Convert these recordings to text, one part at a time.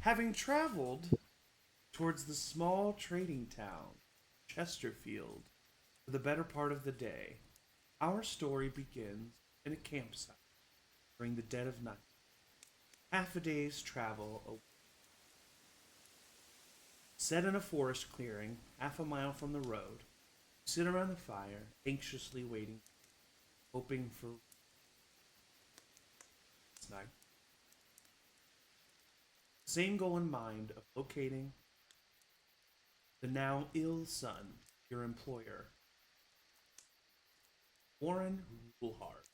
Having traveled towards the small trading town, Chesterfield, for the better part of the day, our story begins in a campsite during the dead of night. Half a day's travel set in a forest clearing half a mile from the road. Sit around the fire, anxiously waiting, hoping for night. Same goal in mind of locating the now ill son of your employer, Warren Woolhart.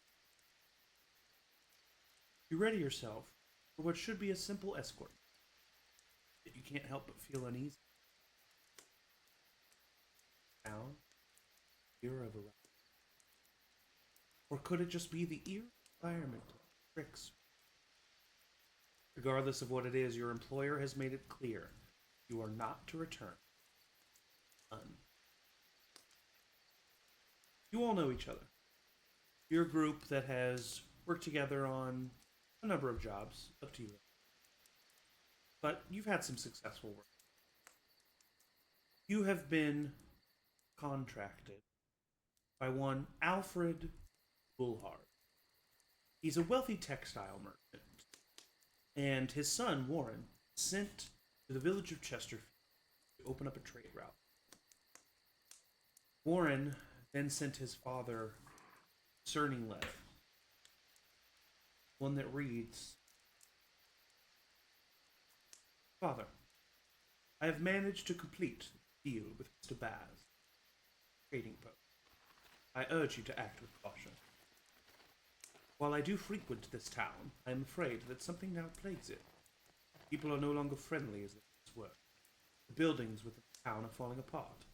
You ready yourself for what should be a simple escort, yet you can't help but feel uneasy. Now, fear of a or could it just be the eerie environment of tricks? Regardless of what it is, your employer has made it clear you are not to return. None. You all know each other. You're a group that has worked together on a number of jobs, up to you. But you've had some successful work. You have been contracted by one Alfred Bullhard. He's a wealthy textile merchant, and his son, Warren, sent to the village of Chesterfield to open up a trade route. Warren then sent his father concerning letter, one that reads, Father, I have managed to complete the deal with Mr. Baz, trading post. I urge you to act with caution. While I do frequent this town, I am afraid that something now plagues it. People are no longer friendly as they once were. The buildings within the town are falling apart.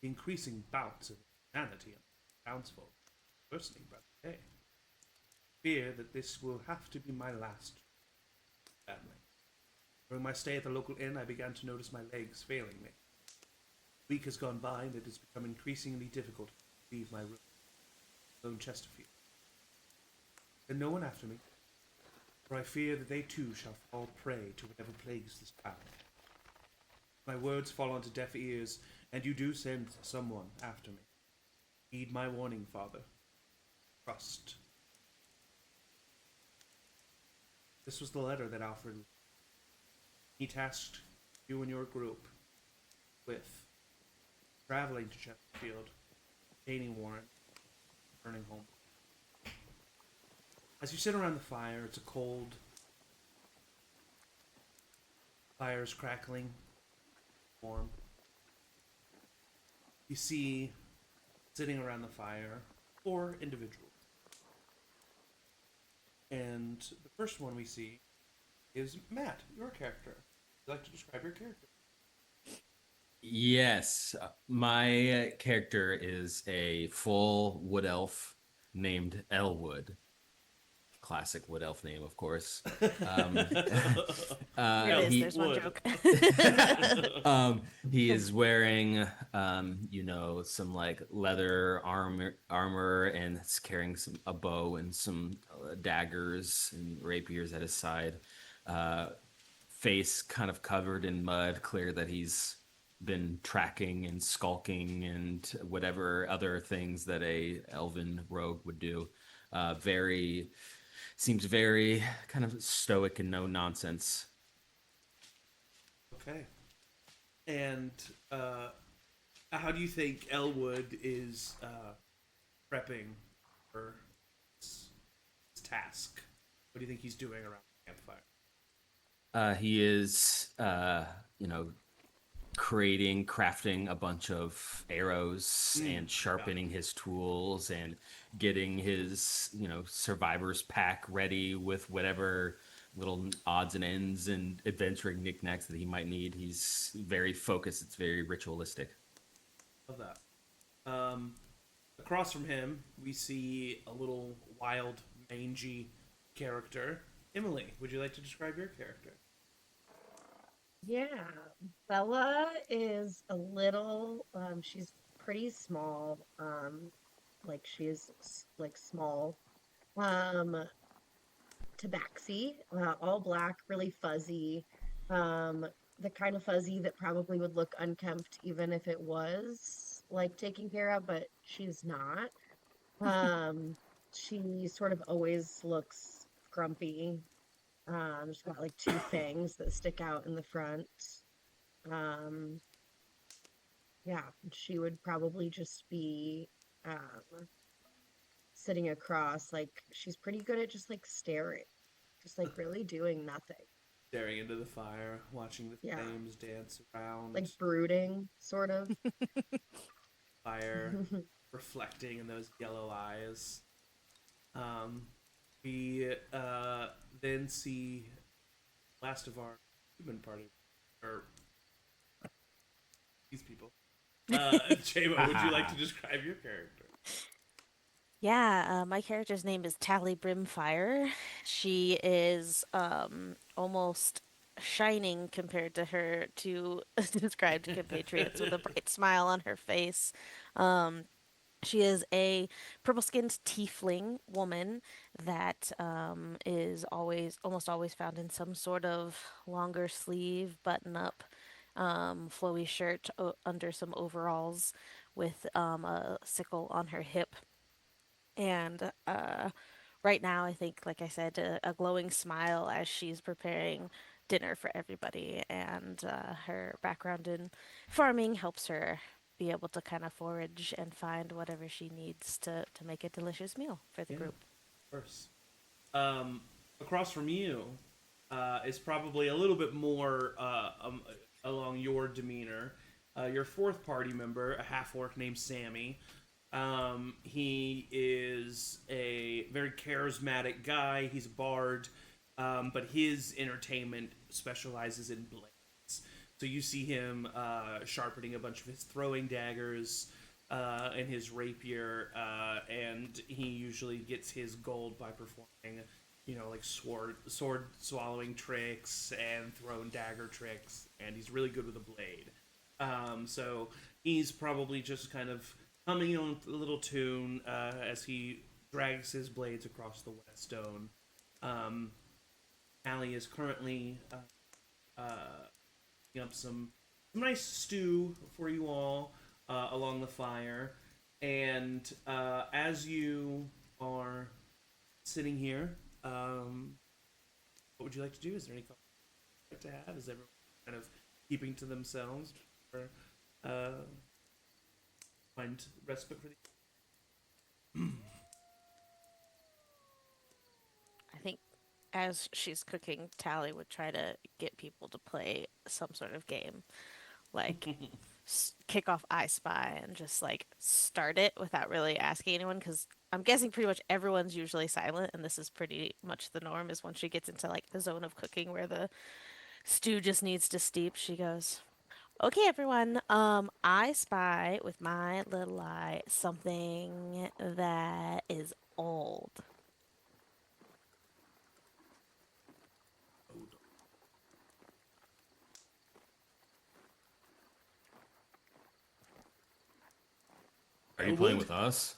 The increasing bouts of insanity among the townsfolk worsening by the day. Fear that this will have to be my last family. During my stay at the local inn, I began to notice my legs failing me. A week has gone by, and it has become increasingly difficult to leave my room, alone Chesterfield. And no one after me, for I fear that they too shall fall prey to whatever plagues this town. My words fall onto deaf ears, and you do send someone after me. Heed my warning, Father. Trust. This was the letter that Alfred. He tasked you and your group with traveling to Chesterfield, obtaining Warren, returning home. As you sit around the fire, it's a cold. Fire's crackling, warm. You see, sitting around the fire, 4 individuals. And the first one we see is Matt, your character. Would you like to describe your character? Yes, my character is a full wood elf named Elwood. Classic wood elf name, of course. Um, It is. he There's one joke. he is wearing some like leather armor and is carrying a bow and some daggers and rapiers at his side. Uh, Face kind of covered in mud, clear that he's been tracking and skulking and whatever other things that a elven rogue would do. Very Seems very kind of stoic and no nonsense. Okay. And how do you think Elwood is prepping for his task? What do you think he's doing around the campfire? He is, crafting a bunch of arrows and Yeah. sharpening his tools and getting his, survivor's pack ready with whatever little odds and ends and adventuring knickknacks that he might need. He's very focused. It's very ritualistic. Love that. Across from him, we see a little wild, mangy character. Emily, would you like to describe your character? Yeah. Bella is a little, she's pretty small. Like she's like small. Um, Tabaxi, all black, really fuzzy. Um, the kind of fuzzy that probably would look unkempt even if it was like taken care of, but she's not. Um, she sort of always looks grumpy. She's got like two fangs that stick out in the front. Um, yeah, she would probably just be sitting across. Like she's pretty good at just like staring, just like really doing nothing. Staring into the fire, watching the Yeah, flames dance around, like brooding, sort of. fire reflecting in those yellow eyes. Um, we then see last of our human party, or these people. Chamo, would you like to describe your character? Yeah, my character's name is Tally Brimfire. She is almost shining compared to her two described compatriots with a bright smile on her face. Um, she is a purple-skinned tiefling woman that is almost always found in some sort of longer sleeve, button-up, flowy shirt under some overalls with a sickle on her hip. And right now, I think, like I said, a glowing smile as she's preparing dinner for everybody. And her background in farming helps her be able to kind of forage and find whatever she needs to make a delicious meal for the Yeah, group. of course. Um, Across from you is probably a little bit more along your demeanor. Your fourth party member, a half orc named Sammy. He is a very charismatic guy. He's a bard, but his entertainment specializes in blades. So you see him sharpening a bunch of his throwing daggers and his rapier, and he usually gets his gold by performing, like sword swallowing tricks and throwing dagger tricks, and he's really good with a blade. So he's probably just kind of humming on a little tune as he drags his blades across the wet stone. Um, Allie is currently cooking up some nice stew for you all along the fire. And as you are sitting here, what would you like to do? Is there any conversation you'd like to have? Is everyone kind of keeping to themselves or uh, find respite for the? I think as she's cooking, Tally would try to get people to play some sort of game, like kick off I Spy and just like start it without really asking anyone because I'm guessing pretty much everyone's usually silent and this is pretty much the norm is once she gets into like the zone of cooking where the stew just needs to steep, she goes, "Okay, everyone, I spy with my little eye something that is old." Are you playing Elwood? with us?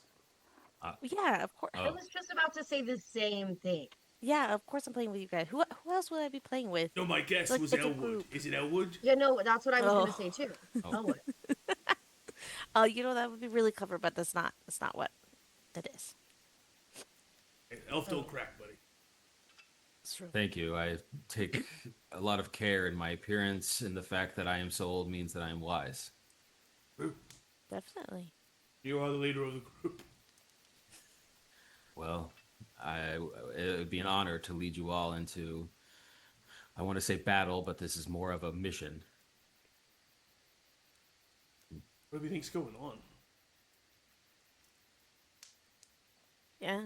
Yeah, of course. I Oh, was just about to say the same thing. Yeah, of course I'm playing with you guys. Who else would I be playing with? No, my It's guess like was it's a Elwood. group. Is it Elwood? Yeah, no, that's what I was gonna Oh, say too. oh. Elwood. that would be really clever, but that's not what it is. Elf don't Oh, crack, buddy. It's true. Thank you. I take a lot of care in my appearance, and the fact that I am so old means that I am wise. Definitely. You are the leader of the group. Well, it would be an honor to lead you all into, I want to say battle, but this is more of a mission. What do you think's going on? Yeah,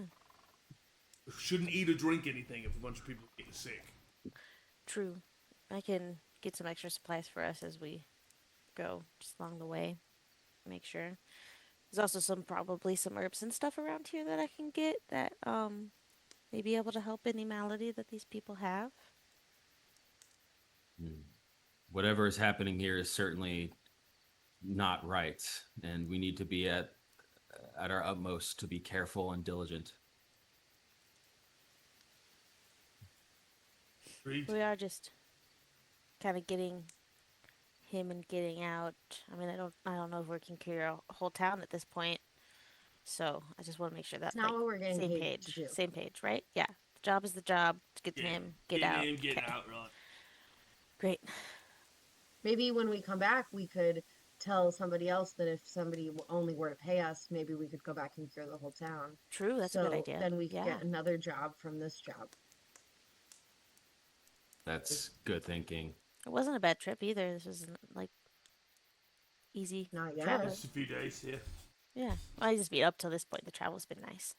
We shouldn't eat or drink anything if a bunch of people are getting sick. true. I can get some extra supplies for us as we go just along the way. Make sure. There's also probably some herbs and stuff around here that I can get that may be able to help any malady that these people have. Hmm. Whatever is happening here is certainly not right, and we need to be at our utmost to be careful and diligent. Agreed. We are just kind of getting him and getting out. I mean, I don't know if we can clear a whole town at this point. So I just want to make sure that It's not what we're getting paid to do. same page, right? Yeah, the job is the job. To get to Yeah. him, get out. Get Okay, out, right? great. Maybe when we come back, we could tell somebody else that if somebody only were to pay us, maybe we could go back and cure the whole town. True, that's a good So idea. then we could Yeah, get another job from this job. That's good thinking. it wasn't a bad trip either. This was like easy Not yet. travel. Just a few days, yeah. Yeah, well, I just beat up till this point. The travel's been nice,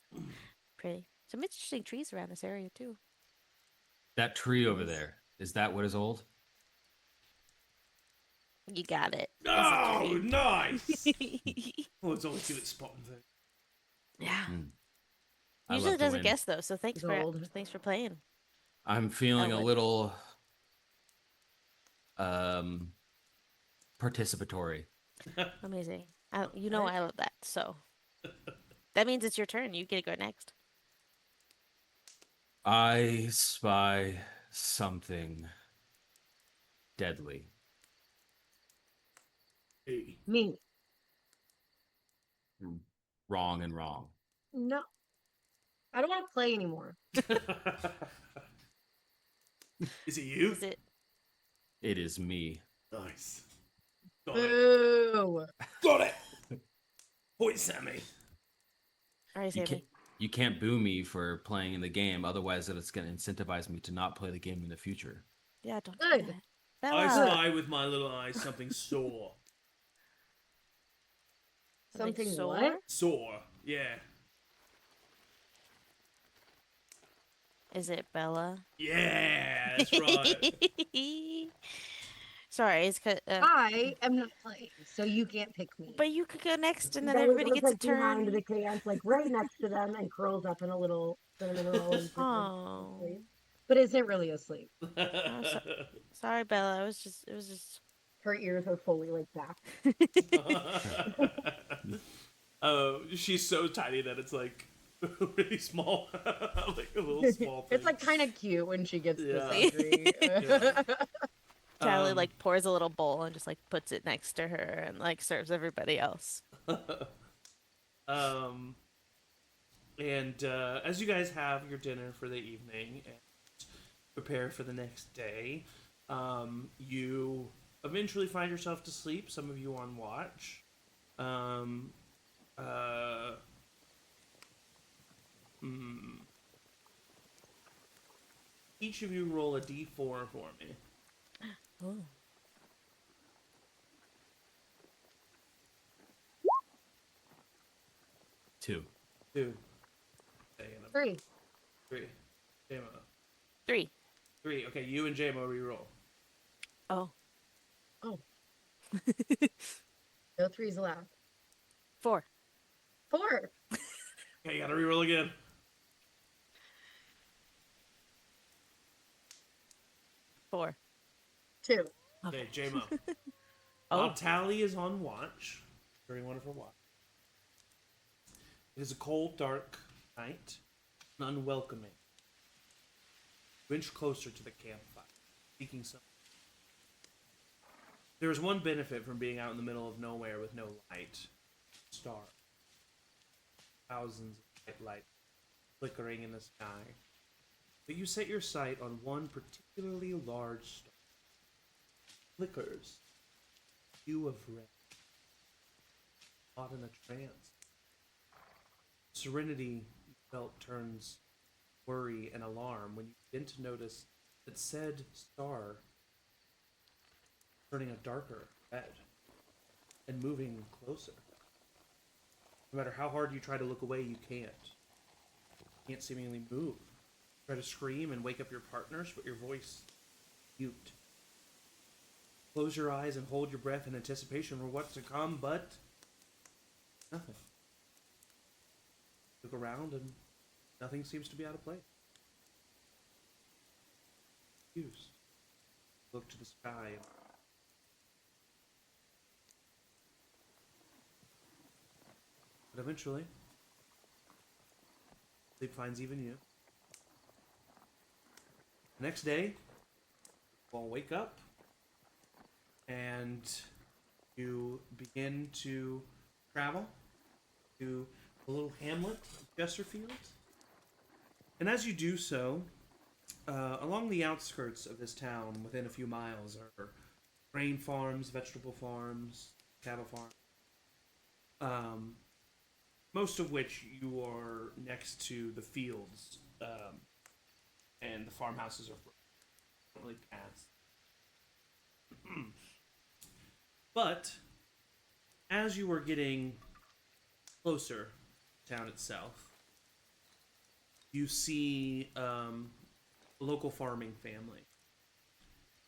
pretty. Some interesting trees around this area too. That tree over there, is that what is old? You got it. Oh, It's a nice! tree. Oh, it's always good at spotting things. Yeah. I Usually love to doesn't win. guess though, so Gold. thanks for playing. I'm feeling a Elwood. little participatory. Amazing. You know I love that. So that means it's your turn. You get to go next. I spy something deadly. Hey. Me. Wrong and wrong. No. I don't want to play anymore. Is it you? Is it? It is me. Nice. Got it. Boo! Got it! Point Sammy. All right, You Sammy. can't boo me for playing in the game, otherwise it's going to incentivize me to not play the game in the future. Yeah, don't Good. do that. I Bella. spy with my little eyes something sore. Something sore? what? Sore, yeah. Is it Bella? Yeah, that's right. Sorry, it's cause, I am not playing, so you can't pick me. but you could go next, and then Then everybody it's gets a like behind turn. the cans, like right next to them, and curls up in a little cinnamon roll and pretends Oh, to sleep. But isn't really asleep. oh, sorry, Bella. It was just. Her ears are fully like back. Oh, she's so tiny that it's like really small, like a little small thing. It's like kind of cute when she gets Yeah. this angry. Yeah. Charlie like pours a little bowl and just like puts it next to her and like serves everybody else. And as you guys have your dinner for the evening and prepare for the next day, you eventually find yourself to sleep. Some of you on watch. Each of you roll a d4 for me. Oh. Two. 2. 3. 3. JMO. 3. 3. Okay, you and JMO re-roll. Oh. Oh. No 3s allowed. 4. 4. Okay, you gotta re-roll again. 4. 2. Okay, JMO. Oh. Tally is on watch during one of her watch. It is a cold, dark night, and unwelcoming. You inch closer to the campfire, seeking some. There is one benefit from being out in the middle of nowhere with no light. Star. Thousands of bright lights flickering in the sky. But you set your sight on one particularly large star. Flickers. Hue of red. Caught in a trance. Serenity you felt turns worry and alarm when you begin to notice that said star turning a darker red and moving closer. No matter how hard you try to look away, you can't. You can't seemingly move. Try to scream and wake up your partners, but your voice mute. Close your eyes and hold your breath in anticipation for what's to come, but nothing. Look around and nothing seems to be out of place. Confused. Look to the sky. But eventually, sleep finds even you. The next day, you all wake up and you begin to travel to a little hamlet, Chesterfield. And as you do so, along the outskirts of this town, within a few miles, are grain farms, vegetable farms, cattle farms. Most of which you are next to the fields, and the farmhouses are don't really pass. But as you are getting closer to town itself, you see a local farming family.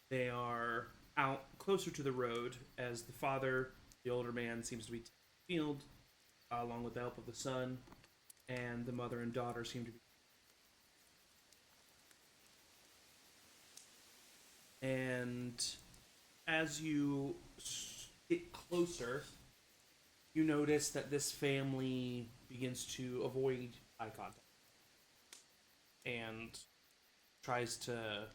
They are out closer to the road as the father, the older man, seems to be taking the field along with the help of the son, and the mother and daughter seem to be. And as you get closer, you notice that this family begins to avoid eye contact and tries to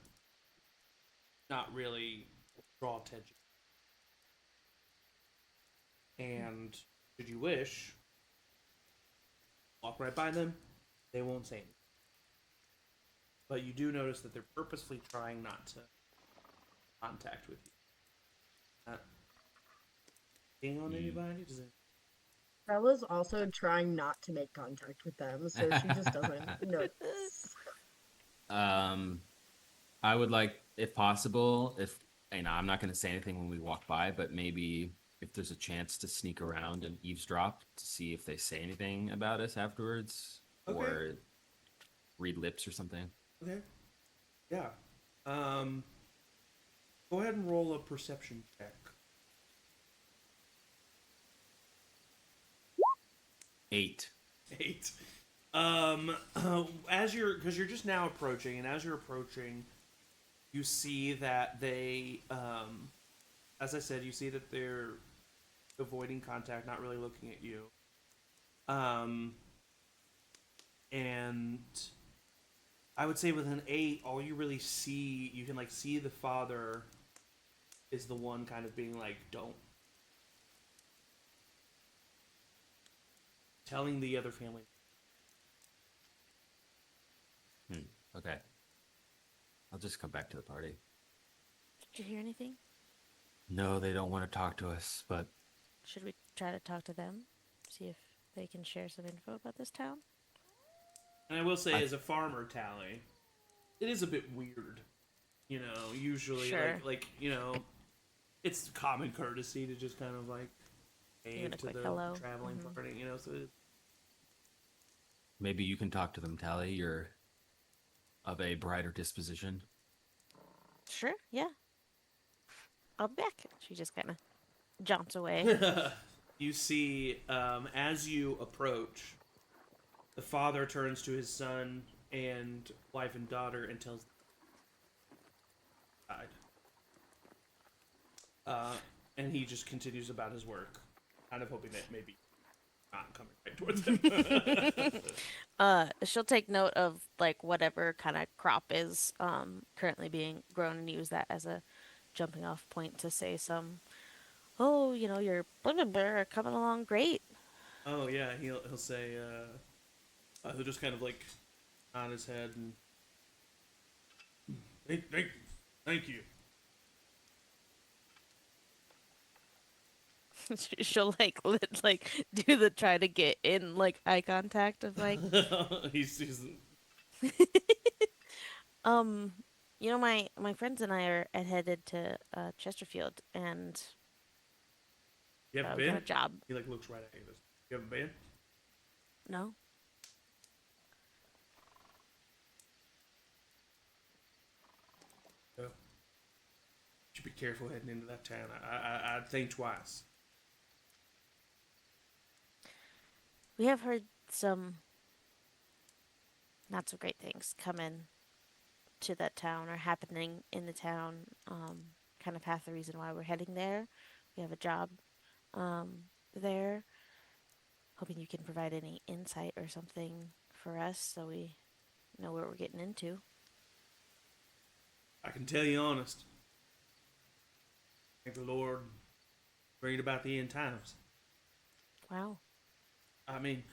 not really draw attention. And should you wish, walk right by them, they won't say anything. But you do notice that they're purposefully trying not to contact with you. Not being on anybody? Does it? Bella's also trying not to make contact with them, so she just doesn't notice. I would like, if possible, if I'm not going to say anything when we walk by, but maybe if there's a chance to sneak around and eavesdrop to see if they say anything about us afterwards, Okay. or read lips or something. Okay. Yeah. Go ahead and roll a perception check. 8. 8. As because you're just now approaching, and as you're approaching, you see that they, as I said, you see that they're avoiding contact, not really looking at you. And I would say with an 8, all you really see, you can like see the father is the one kind of being like, don't. Telling the other family. Okay. I'll just come back to the party. Did you hear anything? No, they don't want to talk to us, but Should we try to talk to them? See if they can share some info about this town? And I will say, as a farmer, Tally, it is a bit weird. You know, usually, Sure. like it's common courtesy to just kind of like Even wave a to quick the hello. traveling party, you know. So maybe you can talk to them, Tally. You're of a brighter disposition. Sure, yeah. I'll be back. She just kind of jaunts away. you see, as you approach, the father turns to his son and wife and daughter and tells them died. And he just continues about his work, kind of hoping that maybe not coming right towards him. She'll take note of like whatever kind of crop is currently being grown and use that as a jumping off point to say some, oh, your blah blah blah are coming along great. Oh yeah, he'll say he'll just kind of like nod his head and thank you. She'll like do the try to get in like eye contact of like he's my friends and I are headed to Chesterfield and you haven't we got been? a job. He like looks right at you. You haven't been? No. No. Should be careful heading into that town. I'd think twice. We have heard some not so great things coming to that town or happening in the town. Kind of half the reason why we're heading there. We have a job there. Hoping you can provide any insight or something for us so we know what we're getting into. I can tell you honest. Thank the Lord. Read about the end times. Wow. I mean,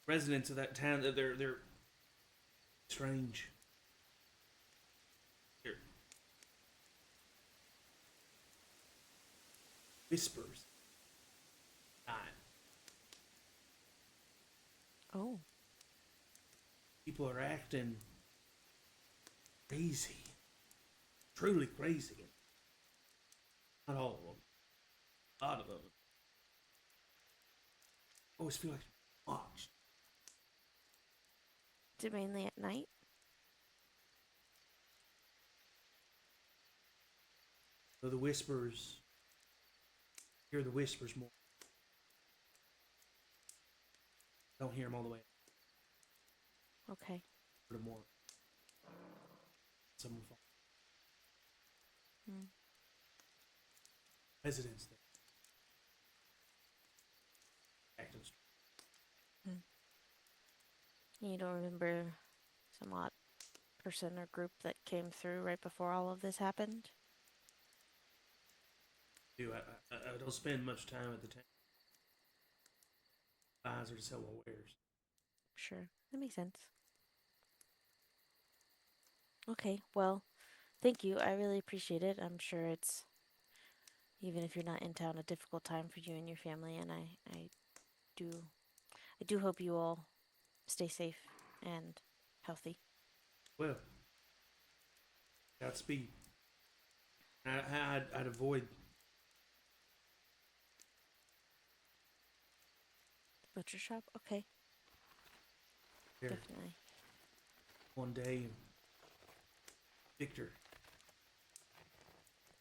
residents of that town, they're strange. They're whispers. Night. Oh. People are acting crazy. Truly crazy. Not all of them. A lot of them. I always feel like watched. Is it mainly at night? So the whispers, hear the whispers more. Don't hear them all the way. Okay. Hear them more. Some of them. Hmm. Residents that acting strange. You don't remember some odd person or group that came through right before all of this happened? I don't spend much time at the town. Eyes are to sell wares. Sure. That makes sense. Okay, well, thank you. I really appreciate it. I'm sure it's, even if you're not in town, a difficult time for you and your family, and do I do hope you all stay safe and healthy. Well, Godspeed. I'd avoid. Butcher shop? Okay, There definitely. one day. Victor,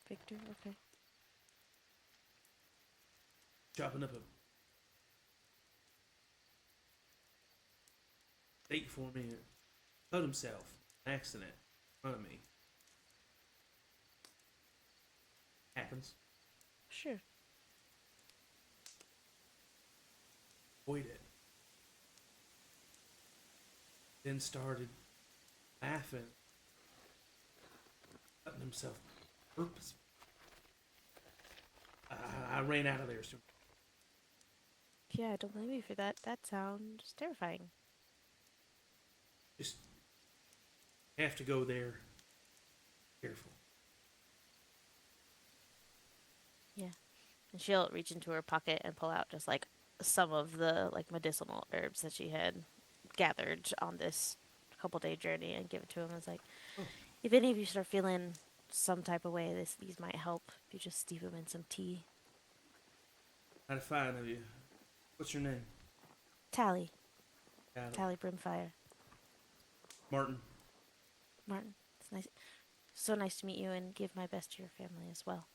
Victor, okay. chopping up a steak for me, cut himself. Accident in front of me. Happens. Sure. Avoid it. Then started laughing, cutting himself purpose. I ran out of there soon. Yeah, I don't blame you for that. That sounds terrifying. Just have to go there. Careful. Yeah. And she'll reach into her pocket and pull out just like some of the like medicinal herbs that she had gathered on this couple day journey and give it to him. It's like, Oh, if any of you start feeling some type of way, these might help. If you just steep them in some tea. how fine of you. What's your name? Tally. Got it. Tally Brimfire. Martin. Martin. It's nice. So nice to meet you and give my best to your family as well.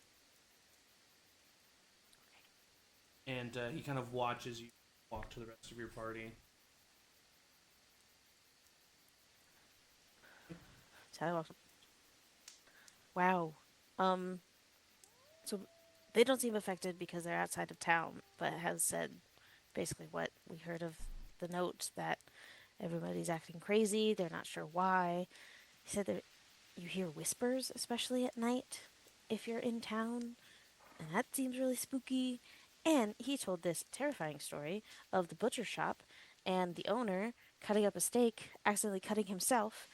And he kind of watches you walk to the rest of your party. Tally walks up. Wow. Um, so they don't seem affected because they're outside of town, but has said basically what we heard of the note, that everybody's acting crazy. They're not sure why. He said that you hear whispers, especially at night, if you're in town, and that seems really spooky. And he told this terrifying story of the butcher shop and the owner cutting up a steak, accidentally cutting himself,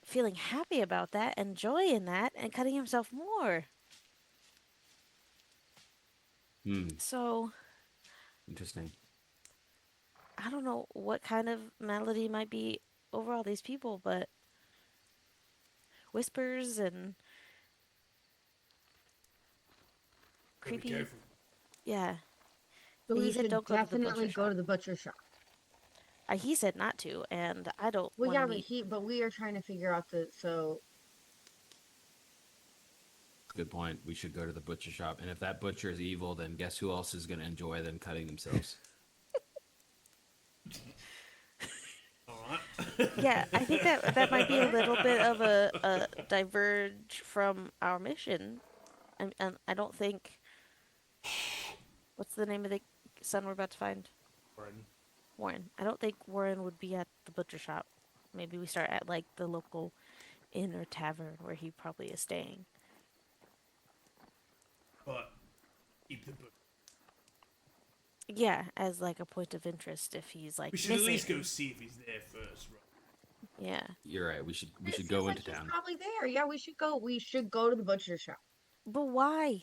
feeling happy about that and joy in that, and cutting himself more. Hmm. So Interesting. I don't know what kind of malady might be over all these people, but whispers and Gotta be creepy. careful. Yeah. So He we said should don't go to the definitely butcher go to shop. the butcher shop. He said not to, and I don't Well, want to yeah, meet. but we are trying to figure out so Good point. We should go to the butcher shop. And if that butcher is evil, then guess who else is going to enjoy them cutting themselves? All right. Yeah, I think that might be a little bit of a diverge from our mission. And I don't think. What's the name of the son we're about to find? Warren. Warren. I don't think Warren would be at the butcher shop. Maybe we start at like the local inn or tavern where he probably is staying. but keep the book. Yeah, as like a point of interest if he's like We should at least go missing. see if he's there first, right? Yeah. You're right. We should It go seems like into he's town. probably there. Yeah, we should go. We should go to the butcher shop. But why?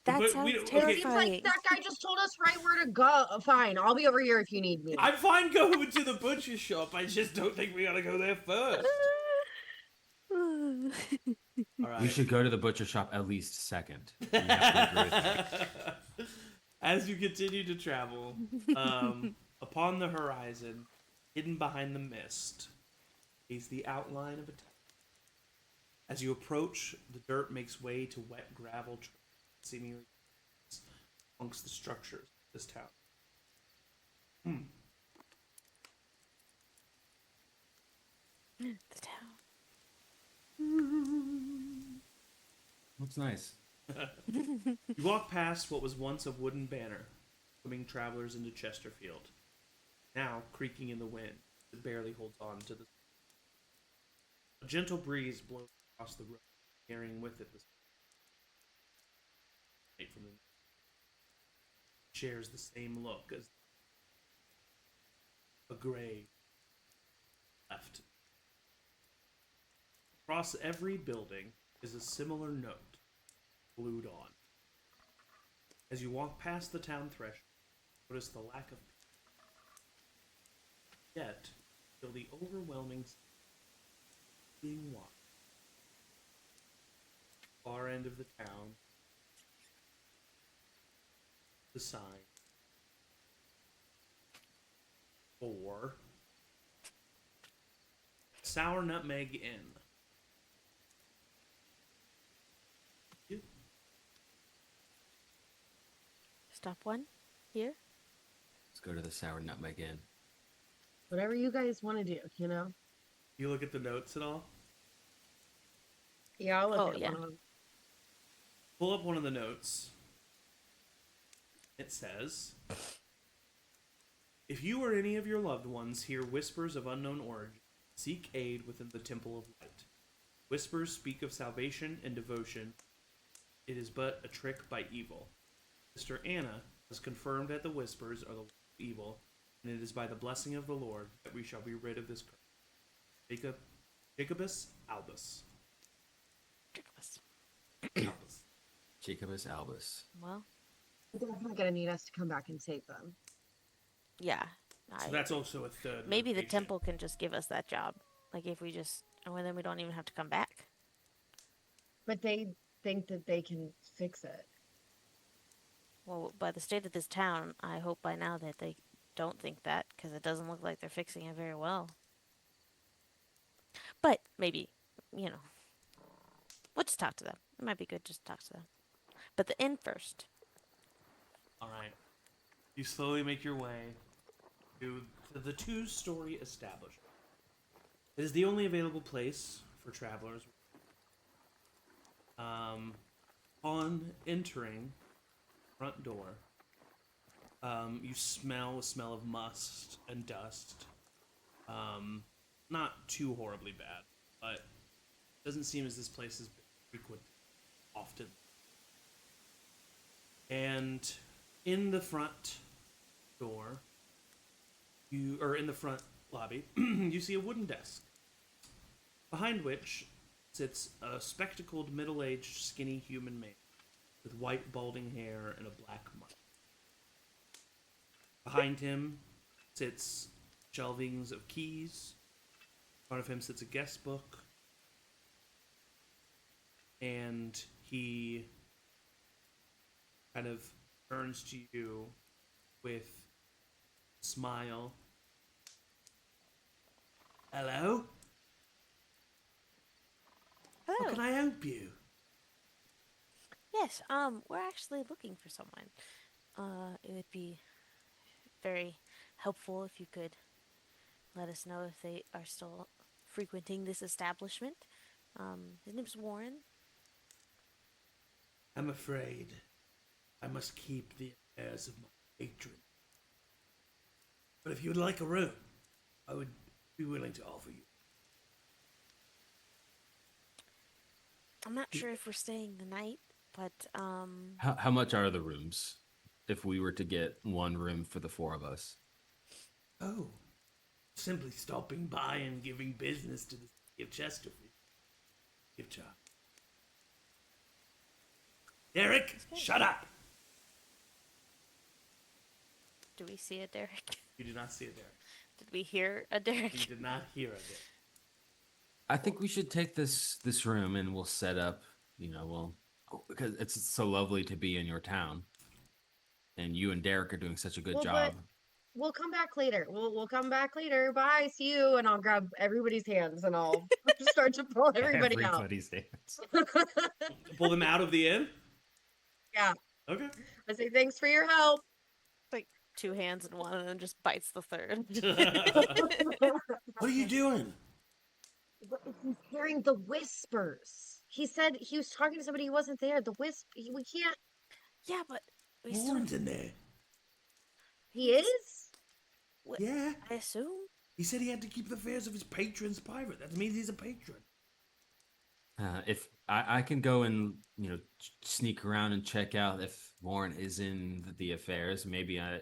That But we sounds don't. It Okay, seems like terrifying. that guy just told us right where to go. Fine, I'll be over here if you need me. I'm fine going to the butcher shop. I just don't think we gotta go there first. All right. We should go to the butcher shop at least second. You have to agree with me. As you continue to travel, upon the horizon, hidden behind the mist, is the outline of a town. As you approach, the dirt makes way to wet gravel trails, seemingly amongst the structures of this town. The town. Looks nice. You walk past what was once a wooden banner, welcoming travelers into Chesterfield. Now creaking in the wind, it barely holds on to the. A gentle breeze blows across the road, carrying with it the light from the shares the same look as a gray left. Across every building is a similar note glued on. As you walk past the town threshold, notice the lack of yet feel the overwhelming sense of being watched. Far end of the town, the sign for Sour Nutmeg Inn. Stop one here. Let's go to the Sour Nutmeg Inn. Whatever you guys want to do, you know? You look at the notes at all? Yeah, I'll look Oh, at yeah. one of them. Pull up one of the notes. It says, if you or any of your loved ones hear whispers of unknown origin, seek aid within the Temple of Light. Whispers speak of salvation and devotion. It is but a trick by evil. Sister Anna has confirmed that the whispers are the evil, and it is by the blessing of the Lord that we shall be rid of this curse. Jacobus Albus. Albus. Jacobus Albus. Well, They're definitely going to need us to come back and save them. yeah. So that's also a third. Maybe the location. temple can just give us that job. Like if we just, and then we don't even have to come back. But they think that they can fix it. Well, by the state of this town, I hope by now that they don't think that, because it doesn't look like they're fixing it very well. But maybe, you know, we'll just talk to them. It might be good just to talk to them. But the inn first. All right. You slowly make your way to the two-story establishment. It is the only available place for travelers. On entering front door, you smell a smell of must and dust. Not too horribly bad, but it doesn't seem as this place has been frequented often. And in the front door, in the front lobby, you see a wooden desk, behind which sits a spectacled, middle-aged, skinny human man with white, balding hair and a black muff. Behind him sits shelvings of keys. In front of him sits a guest book, and he kind of turns to you with a smile. Hello? How Hello. can I help you? Yes, we're actually looking for someone. It would be very helpful if you could let us know if they are still frequenting this establishment. His name's Warren. I'm afraid I must keep the affairs of my patron. But if you would like a room, I would be willing to offer you. I'm not sure if we're staying the night, But How much are the rooms? If we were to get one room for the four of us. Oh, simply stopping by and giving business to the city of Chesterfield. Give job. Derek, shut up! do we see a Derek? You did not see it, Derek. Did we hear a Derek? You did not hear of it. I think we should take this room and we'll set up. Because it's so lovely to be in your town, and you and Derek are doing such a good Well, job. but we'll come back later. We'll come back later. Bye. See you. And I'll grab everybody's hands and I'll start to pull everybody out. Everybody's hands. Pull them out of the inn? Yeah. Okay. I say thanks for your help. Like 2 hands in one, and then just bites the third. What are you doing? He's hearing the whispers. He said he was talking to somebody who wasn't there. We can't. Yeah, but we still. Warren's in there. He is? Yeah. I assume. He said he had to keep the affairs of his patrons private. That means he's a patron. If I can go and sneak around and check out if Warren is in the affairs, maybe I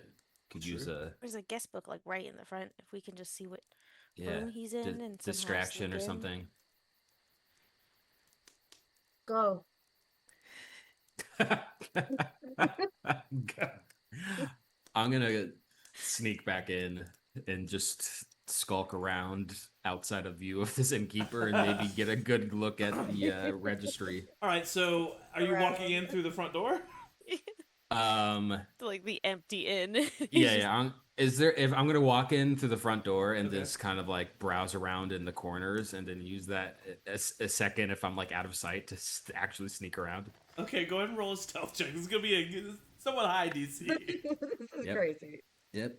could use a There's a guest book like right in the front. If we can just see what yeah room he's in and somehow distraction or sneak in. something. Go. I'm gonna sneak back in and just skulk around outside of view of this innkeeper and maybe get a good look at the registry. All right, so are you walking in through the front door? Like the empty inn. Yeah. If I'm gonna walk in through the front door and Okay. just kind of like browse around in the corners and then use that a second if I'm like out of sight to actually sneak around. Okay, go ahead and roll a stealth check. This is going to be a somewhat high DC. This is Yep. crazy. Yep.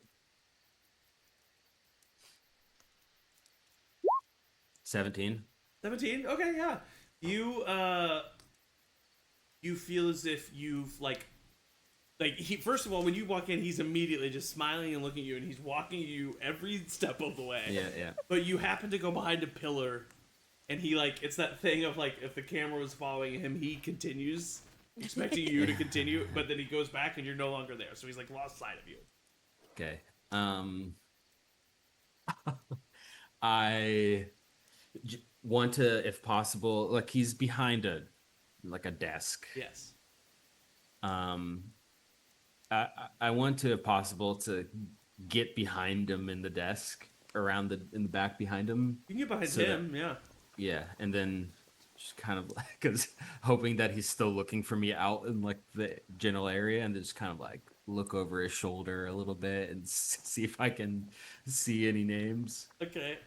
17. 17? Okay, yeah. You feel as if you've he, first of all, when you walk in, he's immediately just smiling and looking at you, and he's walking you every step of the way. Yeah. But you happen to go behind a pillar, and he it's that thing of if the camera was following him, he continues expecting you to continue, but then he goes back and you're no longer there, so he's lost sight of you. Okay. I want to, if possible, he's behind a desk. Yes. I want to, if possible, to get behind him in the desk, in the back behind him. You can get behind So him, yeah. Yeah, and then just kind of because hoping that he's still looking for me out in the general area, and just kind of look over his shoulder a little bit and see if I can see any names. Okay.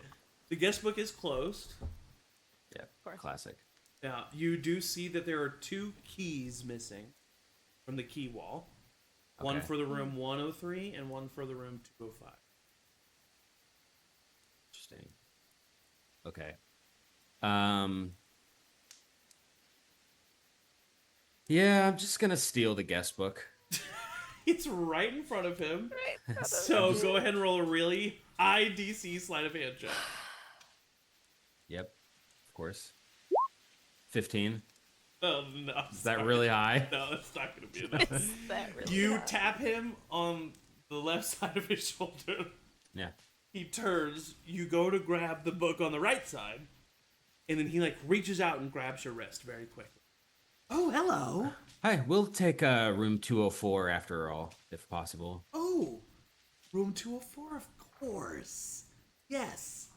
The guest book is closed. Yeah, course. classic. Now, you do see that there are 2 keys missing from the key wall. One Okay. for the room 103 and one for the room 205. Interesting. Okay. Yeah, I'm just gonna steal the guest book. It's right in front of him. Right. So go ahead and roll a really high DC sleight of hand check. Yep, of course. 15. Oh, no. Is that really high? No, that's not going to be enough. Is that really You hard? tap him on the left side of his shoulder. Yeah. He turns. You go to grab the book on the right side. And then he reaches out and grabs your wrist very quickly. Oh, hello. Hi, we'll take room 204 after all, if possible. Oh, room 204, of course. Yes.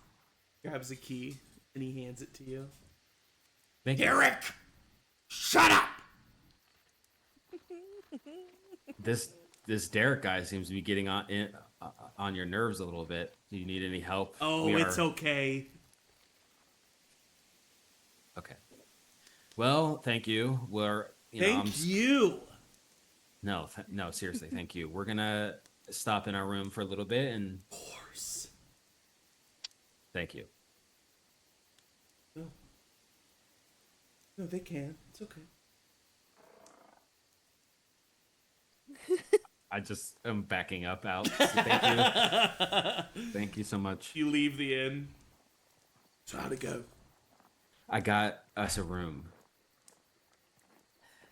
Grabs a key and he hands it to you. Thank you. Derek, shut up. This Derek guy seems to be getting on your nerves a little bit. Do you need any help? Oh, it's okay. Okay. Well, thank you. Thank you. No, no, seriously, thank you. We're gonna stop in our room for a little bit, and Of course. thank you. No. No, they can. It's okay. I just am backing up out. So thank you. Thank you so much. You leave the inn. So how'd it go? I got us a room.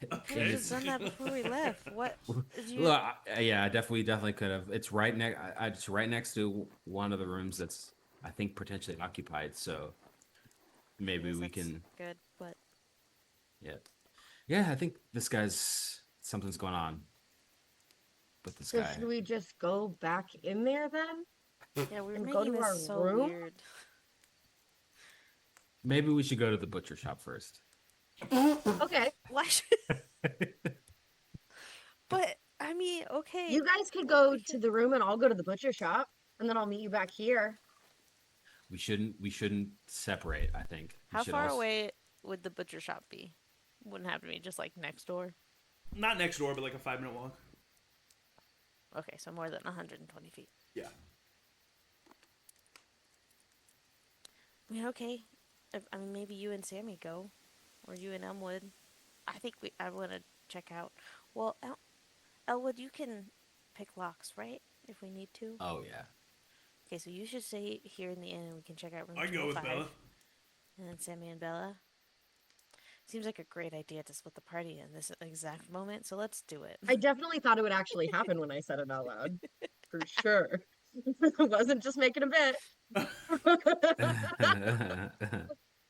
Could have Okay. just done that before we left. What did you? Look, yeah, definitely could have. It's right next. It's right next to one of the rooms that's I think potentially occupied. So I maybe guess we that's can. good, but Yeah, yeah. I think this guy's something's going on with this So guy. should we just go back in there then yeah, we're and go making to this our so room? weird. Maybe we should go to the butcher shop first. Okay. Why? But I mean, okay, You guys could go we to could. the room and I'll go to the butcher shop and then I'll meet you back here. We shouldn't separate. I think we How should far also. away would the butcher shop be? Wouldn't have to be just like next door. Not next door, but like a 5-minute walk. Okay, so more than 120 feet. Yeah. I mean, okay. I mean, maybe you and Sammy go, or you and Elmwood. I want to check out. Well, Elwood, you can pick locks, right? If we need to. Oh yeah. Okay, so you should stay here in the inn, and we can check out room I go with 205. Bella. And then Sammy and Bella. Seems like a great idea to split the party in this exact moment, so let's do it. I definitely thought it would actually happen when I said it out loud. For sure. I wasn't just making a bit.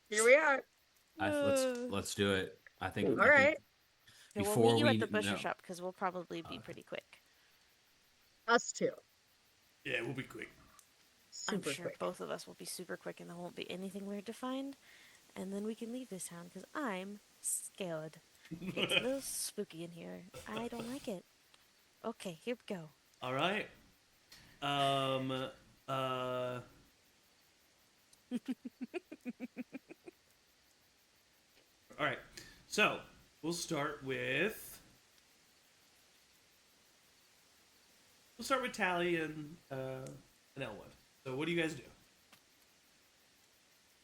Here we are. Let's do it. I think. All right. Okay, we'll Before meet you we at the butcher know- shop because we'll probably be Okay. pretty quick. Us too. Yeah, we'll be quick. Super I'm sure quick. both of us will be super quick and there won't be anything weird to find. And then we can leave this town because I'm scared. It's a little spooky in here. I don't like it. Okay, here we go. All right. Uh. All right. So we'll start with Tally and Elwood. So what do you guys do?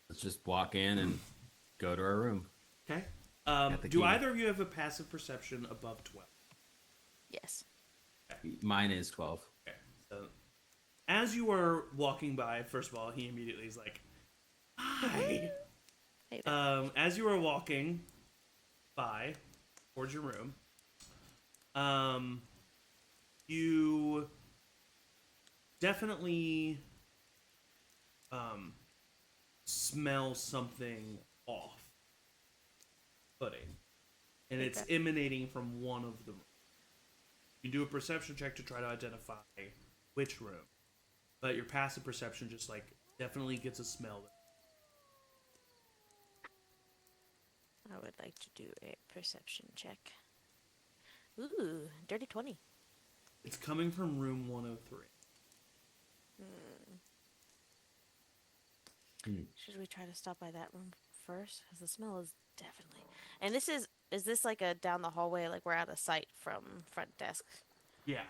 Let's just walk in and go to our room. Okay. Got the Do key. either of you have a passive perception above 12? Yes. Mine is 12. Okay. So as you are walking by, first of all, he immediately is like, "Hi." Hey there. As you are walking by towards your room, you definitely smell something off putting, and it's Okay. emanating from one of the rooms. You do a perception check to try to identify which room, but your passive perception just like definitely gets a smell. I would like to do a perception check. Ooh, dirty 20. It's coming from room 103. Should we try to stop by that room first? Because the smell is definitely. And is this like a down the hallway, like we're out of sight from front desk? Yeah.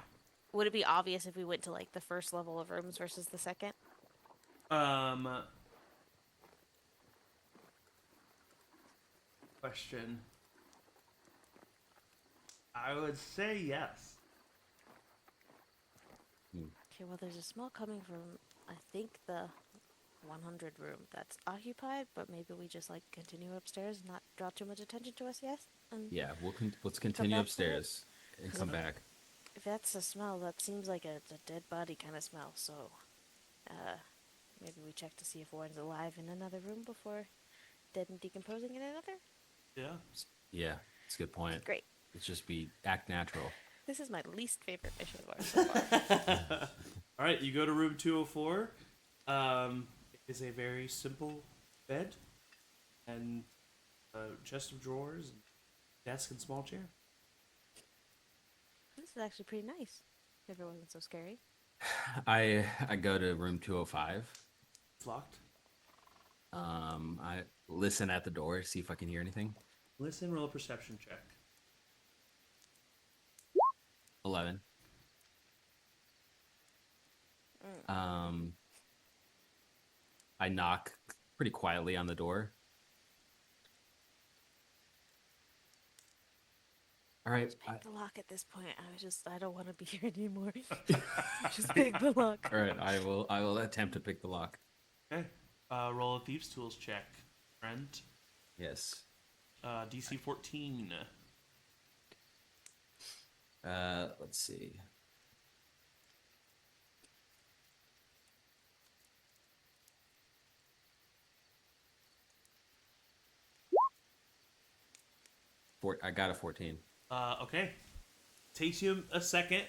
Would it be obvious if we went to like the first level of rooms versus the second? Question. I would say yes. Okay, well, there's a smell coming from, I think, the 100 room that's occupied, but maybe we just like continue upstairs and not draw too much attention to us, yes? And Yeah, let's continue back for it? upstairs and come back. if that's a smell, that seems like a dead body kind of smell, so maybe we check to see if one's alive in another room before dead and decomposing in another? Yeah. Yeah, it's a good point. Great. Let's just act natural. This is my least favorite mission of ours so far. All right, you go to room 204. It is a very simple bed and a chest of drawers, and desk and small chair. This is actually pretty nice. If it wasn't so scary. I go to room 205. It's locked. I listen at the door, see if I can hear anything. Listen, roll a perception check. 11. I knock pretty quietly on the door. All right. Pick the lock at this point. I don't want to be here anymore. Just pick the lock. All right. I will attempt to pick the lock. Okay. Roll a thieves' tools check, friend. Yes. DC 14. Let's see. I got a 14. Okay. Takes you a second.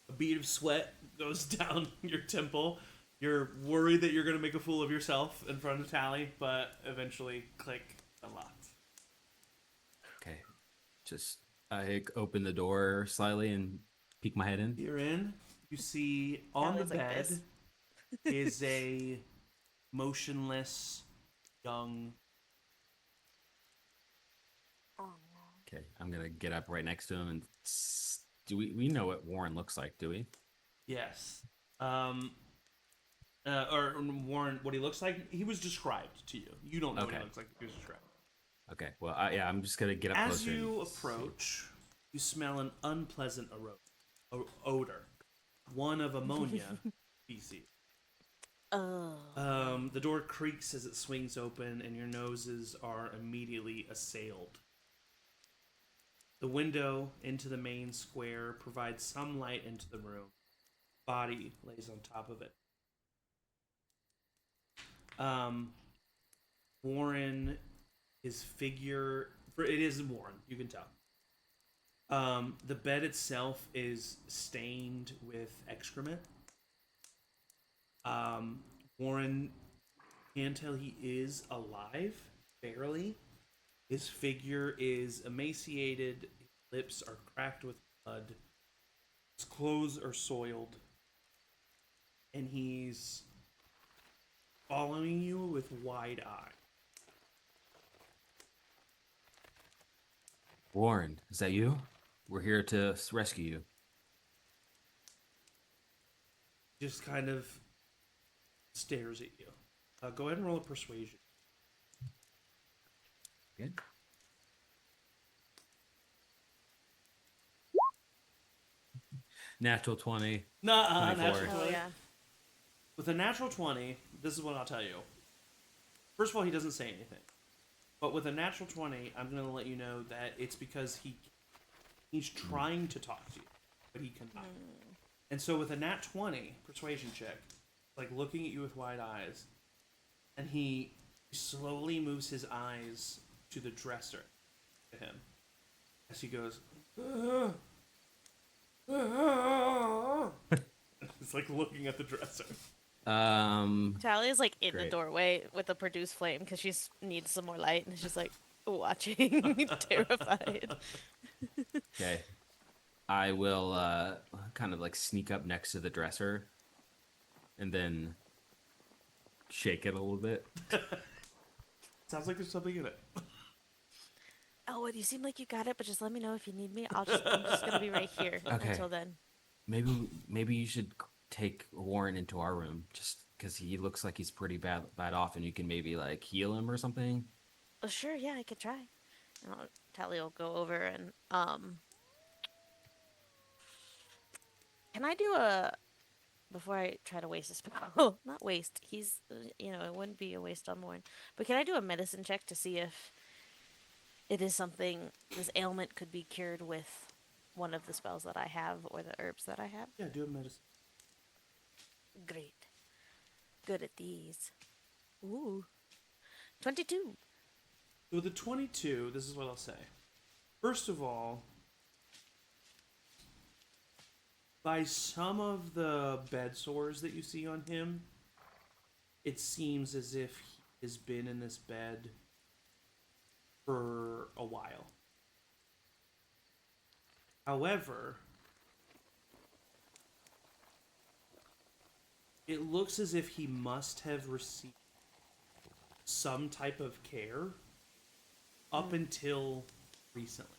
A bead of sweat goes down your temple. You're worried that you're going to make a fool of yourself in front of Tally, but eventually, click, unlocked. Okay. Just I open the door slightly and peek my head in. You're in. You see on the Tally's like bed this. is a motionless young. Oh Okay, I'm gonna get up right next to him and do we know what Warren looks like? Do we? Yes. Or Warren, what he looks like, he was described to you. You don't know what Okay. he looks like. He was described. Okay. Well, yeah, I'm just gonna get up As closer. you and see. approach, you smell an unpleasant odor, one of ammonia species. Oh. The door creaks as it swings open, and your noses are immediately assailed. The window into the main square provides some light into the room. Body lays on top of it. Warren, his figure, it is Warren, you can tell. The bed itself is stained with excrement. Warren can tell he is alive, barely. His figure is emaciated, his lips are cracked with blood, his clothes are soiled, and he's following you with wide eyes. Warren, is that you? We're here to rescue you. Just kind of stares at you. Go ahead and roll a persuasion. Good. Natural 20. Nah, 24. natural Oh 20. yeah. With a natural 20, this is what I'll tell you. First of all, he doesn't say anything. But with a natural 20, I'm going to let you know that it's because he's trying to talk to you, but he cannot. And so with a nat 20 persuasion check, like looking at you with wide eyes, and he slowly moves his eyes to the dresser to him as he goes, it's like looking at the dresser. Tally is like in the Great. doorway with a produced flame because she needs some more light and she's like watching, terrified. Okay. I will kind of like sneak up next to the dresser and then shake it a little bit. Sounds like there's something in it. Oh, well, you seem like you got it, but just let me know if you need me. I'm just gonna be right here Okay. until then. Maybe you should take Warren into our room just because he looks like he's pretty bad off, and you can maybe like heal him or something. Oh, sure, yeah, I could try. Tally will go over and can I do a before I try to waste a spell? Not waste. He's it wouldn't be a waste on Warren. But can I do a medicine check to see if it is something this ailment could be cured with one of the spells that I have or the herbs that I have? Yeah, do a medicine. Great. Good at these. Ooh. 22. So with the 22, this is what I'll say. First of all, by some of the bed sores that you see on him, it seems as if he has been in this bed for a while. However, it looks as if he must have received some type of care up until recently.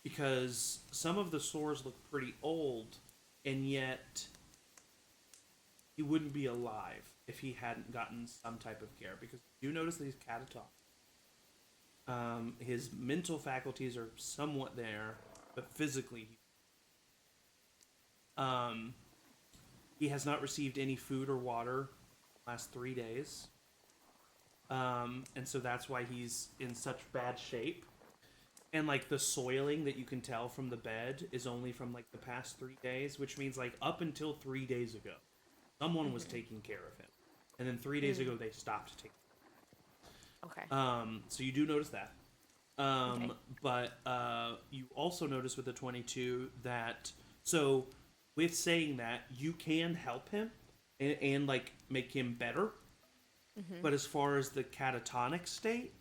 Because some of the sores look pretty old, and yet he wouldn't be alive if he hadn't gotten some type of care. Because you notice that he's catatonic. His mental faculties are somewhat there, but physically, he has not received any food or water the last 3 days. And so that's why he's in such bad shape. And like the soiling that you can tell from the bed is only from like the past 3 days, which means like up until 3 days ago, someone was taking care of him, and then 3 days ago they stopped taking. Okay. So you do notice that. Okay. But you also notice with the 22 that so with saying that you can help him and like make him better. But as far as the catatonic state,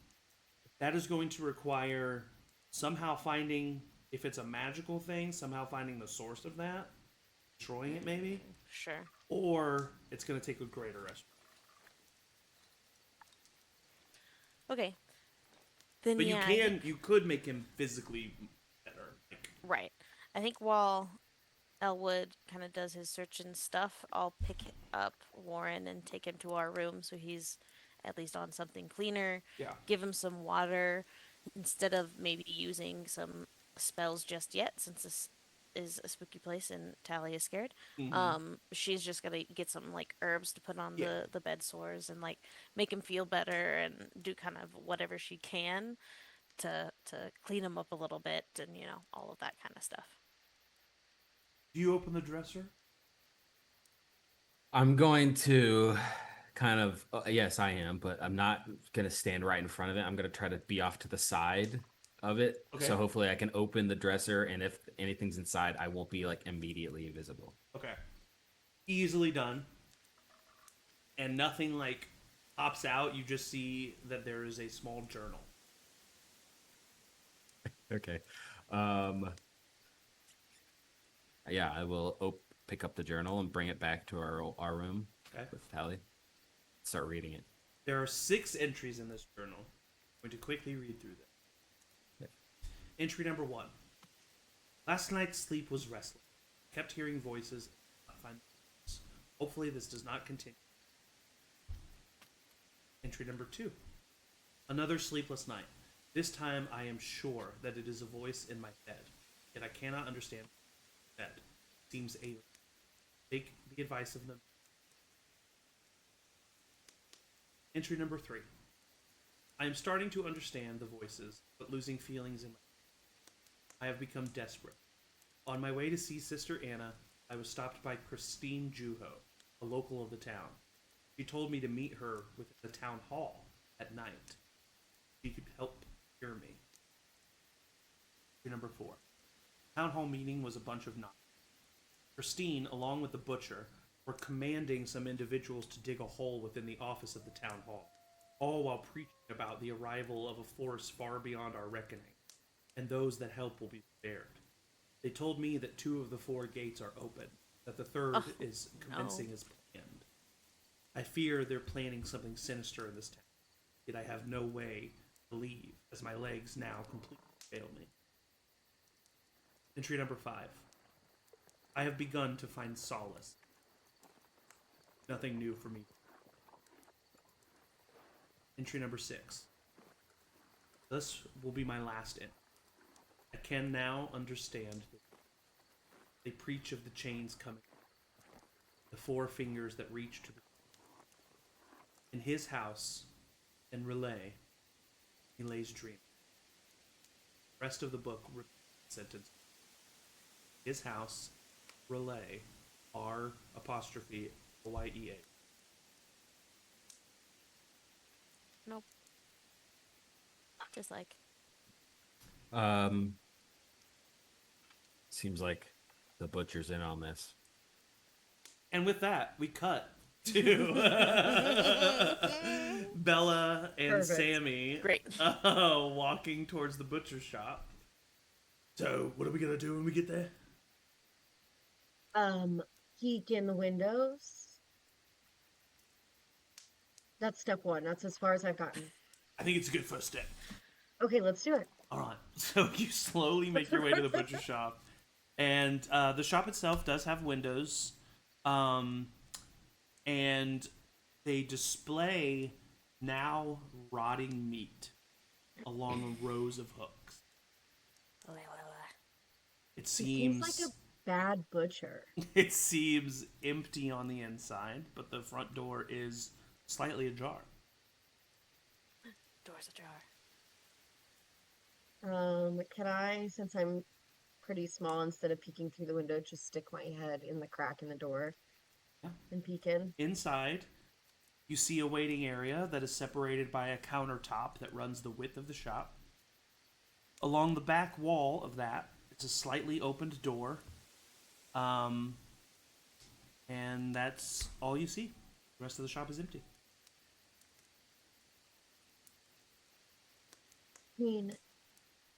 that is going to require somehow finding if it's a magical thing, somehow finding the source of that, destroying it maybe, Sure. or it's going to take a greater rest. Okay. Then But yeah, I think you could make him physically better. Like, right. I think while Elwood kind of does his search and stuff, I'll pick up Warren and take him to our room so he's at least on something cleaner. yeah. Give him some water instead of maybe using some spells just yet, since this is a spooky place and Tally is scared. Mm-hmm. She's just gonna get some like herbs to put on Yeah. the bed sores and like make him feel better and do kind of whatever she can to clean him up a little bit and all of that kind of stuff. Do you open the dresser? I'm going to kind of, yes, I am, but I'm not going to stand right in front of it. I'm going to try to be off to the side of it. Okay. So hopefully I can open the dresser, and if anything's inside, I won't be like immediately visible. Okay. Easily done. And nothing like pops out. You just see that there is a small journal. Okay. Yeah, I will pick up the journal and bring it back to our room Okay. with Tally. Start reading it. There are 6 entries in this journal. I'm going to quickly read through them. Okay. Entry number 1. Last night's sleep was restless. Kept hearing voices. Not find voices. Hopefully this does not continue. Entry number 2. Another sleepless night. This time I am sure that it is a voice in my head. Yet I cannot understand that. It seems alien. Take the advice of them. Entry number 3. I am starting to understand the voices, but losing feelings in my head. I have become desperate. On my way to see Sister Anna, I was stopped by Christine Juho, a local of the town. She told me to meet her within the town hall at night. She could help cure me. Entry number 4. Town hall meeting was a bunch of nonsense. Christine, along with the butcher, were commanding some individuals to dig a hole within the office of the town hall, all while preaching about the arrival of a force far beyond our reckoning, and those that help will be spared. They told me that 2 of the 4 gates are open, that the third is commencing as planned. I fear they're planning something sinister in this town, yet I have no way to leave, as my legs now completely fail me. Entry number 5. I have begun to find solace. Nothing new for me. Entry number 6. This will be my last entry. I can now understand. They preach of the chains coming. The 4 fingers that reach to the... In his house, in Relay, he lays dreaming. Rest of the book, sentence. His house, Relay, R''OYEA. Nope. Just like Seems like the butcher's in on this. And with that, we cut to Bella and Perfect. Sammy great. walking towards the butcher shop. So, what are we gonna do when we get there? Peek in the windows. That's step 1. That's as far as I've gotten. I think it's a good first step. Okay, let's do it. All right. So you slowly make your way to the butcher shop, and the shop itself does have windows, and they display now rotting meat along rows of hooks. It It seems seems like a bad butcher. it seems empty on the inside, but the front door is slightly ajar. Door's ajar. Can I, since I'm pretty small, instead of peeking through the window, just stick my head in the crack in the door Yeah. and peek in? Inside, you see a waiting area that is separated by a countertop that runs the width of the shop. Along the back wall of that is a slightly opened door. Um, and that's all you see. The rest of the shop is empty. I mean,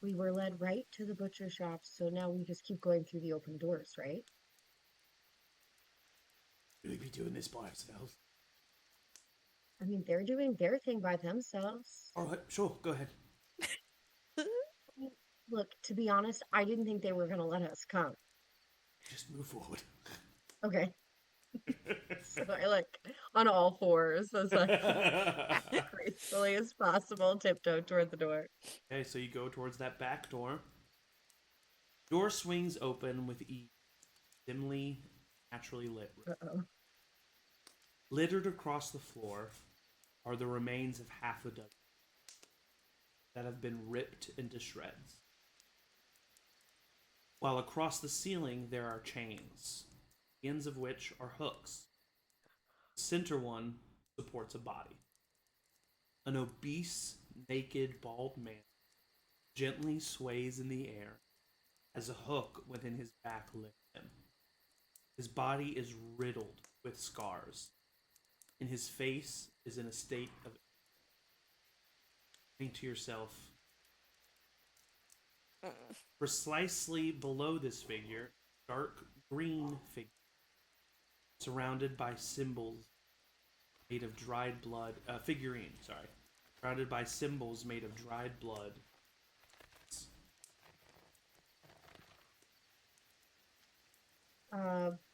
we were led right to the butcher shop, so now we just keep going through the open doors, right? Should we be doing this by ourselves? I mean, they're doing their thing by themselves. All right, sure, go ahead. Look, to be honest, I didn't think they were going to let us come. Just move forward. Okay. So I look on all fours as gracefully as possible, tiptoe toward the door. Okay, so you go towards that back door. Door swings open with ease, dimly, naturally lit. Uh-oh. Littered across the floor are the remains of half a dozen that have been ripped into shreds. While across the ceiling there are chains, the ends of which are hooks. The center one supports a body. An obese, naked, bald man gently sways in the air as a hook within his back lifts him. His body is riddled with scars, and his face is in a state of. Think to yourself, precisely below this figure, dark green figure, surrounded by symbols made of dried blood. Figurine, sorry, surrounded by symbols made of dried blood.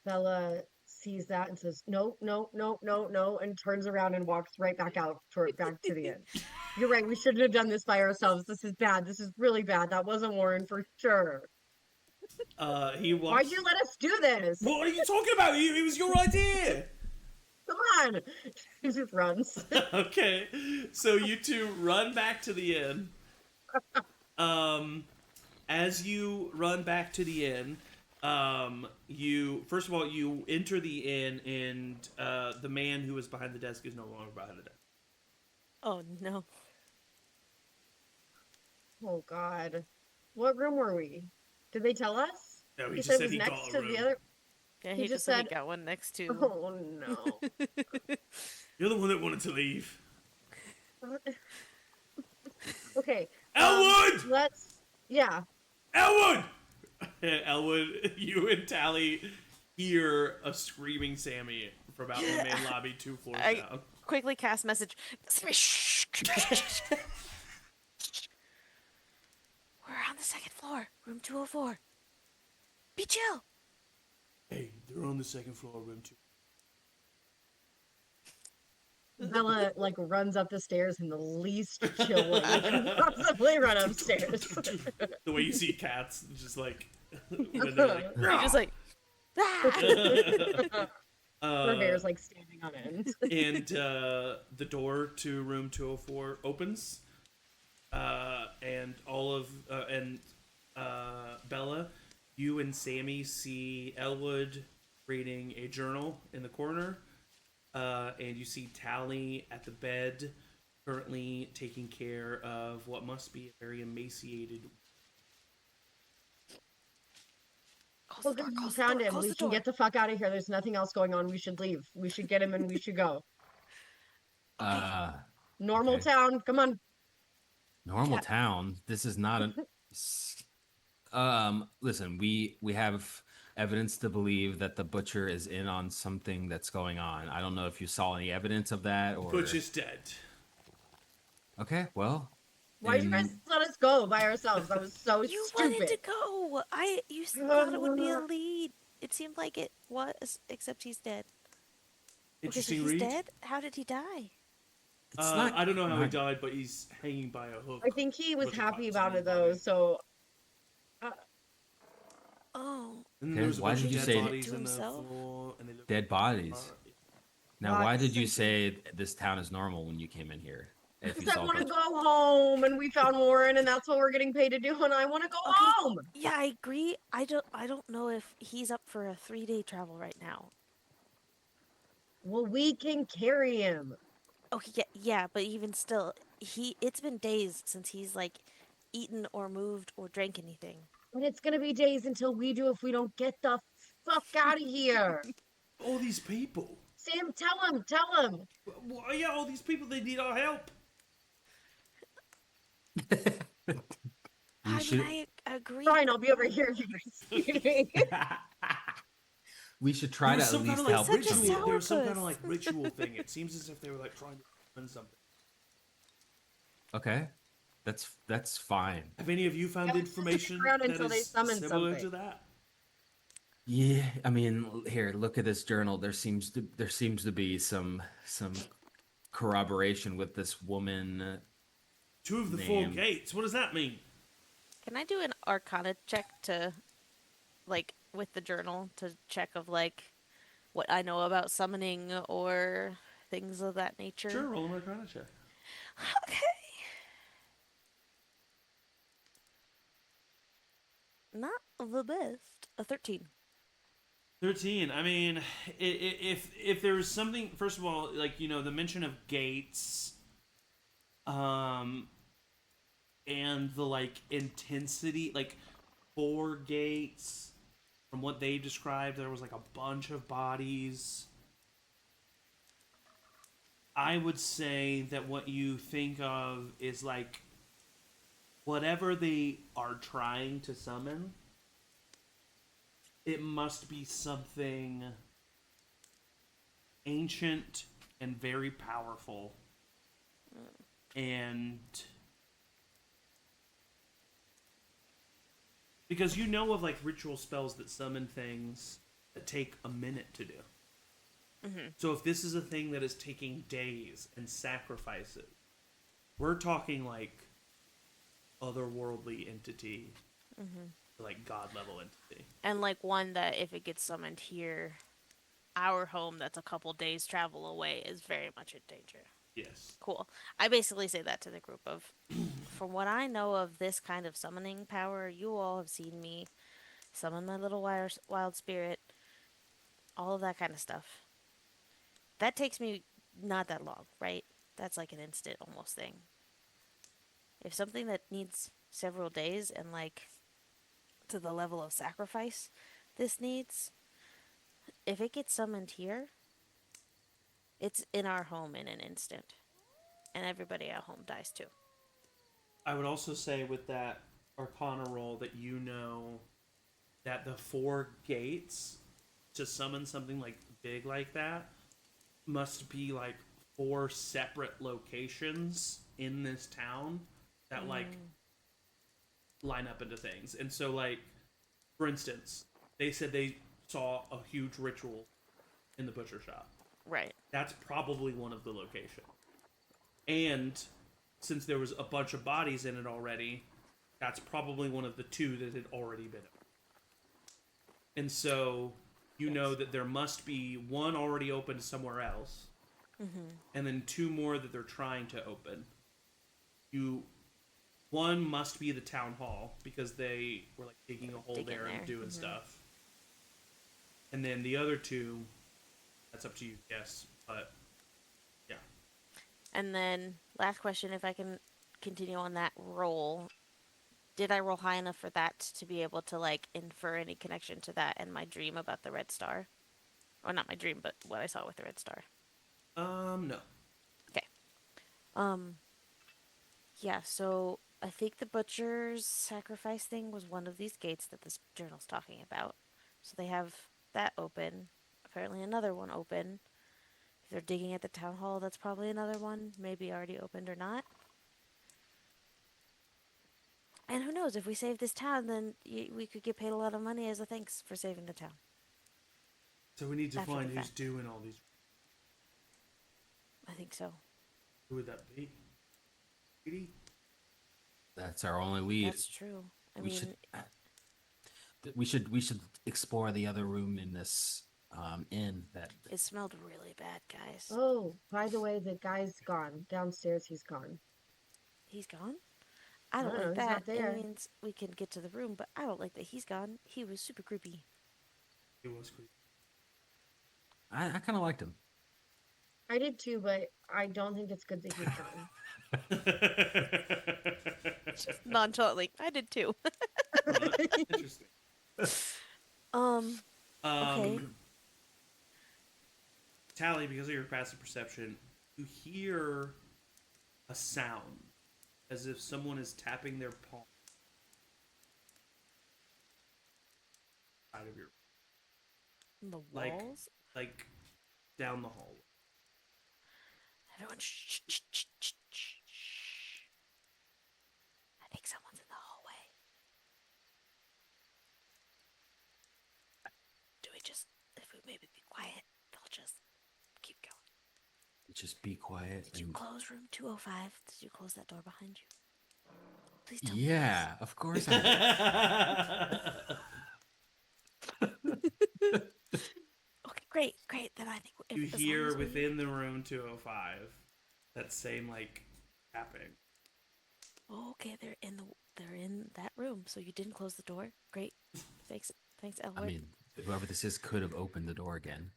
Bella sees that and says, "No, no, no, no, no," and turns around and walks right back out toward back to the inn. You're right. We shouldn't have done this by ourselves. This is bad. This is really bad. That wasn't Warren for sure. He walks. Why'd you let us do this? What are you talking about? It was your idea. Come on. He just runs. Okay, so you two run back to the inn. As you run back to the inn, you first of all you enter the inn, and the man who was behind the desk is no longer behind the desk. Oh no. Oh God. What room were we? Did they tell us? No, he He just said said it was he next got a to room. the other. Yeah, He he just just said said- he got one next to. Oh no. You're the one that wanted to leave. Okay. Elwood! Yeah. Elwood! Elwood, you and Tally hear a screaming Sammy from out in the main lobby 2 floors down. Quickly cast message. We're on the second floor, room 204. Be chill. Hey, they're on the second floor, room 2. Bella like runs up the stairs in the least chill way you can possibly run upstairs. The way you see cats, just like when they're like, You're just like, ah! Her hair's like standing on end. and the door to room 204 opens, and all of Bella, you and Sammy see Elwood reading a journal in the corner, and you see Tally at the bed, currently taking care of what must be a very emaciated. Look, we found him. We can get the fuck out of here. There's nothing else going on. We should leave. We should get him and we should go. Normal Okay. town. Come on. Normal town. This is not an. Listen, we have evidence to believe that the butcher is in on something that's going on. I don't know if you saw any evidence of that or. Butcher's dead. Okay, well. Why did you guys let us go by ourselves? That was so You stupid. wanted to go. You thought it would be a lead. It seemed like it was, except he's dead. Interesting okay, so he's read. dead? How did he die? It's not. I don't know how he not- died, but he's hanging by a hook. I think he was Butcher happy caught about it somebody. though. So Oh. And Okay, there was a why bunch did of you dead say- bodies To in the himself? floor, and they looked Dead bodies. Now, Why- why did you say this town is normal when you came in here? if Because you I saw want to Butch. go home, and we found Warren, and that's what we're getting paid to do, and I want to go Okay. home. Yeah, I agree. I don't know if he's up for a 3-day travel right now. Well, we can carry him. Okay, yeah, but even still, it's been days since he's like eaten or moved or drank anything. And it's gonna be days until we do if we don't get the fuck out of here. All these people. Sam, tell him. Well, yeah, all these people, they need our help. We I mean, should I agree. Fine, I'll be over here if you guys need me. we should try to at least help Such a some people. There was some kind of sourpuss. like ritual thing. It seems as if they were like trying to summon something. Okay, that's fine. Have any of you found Yeah, we just have to stick information around that until they is summon similar something. to that? Yeah, I mean, here, look at this journal. There seems to be some corroboration with this woman. Two of the four Name. gates. What does that mean? Can I do an Arcana check to, like, with the journal to check of like what I know about summoning or things of that nature? Sure, roll an Arcana check. Okay. Not the best. A 13. 13. I mean, if there was something, first of all, like, you know, the mention of gates, and the like intensity, like 4 gates, from what they described, there was like a bunch of bodies. I would say that what you think of is like whatever they are trying to summon, it must be something ancient and very powerful. And because you know of like ritual spells that summon things that take a minute to do. So if this is a thing that is taking days and sacrifices, we're talking like otherworldly entity, like god level entity. And like one that if it gets summoned here, our home that's a couple days travel away is very much in danger. Yes. Cool. I basically say that to the group of, from what I know of this kind of summoning power, you all have seen me summon my little wild spirit, all of that kind of stuff. That takes me not that long, right? That's like an instant almost thing. If something that needs several days and like to the level of sacrifice this needs, if it gets summoned here, it's in our home in an instant. And everybody at home dies too. I would also say with that Arcana roll that you know that the 4 gates to summon something like big like that must be like 4 separate locations in this town that like line up into things. And so like for instance, they said they saw a huge ritual in the butcher shop. Right. That's probably one of the locations. And since there was a bunch of bodies in it already, that's probably one of the 2 that had already been opened. And so you know that there must be one already opened somewhere else, and then 2 more that they're trying to open. One must be the town hall because they were like digging a hole Digging there and there, doing stuff. And then the other 2, that's up to you, yes, but yeah. And then last question, if I can continue on that roll. Did I roll high enough for that to be able to like infer any connection to that and my dream about the red star? Or not my dream, but what I saw with the red star. No. Okay. Yeah, so I think the butcher's sacrifice thing was one of these gates that this journal's talking about. So they have that open. Apparently another one open. If they're digging at the town hall, that's probably another one. Maybe already opened or not. And who knows, if we save this town, then we could get paid a lot of money as a thanks for saving the town. So we need to After find the who's fact. doing all these. I think so. Who would that be? Edie? That's our only lead. That's true. I we mean, should we should explore the other room in this inn that It smelled really bad, guys. Oh, by the way, the guy's gone. Downstairs, he's gone. He's gone? I I don't don't know, like he's that. not It there. means we can get to the room, but I don't like that he's gone. He was super creepy. It was creepy. I kind of liked him. I did too, but I don't think it's good that he's gone. Nonchalantly. I did too. Interesting. um, okay. Tally, because of your passive perception, you hear a sound as if someone is tapping their palm out of your The like walls? like down the hallway. Everyone, shh, shh, shh, shh, shh, shh. I think someone's in the hallway. Do we just, if we maybe be quiet, they'll just keep going. Just be quiet. Did you And... close room 205? Did you close that door behind you? Please tell me. Yeah, of course I did. Okay, great, great. Then I think You as long hear as we... within the room 205 that same like tapping. Oh, okay, they're in that room. So you didn't close the door. Great. Thanks, I Elwood. mean, whoever this is could have opened the door again.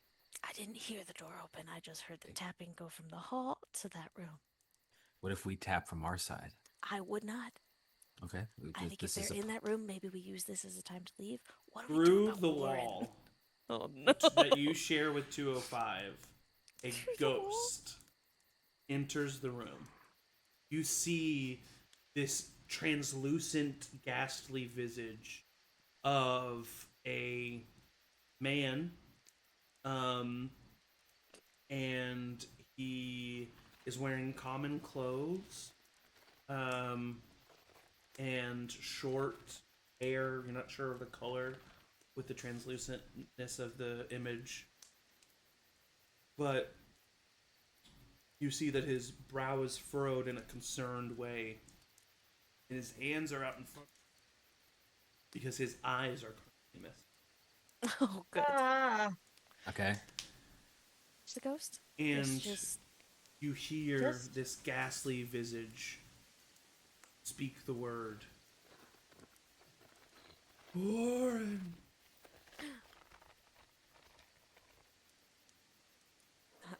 I didn't hear the door open. I just heard the tapping go from the hall to that room. What if we tap from our side? I would not. Okay. I think if This is they're a in that room, maybe we use this as a time to leave. What do we do Through about the Warren? wall Oh no! that you share with 205, a ghost enters the room. You see this translucent, ghastly visage of a man, and he is wearing common clothes, and short hair. You're not sure of the color with the translucentness of the image, but you see that his brow is furrowed in a concerned way, and his hands are out in front because his eyes are currently missing. Oh, good. Ah, Okay. It's the ghost. And It's just you hear Just- this ghastly visage speak the word Warren.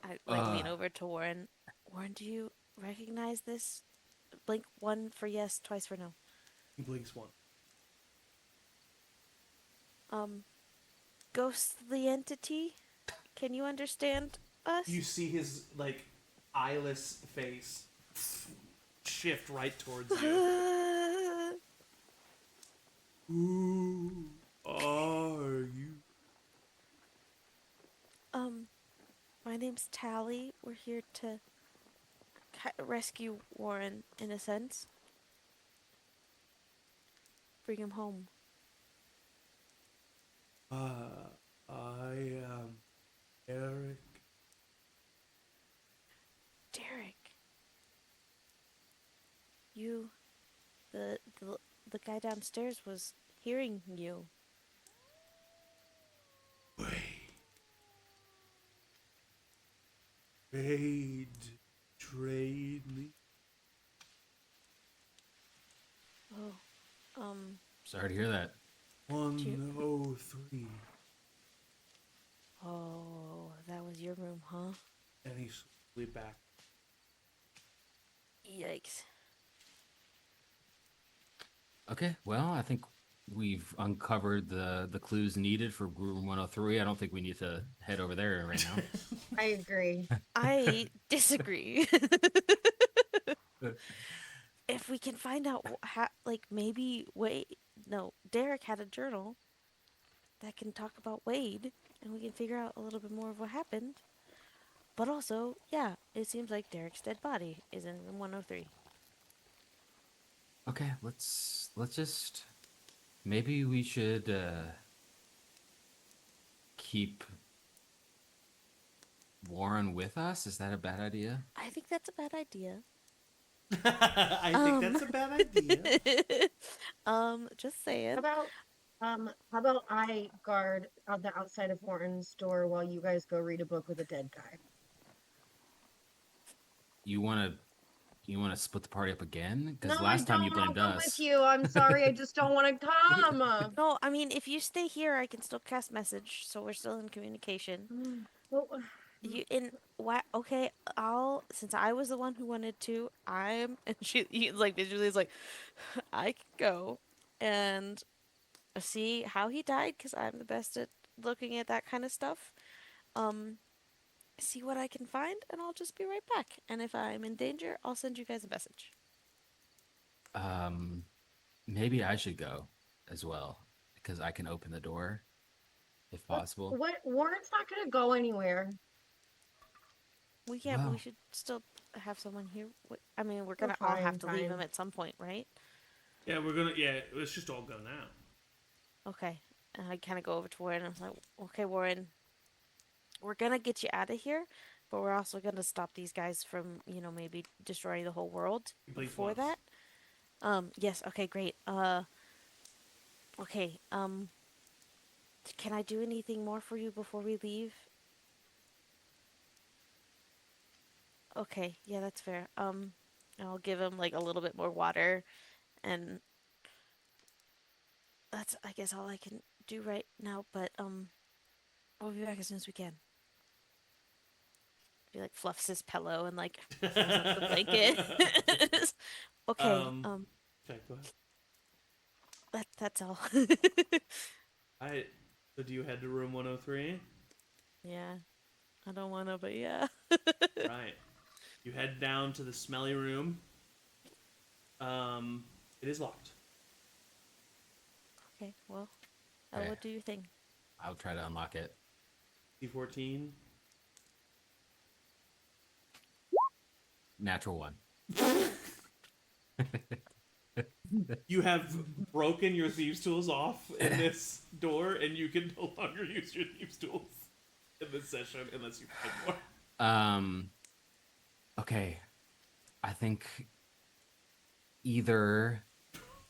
I lean over to Warren. Warren, do you recognize this? Blink one for yes, twice for no. He blinks one. Ghostly entity, can you understand us? You see his like eyeless face shift right towards you. Who are you? My name's Tally. We're here to rescue Warren, in a sense. Bring him home. I am Eric. Derek. You, the guy downstairs was hearing you. Wade betrayed me. Oh, Sorry to hear that. 103. oh, that was your room, huh? And he slowly back. Yikes. Okay. Well, I think we've uncovered the clues needed for room 103. I don't think we need to head over there right now. I agree. I disagree. If we can find out how, like maybe Derek had a journal that can talk about Wade, and we can figure out a little bit more of what happened. But also, yeah, it seems like Derek's dead body is in room 103. Okay, let's just maybe we should keep Warren with us. Is that a bad idea? I think that's a bad idea. I think that's a bad idea. Just saying. How about How about I guard on the outside of Morton's door while you guys go read a book with a dead guy? You want to split the party up again? No, Because I last time you don't. I'll blamed come with us. you. I'm sorry. I just don't want to come. No, I mean, if you stay here, I can still cast message, so we're still in communication. Well, You in what? Okay, I'll since I was the one who wanted to, I'm and he, like visually is like, I can go and see how he died because I'm the best at looking at that kind of stuff. Um, see what I can find, and I'll just be right back. And if I'm in danger, I'll send you guys a message. Um, maybe I should go as well because I can open the door if possible. what? Warren's not going to go anywhere. Well, yeah, but we Well, should still have someone here. I mean, we're Oh, gonna all have fine, to leave him fine. at some point, right? Yeah, we're gonna. Yeah, let's just all go now. Okay. And I kind of go over to Warren and I was like, okay, Warren, we're gonna get you out of here, but we're also gonna stop these guys from, maybe destroying the whole world Complete before once. that. Yes, okay, great. Okay, can I do anything more for you before we leave? Okay, yeah, that's fair. I'll give him like a little bit more water, and that's, I guess, all I can do right now, but, we'll be back as soon as we can. He like fluffs his pillow and like pulls up the blanket. Okay, Okay, go ahead. that's all. I. So do you head to room 103? Yeah, I don't wanna, but yeah. Right. You head down to the smelly room. It is locked. Okay, well, Okay. what do you think? I'll try to unlock it. C14. Natural one. You have broken your thieves' tools off in this door, and you can no longer use your thieves' tools in this session unless you find more. Okay. I think either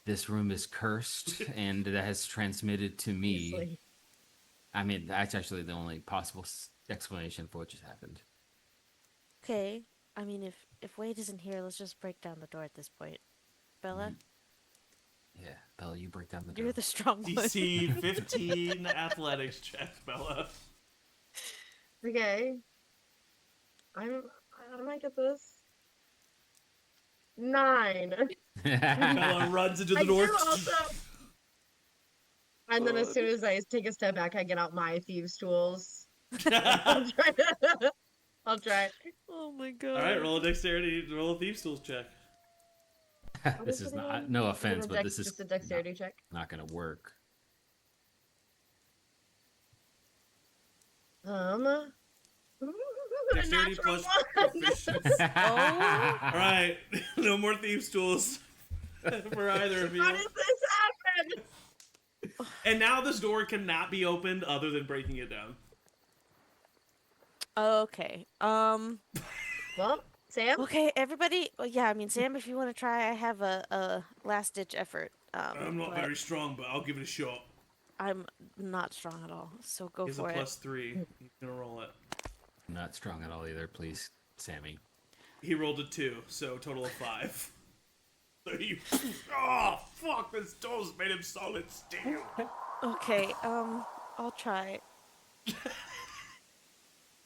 this room is cursed and that has transmitted to me. Obviously. I mean, that's actually the only possible explanation for what just happened. Okay, I mean, if Wade isn't here, let's just break down the door at this point. Bella, Yeah, Bella, you break down the door. you're the strong one. DC 15 athletics check, Bella. Okay. I might get this. 9. Bella runs into the I door. do also. And then as soon as I take a step back, I get out my thieves' tools. I'll try. I'll try. Oh my god. All right, roll a dexterity, roll a thieves' tools check. What This is is it not, again? no Is it offense, but this is just a dexterity check. not going to work. Dexterity Natural plus one. proficiency. Oh, All right, no more thieves' tools for either of you. How does this happen? And now this door cannot be opened other than breaking it down. okay. Well, Sam. Okay, everybody. Well, yeah, I mean, Sam, if you want to try, I have a last ditch effort. I'm not but very strong, but I'll give it a shot. I'm not strong at all, so go Here's a for it. +3. He's gonna roll it. I'm not strong at all either, please, Sammy. He rolled a 2, so total of 5. So you. Oh fuck! This door's made of solid steel. Okay, I'll try.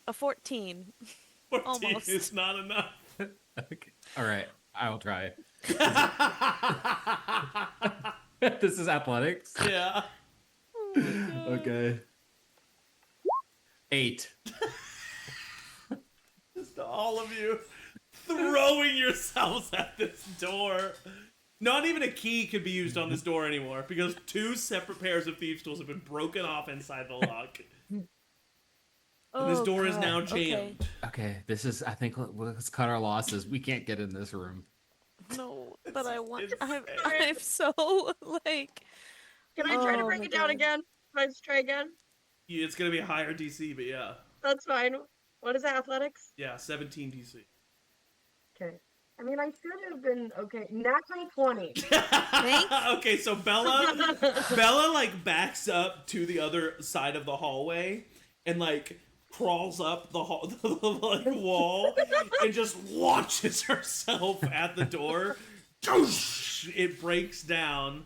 A 14. 14 Almost. is not enough. Okay. All right, I will try. This is athletics. Yeah. Okay. 8. Just all of you throwing yourselves at this door. Not even a key could be used on this door anymore because 2 separate pairs of thieves' tools have been broken off inside the lock. And this door is now jammed. Okay, this is. I think let's cut our losses. We can't get in this room. No, but I want. it's I'm so like. Can I try to Oh break my it down God. again? Can I just try again? Yeah, it's gonna be a higher DC, but yeah. That's fine. What is that, athletics? Yeah, 17 DC. Okay. I mean, I should have been okay. Natural 20. Okay, so Bella like backs up to the other side of the hallway and like crawls up the like wall and just launches herself at the door. It breaks down.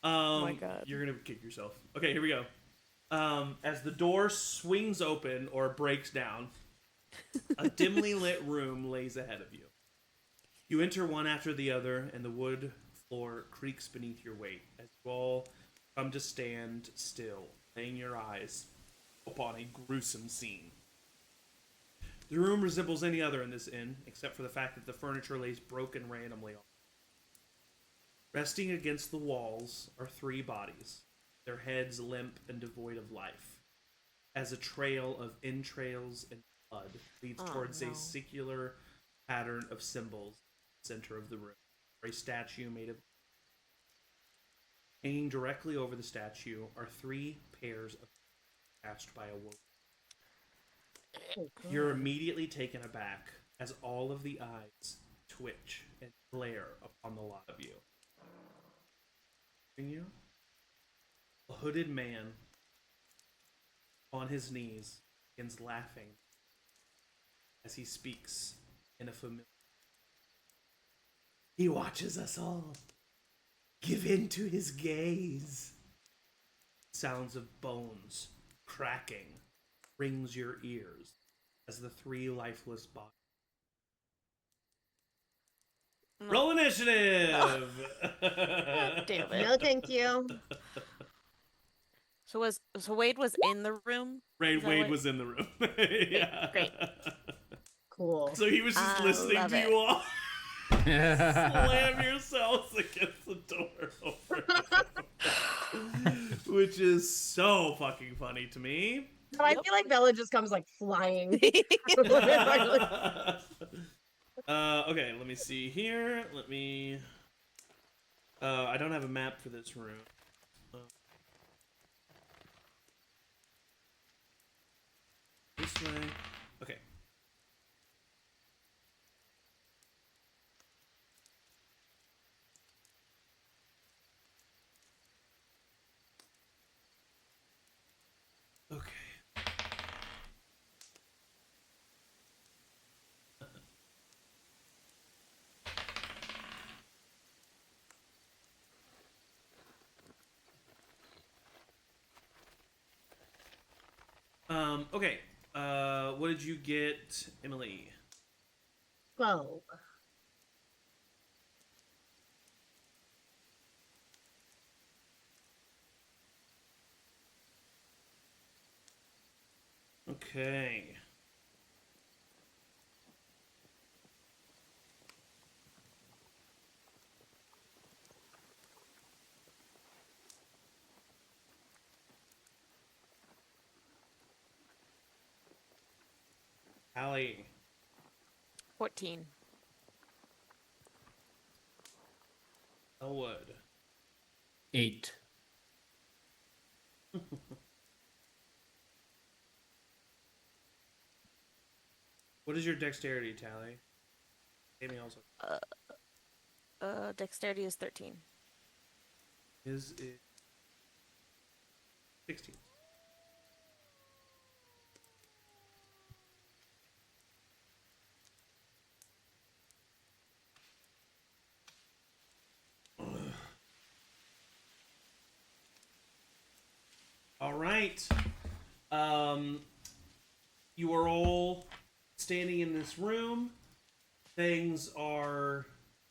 my God. You're gonna kick yourself. Okay, here we go. As the door swings open or breaks down, a dimly lit room lays ahead of you. You enter one after the other, and the wood floor creaks beneath your weight as you all come to stand still, laying your eyes upon a gruesome scene. The room resembles any other in this inn, except for the fact that the furniture lays broken randomly on. Resting against the walls are 3 bodies, their heads limp and devoid of life, as a trail of entrails and blood leads towards a circular pattern of symbols in the center of the room, where a statue made of. Hanging directly over the statue are 3 pairs of attached by a woman. Oh, You're God. immediately taken aback as all of the eyes twitch and glare upon the lot of you. You? A hooded man on his knees begins laughing as he speaks in a familiar. He watches us all. Give in to his gaze. Sounds of bones cracking rings your ears as the 3 lifeless bodies. Roll initiative! Damn it. No, thank you. So Wade was in the room? Is that Wade what- was in the room. Yeah. Great. Cool. So he was just listening love to it. you all slam yourselves against the door over. Which is so fucking funny to me. But I Yep. feel like Bella just comes like flying. Okay, let me see here. Let me. I don't have a map for this room. This way. Okay. Okay. Okay. What did you get, Emily? 12. Okay. Allie. 14. Elwood. 8. What is your dexterity tally? Amy also. Dexterity is 13. Is it 16? All right. You are all standing in this room. Things are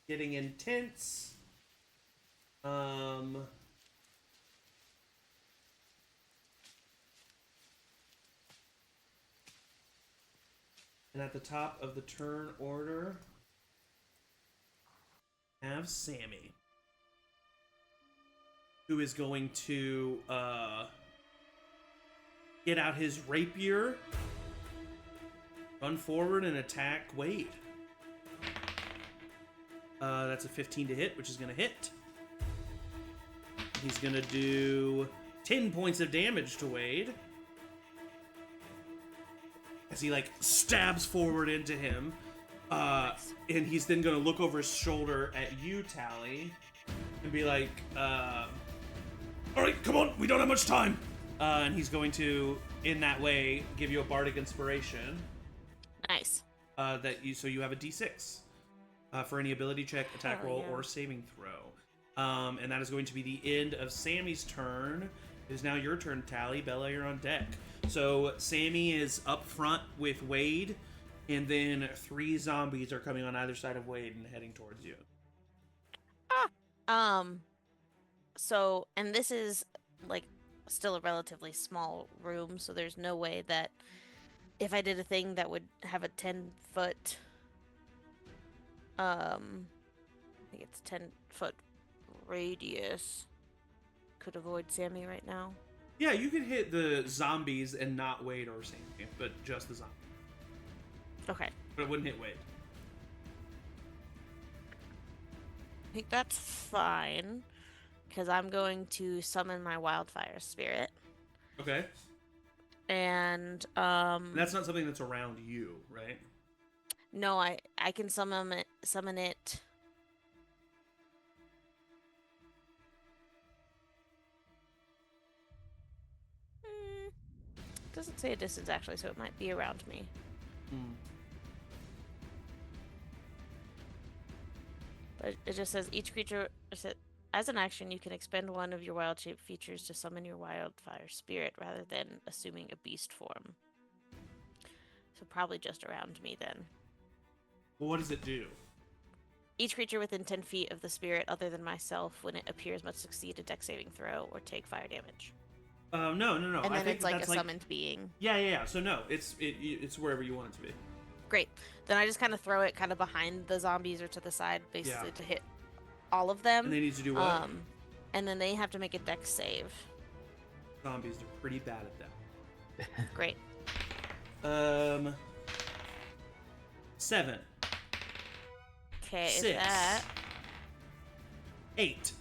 getting intense. And at the top of the turn order, have Sammy, who is going to get out his rapier, run forward, and attack Wade. That's a 15 to hit, which is going to hit. He's going to do 10 points of damage to Wade as he, like, stabs forward into him. Nice. And he's then going to look over his shoulder at you, Tally, and be like, all right, come on, we don't have much time. And he's going to, in that way, give you a bardic inspiration. Nice. So you have a d6 for any ability check, attack Hell roll, yeah. or saving throw. And that is going to be the end of Sammy's turn. It is now your turn, Tally. Bella, you're on deck. So Sammy is up front with Wade, and then 3 zombies are coming on either side of Wade and heading towards you. So, and this is like still a relatively small room, so there's no way that if I did a thing that would have a 10-foot, I think it's 10-foot radius, could avoid Sammy right now. Yeah, you could hit the zombies and not Wade or Sammy, but just the zombies. Okay. But it wouldn't hit Wade. I think that's fine, because I'm going to summon my wildfire spirit. Okay. And And that's not something that's around you, right? no, I can summon it. Doesn't say a distance actually, so it might be around me. Hmm. But it just says each creature, as an action, you can expend one of your wild shape features to summon your wildfire spirit rather than assuming a beast form. So probably just around me then. Well, what does it do? Each creature within 10 feet of the spirit other than myself, when it appears, must succeed a dex saving throw or take fire damage. No. And I then think it's like that's a summoned being. Yeah. So no, it's wherever you want it to be. Great. Then I just kind of throw it kind of behind the zombies or to the side, basically to hit all of them. And they need to do what? And then they have to make a dex save. Zombies are pretty bad at that. Great. 7. Okay, is 6. that... 8.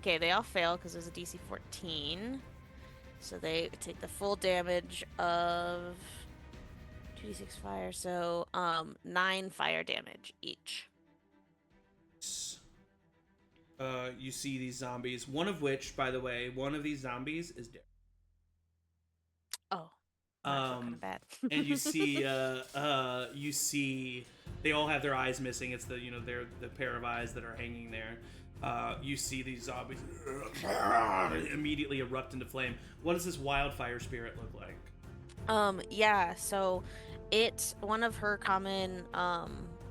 Okay, they all fail because there's a DC 14. So they take the full damage of 2d6 fire, so 9 fire damage each. You see these zombies. One of which, by the way, one of these zombies is dead. Oh, kind of bad. And you see they all have their eyes missing. It's they're the pair of eyes that are hanging there. You see these zombies immediately erupt into flame. What does this wildfire spirit look like? Yeah, so one of her common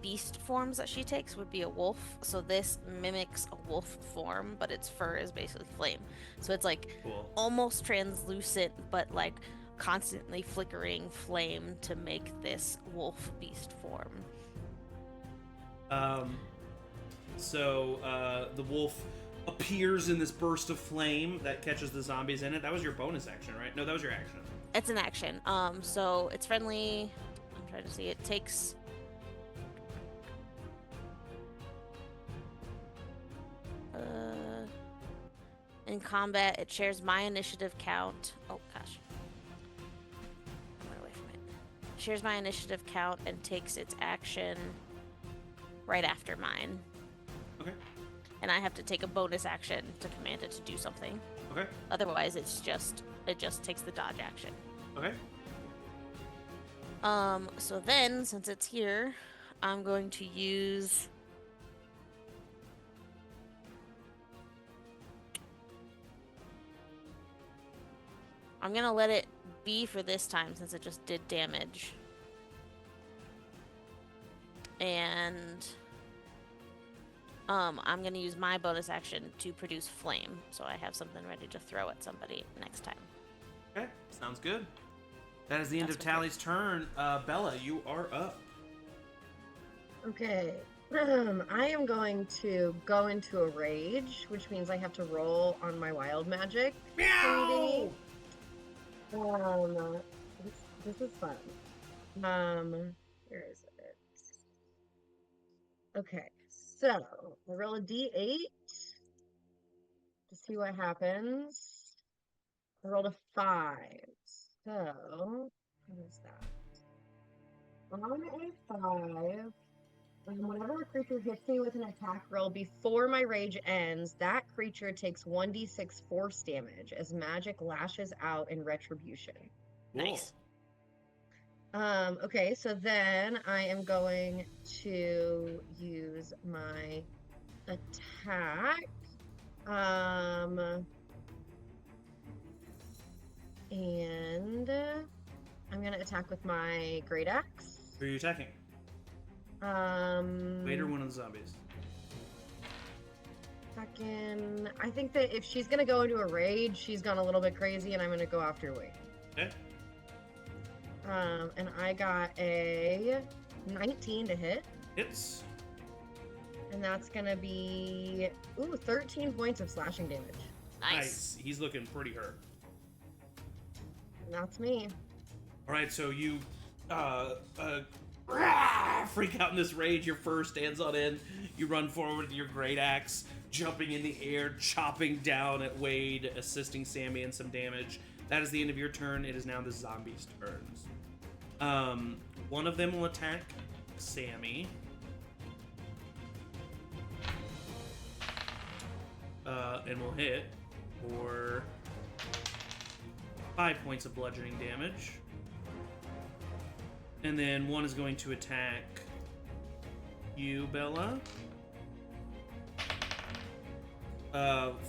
beast forms that she takes would be a wolf. So this mimics a wolf form, but its fur is basically flame. So it's like Cool. almost translucent, but like constantly flickering flame to make this wolf beast form. So the wolf appears in this burst of flame that catches the zombies in it. That was your bonus action, right? No, that was your action. It's an action. So it's friendly. I'm trying to see. It takes. In combat, it shares my initiative count. Oh gosh. I went away from it. Shares my initiative count and takes its action right after mine. Okay. And I have to take a bonus action to command it to do something. Okay. Otherwise, it just takes the dodge action. Okay. So then, since it's here, I'm going to use... I'm gonna let it be for this time since it just did damage. And... I'm gonna use my bonus action to produce flame, so I have something ready to throw at somebody next time. Okay. Sounds good. That is the end That's of what Tally's turn. Bella, you are up. Okay. I am going to go into a rage, which means I have to roll on my wild magic. Meow! This is fun. Where is it? Okay, so I roll a d8 to see what happens. I rolled a 5. So, what is that? On a 5, whenever a creature hits me with an attack roll before my rage ends, that creature takes 1d6 force damage as magic lashes out in retribution. Cool. Nice. Okay, so then I am going to use my attack. And I'm gonna attack with my great axe. Who are you attacking? Wade or one of the zombies? Fucking, I think that if she's gonna go into a rage, she's gone a little bit crazy, and I'm gonna go after Wade. Okay. And I got a 19 to hit, Hits. and that's gonna be 13 points of slashing damage. Nice. He's looking pretty hurt. And that's me. All right, so you freak out in this rage. Your fur stands on end. You run forward with your great axe, jumping in the air, chopping down at Wade, assisting Sammy in some damage. That is the end of your turn. It is now the zombies' turns. One of them will attack Sammy. And will hit for 5 points of bludgeoning damage. And then one is going to attack you, Bella.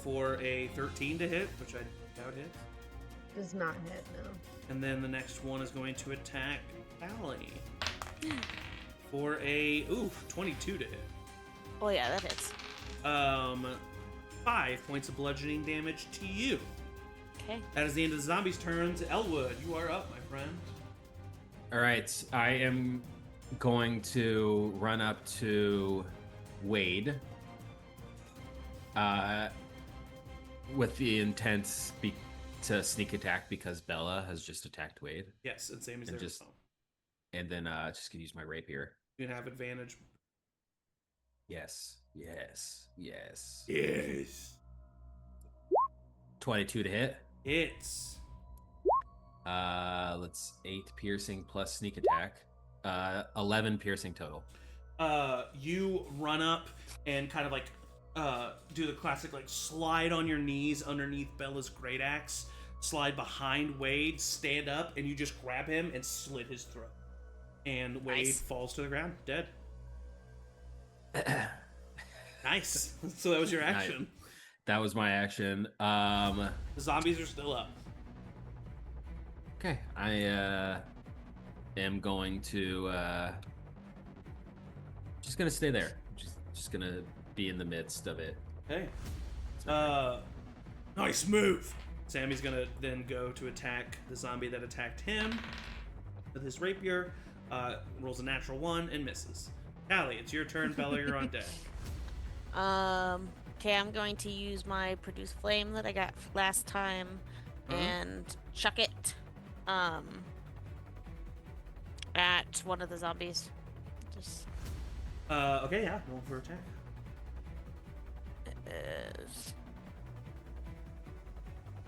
For a 13 to hit, which I doubt hits. Does not hit, no. And then the next one is going to attack Allie. For a 22 to hit. Oh yeah, that hits. 5 points of bludgeoning damage to you. Okay. That is the end of the zombies' turns. Elwood, you are up, my friend. All right, I am going to run up to Wade with the intent to sneak attack because Bella has just attacked Wade. Yes, and Sammy's And there just- as well. And then just gonna use my rapier. You can have advantage. Yes, yes, yes. Yes. 22 to hit. Hits. Let's 8 piercing plus sneak attack. 11 piercing total. You run up and kind of like do the classic like slide on your knees underneath Bella's great axe, slide behind Wade, stand up, and you just grab him and slit his throat. And Wade Nice. falls to the ground, dead. Nice. So that was your action. That was my action. The zombies are still up. Okay, I am going to just gonna stay there. Just gonna be in the midst of it. Hey. Nice move. Sammy's gonna then go to attack the zombie that attacked him with his rapier. Rolls a natural 1 and misses. Callie, it's your turn. Bella, you're on deck. Okay, I'm going to use my produce flame that I got last time and chuck it at one of the zombies. Just Okay, yeah, roll for attack. is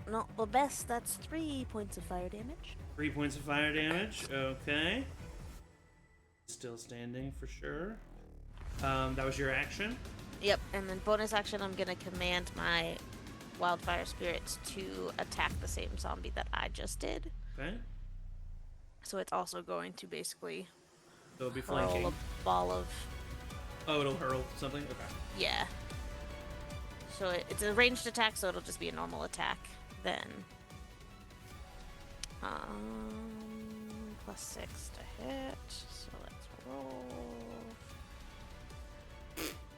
not the best. That's 3 points of fire damage. 3 points of fire damage. Okay. Still standing for sure. That was your action. Yep, and then bonus action, I'm gonna command my wildfire spirits to attack the same zombie that I just did. Okay. So it's also going to basically So it'll be hurl flanking. a ball of Oh, it'll hurl something? Okay. yeah. So it's a ranged attack, so it'll just be a normal attack. Then plus 6 to hit. So let's roll.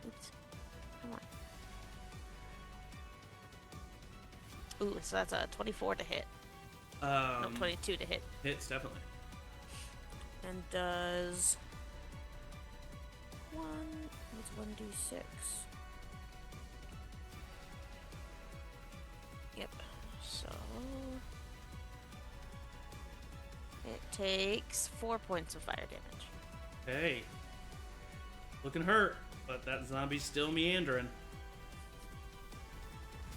Oops. Come on. Ooh, so that's a 24 to hit. No, 22 to hit. Hits, definitely. And does 1d6. Yep. So it takes 4 points of fire damage. Hey. Looking hurt, but that zombie's still meandering.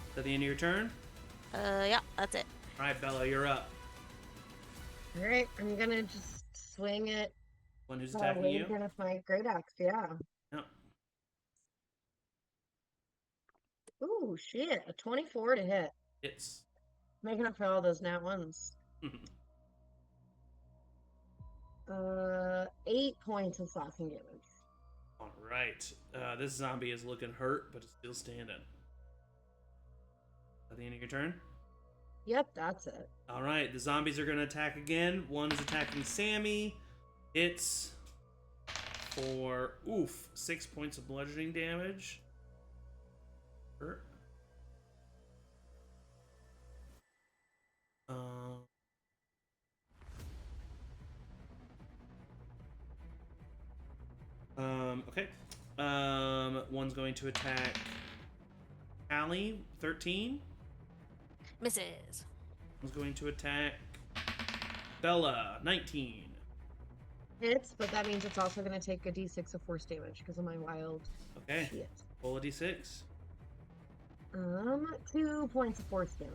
Is that the end of your turn? Yeah, that's it. Alright, Bella, you're up. Alright, I'm gonna just swing at One who's attacking wave you. again with my great axe, yeah. Yep. Ooh, shit. A 24 to hit. Hits. Making up for all those nat ones. 8 points of slashing damage. All right. This zombie is looking hurt, but is still standing. Is that the end of your turn? Yep, that's it. All right. The zombies are going to attack again. One is attacking Sammy. It's for 6 points of bludgeoning damage. Hurt. Okay. One's going to attack Allie, 13. Misses. One's going to attack Bella, 19. Hits, but that means it's also going to take a d6 of force damage because of my wild Okay. shit. Roll a d6. 2 points of force damage.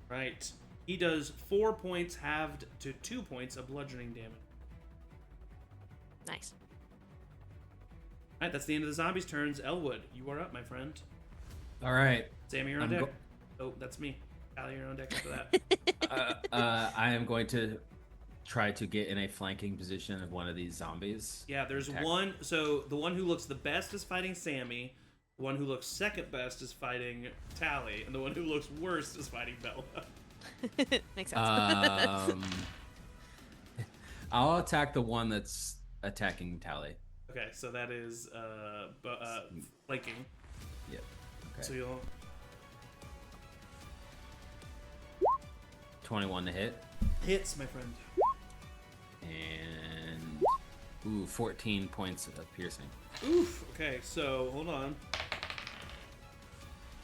Right. He does 4 points halved to 2 points of bludgeoning damage. Nice. All right, that's the end of the zombies' turns. Elwood, you are up, my friend. All right. Sammy, you're on I'm deck. Oh, that's me. Allie, you're on deck after that. I am going to try to get in a flanking position of one of these zombies. Yeah, there's Attack. one. So the one who looks the best is fighting Sammy. The one who looks second best is fighting Tally, and the one who looks worst is fighting Bella. Makes sense. I'll attack the one that's attacking Tally. Okay, so that is flanking. Yep. Okay. So you'll 21 to hit. hits, my friend. And 14 points of piercing. Oof. Okay, so hold on.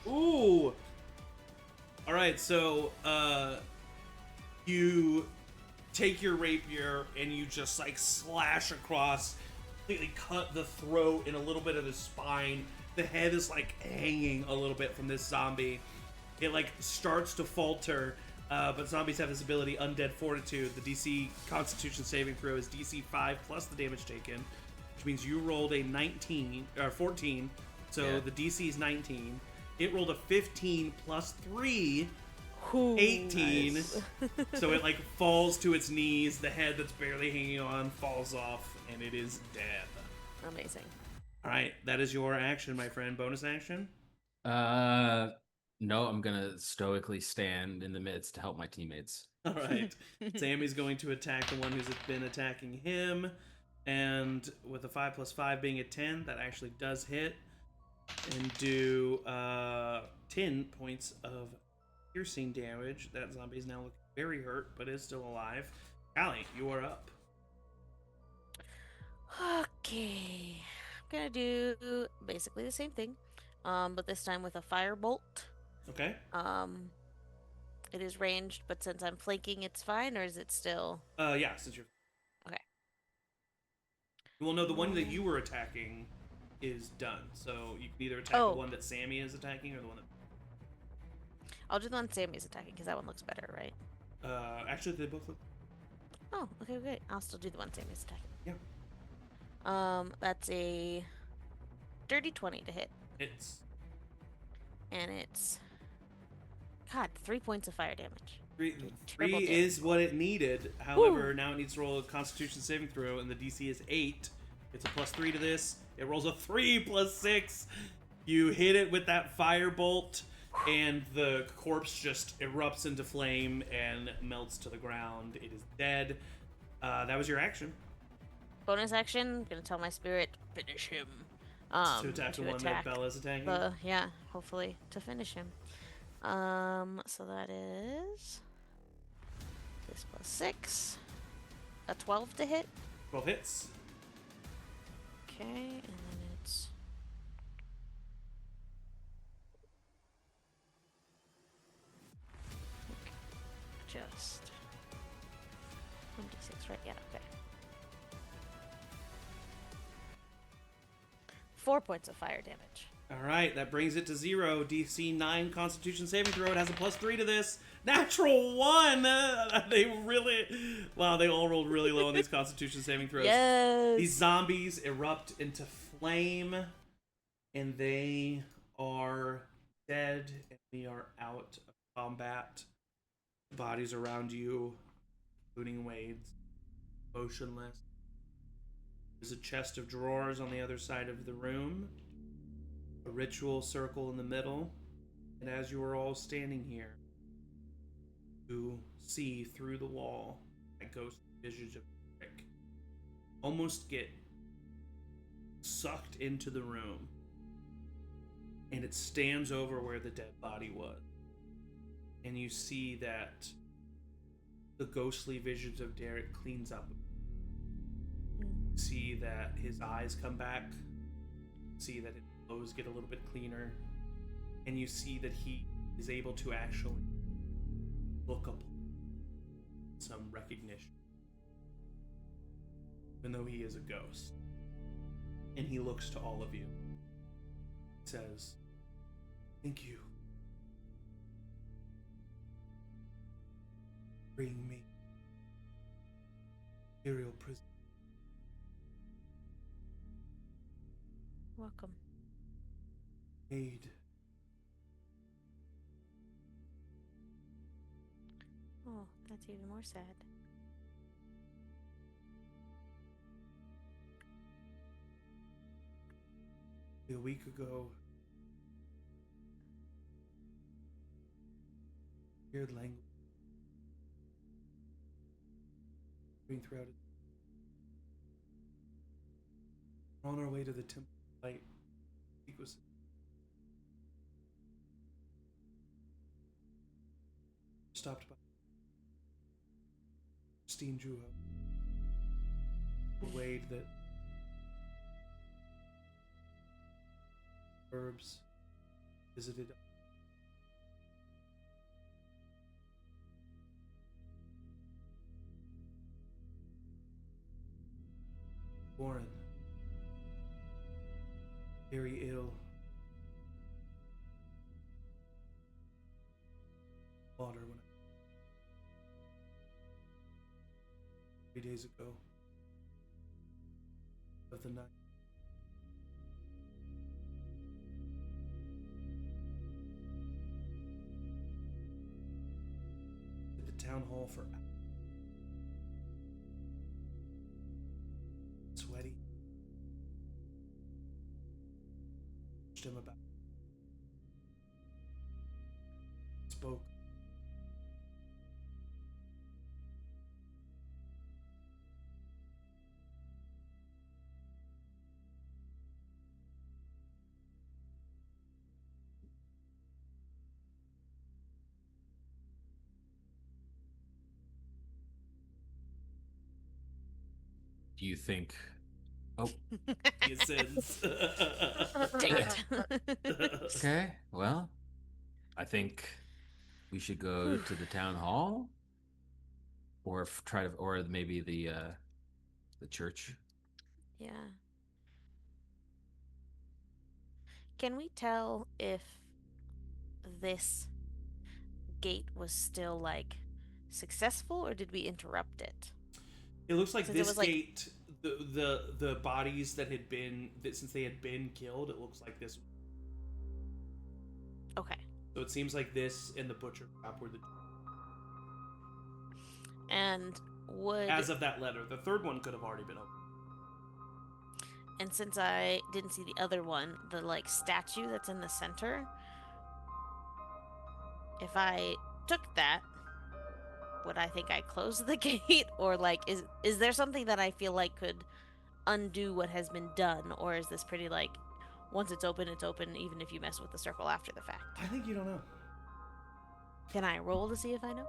Ooh. All right, so you take your rapier and you just like slash across, completely cut the throat and a little bit of the spine. The head is like hanging a little bit from this zombie. It like starts to falter, but zombies have this ability, Undead Fortitude. The DC Constitution saving throw is DC 5 plus the damage taken, which means you rolled a 14. So Yeah. the DC is 19. It rolled a 15 plus 3, Ooh, 18. nice. So it like falls to its knees. The head that's barely hanging on falls off, and it is dead. Amazing. All right, that is your action, my friend. Bonus action. No, I'm gonna stoically stand in the midst to help my teammates. All right. Sammy's going to attack the one who's been attacking him. And with a 5 plus 5 being a 10, that actually does hit. And do 10 points of piercing damage. That zombie is now looking very hurt, but is still alive. Allie, you are up. Okay. I'm gonna do basically the same thing, but this time with a firebolt. Okay. It is ranged, but since I'm flanking, it's fine, or is it still? Yeah, since you're... Okay. Well, no, the one that you were attacking is done. So you can either attack the one that Sammy is attacking or the one that... I'll do the one Sammy's attacking, because that one looks better, right? Actually, they both look... Oh, okay, great. I'll still do the one Sammy's attacking. Yeah. That's a dirty 20 to hit. It's... And it's... God, 3 points of fire damage. Three Triple damage. is what it needed. However, now it needs to roll a Constitution saving throw, and the DC is 8. It's a plus 3 to this. It rolls a 3 plus 6. You hit it with that firebolt, and the corpse just erupts into flame and melts to the ground. It is dead. That was your action. Bonus action, gonna tell my spirit, finish him. To attack the one that Bella's attacking. Yeah, hopefully to finish him. So that is this plus 6, a 12 to hit. 12 hits. Okay, and then it's just 26, right? Yeah, okay. 4 points of fire damage. All right, that brings it to 0. DC 9 Constitution saving throw. It has a +3 to this. Natural 1. They really, wow, they all rolled really low on these Constitution saving throws. Yes. These zombies erupt into flame, and they are dead. And we are out of combat. Bodies around you, including Wade's, motionless. There's a chest of drawers on the other side of the room. A ritual circle in the middle, and as you are all standing here, you see through the wall a ghost visage of Rick almost get sucked into the room, and it stands over where the dead body was, and you see that the ghostly visage of Derek cleans up. You see that his eyes come back, you see that his clothes get a little bit cleaner, and you see that he is able to actually look up some recognition, even though he is a ghost. And he looks to all of you. He says, "Thank you. Bring me Imperial prison." Welcome. Aid. Oh, that's even more sad. A week ago, weird language moving throughout it. We're on our way to the Temple of Light. It was stopped by Christine Juho, the Wade that Herbs visited. Warren, very ill. Water when 3 days ago of the night. At the town hall for sweaty. Asked him about. Spoke. Do you think? Oh, He says. Dang it. okay. Well, I think we should go to the town hall, or try to, or maybe the church. Yeah. Can we tell if this gate was still like successful or did we interrupt it? It looks like Since it this was, like- gate, the bodies that had been since they had been killed, it looks like this. Okay. So it seems like this and the butcher shop were the And would as of that letter. The third one could have already been open. and since I didn't see the other one, the like statue that's in the center, if I took that, would I think I closed the gate, or like is there something that I feel like could undo what has been done, or is this pretty like once it's open even if you mess with the circle after the fact? I think you don't know. Can I roll to see if I know?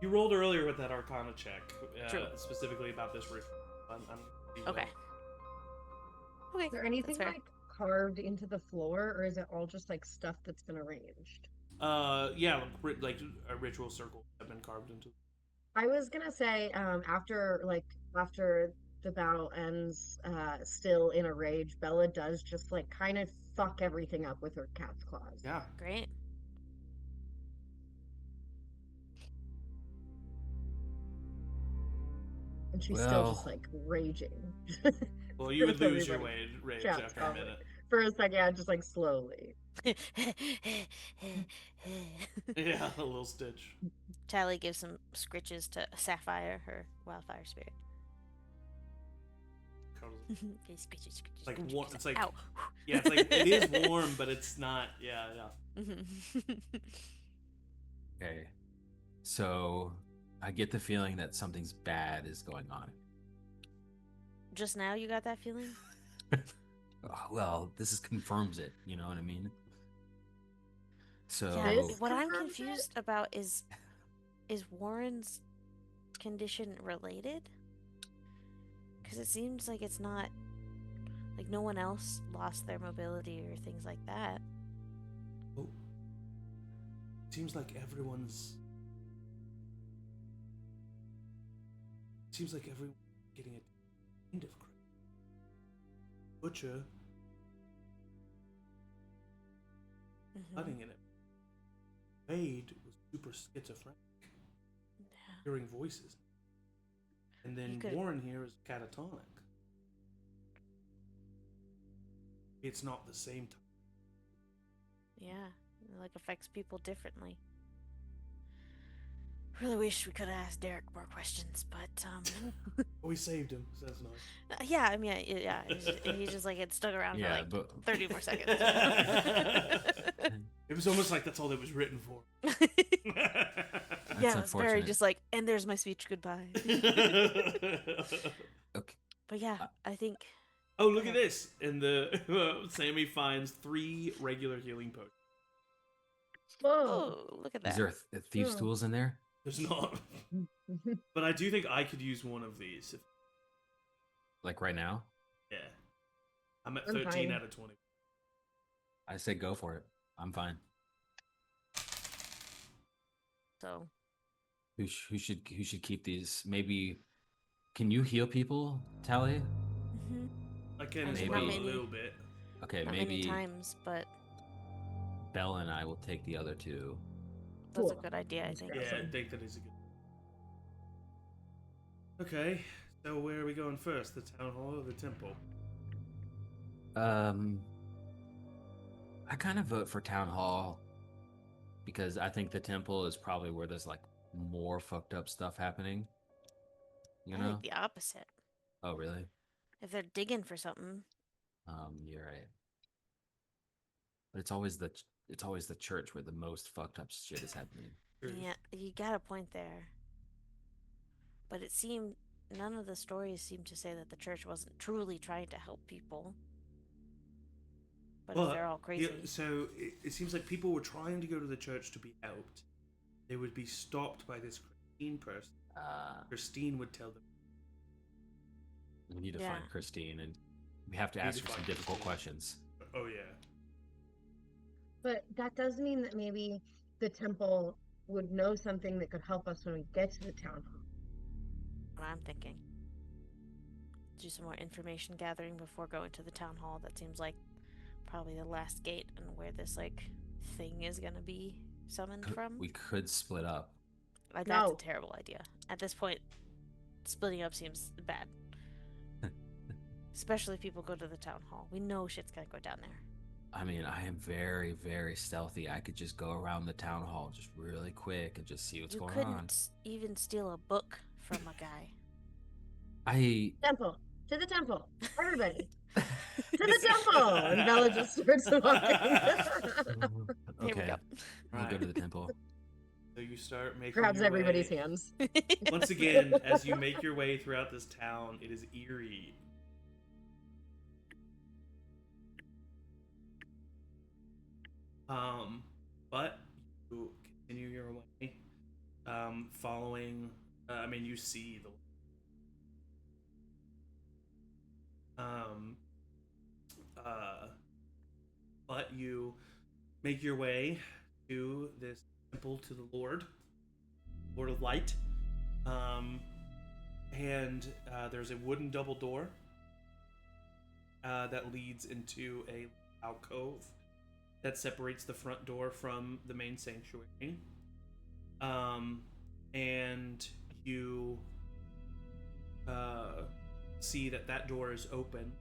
You rolled earlier with that Arcana check, True. specifically about this ritual. Okay. Okay. Is there anything that's fair. like carved into the floor, or is it all just like stuff that's been arranged? Yeah, like a ritual circle have been carved into. I was gonna say, after the battle ends, still in a rage, Bella does just like kind of fuck everything up with her cat's claws. Yeah. Great. And she's still just Well, like raging. Well, you would lose your Everybody rage shouts after a calmly. minute. For a second, just like slowly. Yeah, a little stitch. Tally gives some scritches to Sapphire, her wildfire spirit. Cuddles. Scritches, scritches, Like scritches, warm. scritches. It's like Ow. yeah, it's like it is warm, but it's not. Yeah, yeah. okay. So I get the feeling that something's bad is going on. Just now you got that feeling? Well, this is confirms it. You know what I mean? So Yeah, This what I'm confirms confused about is Warren's condition related? Because it seems like it's not, like no one else lost their mobility or things like that. Oh. Seems like everyone's. Seems like everyone's getting a kind of crazy. Butcher Mhm. cutting in it. Wade was super schizophrenic, hearing voices, and then could- Warren here is catatonic. It's not the same time. Yeah, it like affects people differently. Really wish we could have asked Derek more questions, but Oh, we saved him, so that's nice. yeah, I mean, yeah, he just like had stuck around for yeah, like but 30 more seconds. It was almost like that's all that was written for. that's Yeah, it's very unfortunate. just like, and there's my speech, goodbye. Okay. But yeah, I think Oh, look at this! And the Sammy finds 3 regular healing potions. Whoa. oh, look at that. Is there thieves' Oh. tools in there? There's not, but I do think I could use one of these. If, Like right now? yeah, I'm at I'm 13 fine. out of 20. I say go for it. I'm fine. So Who should keep these? Maybe can you heal people, Tally? mhm. I can I as mean, well not a many. little bit. Okay, Not many maybe times, but Belle and I will take the other 2. that's a Cool. good idea, I That's think. great. Yeah, I think that is a good. Okay, so where are we going first? The town hall or the temple? I kind of vote for town hall because I think the temple is probably where there's like more fucked up stuff happening. You I know? think the opposite. Oh, really? If they're digging for something, You're right. But it's always the church where the most fucked up shit is happening. Sure. yeah, you got a point there. But it seemed none of the stories seem to say that the church wasn't truly trying to help people. But if they're all crazy, so it seems like people were trying to go to the church to be helped. They would be stopped by this Christine person. Christine would tell them. We need to Yeah. find Christine, and we have to We need ask to her some find difficult Christine. questions. Oh yeah. But that does mean that maybe the temple would know something that could help us when we get to the town hall. what I'm thinking. Do some more information gathering before going to the town hall. That seems like probably the last gate and where this like thing is gonna be summoned from. We could split up. That's No. a terrible idea. At this point, splitting up seems bad. Especially if people go to the town hall. We know shit's gonna go down there. I mean, I am very, very stealthy. I could just go around the town hall just really quick and just see what's You going couldn't on. even steal a book from a guy. I Temple. To the temple. Everybody. To the temple! And Bella just starts walking. Here we okay. go. We'll go to the temple. So you start making Grabs your everybody's way. hands. Once again, as you make your way throughout this town, it is eerie. But you continue your way, following. I mean, you see the. But you make your way to this temple to the Lord of Light. and there's a wooden double door that leads into a alcove that separates the front door from the main sanctuary. And you see that that door is open,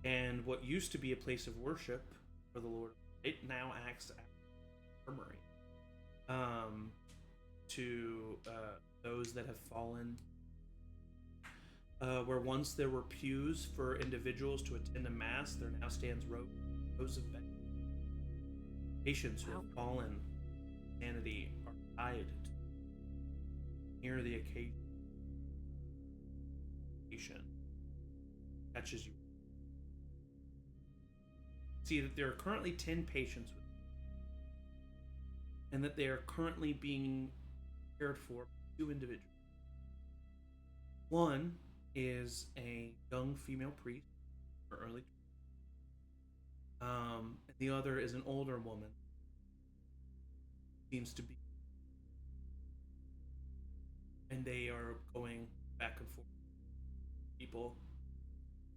and what used to be a place of worship for the Lord, it now acts as an armory to those that have fallen. Where once there were pews for individuals to attend a mass, there now stands rows of benches. Patients who have fallen sanity are tied near the occasion. Catches you. See that there are currently 10 patients with and that they are currently being cared for by 2 individuals. One is a young female priest, or early, and the other is an older woman. Seems to be, and they are going back and forth. People,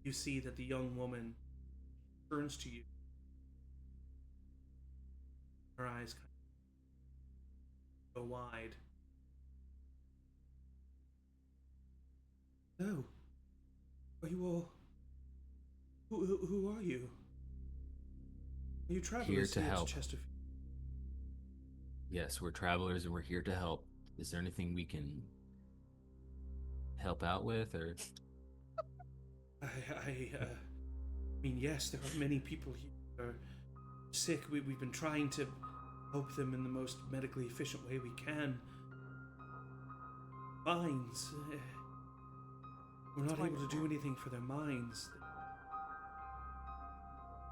you see that the young woman turns to you. Her eyes kind of go wide. No. Are you all? Who are you? Are you travelers Here to help. Chesterfield? Yes, we're travelers and we're here to help. Is there anything we can help out with, or? I mean, yes, there are many people here who are sick. We've been trying to help them in the most medically efficient way we can. Minds. We're not able to do anything for their minds.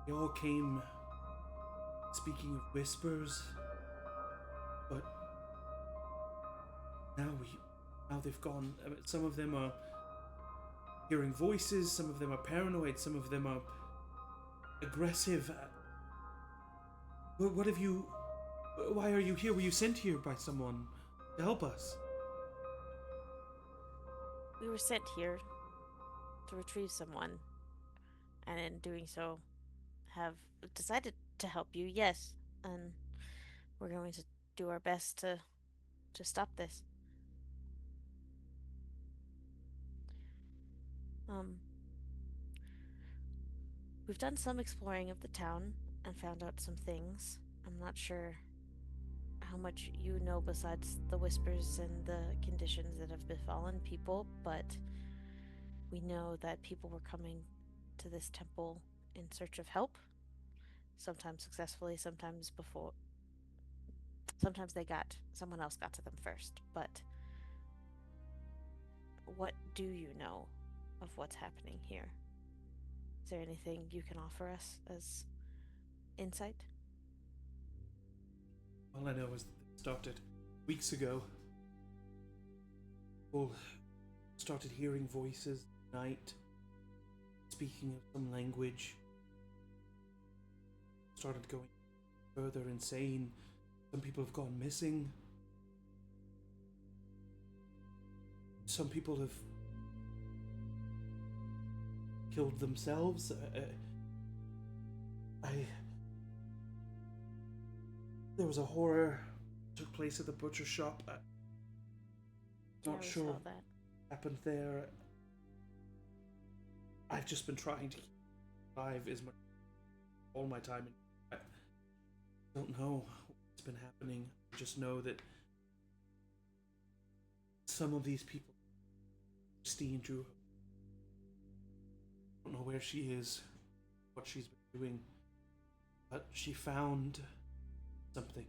They all came speaking of whispers, but now they've gone. I mean, some of them are hearing voices, some of them are paranoid, some of them are aggressive. What have you... Why are you here? Were you sent here by someone to help us? We were sent here to retrieve someone, and in doing so, have decided to help you, yes. And we're going to do our best to stop this. We've done some exploring of the town and found out some things. I'm not sure how much you know besides the whispers and the conditions that have befallen people, but we know that people were coming to this temple in search of help. Sometimes successfully, sometimes someone else got to them first, but what do you know of what's happening here? Is there anything you can offer us as insight? All I know is that it started weeks ago. People started hearing voices at night, speaking of some language. Started going further insane. Some people have gone missing. Some people have killed themselves. There was a horror took place at the butcher shop. Not sure what happened there. I've just been trying to keep alive as much all my time. I don't know what's been happening. I just know that some of these people, Christine Drew, I don't know where she is, what she's been doing, but she found something.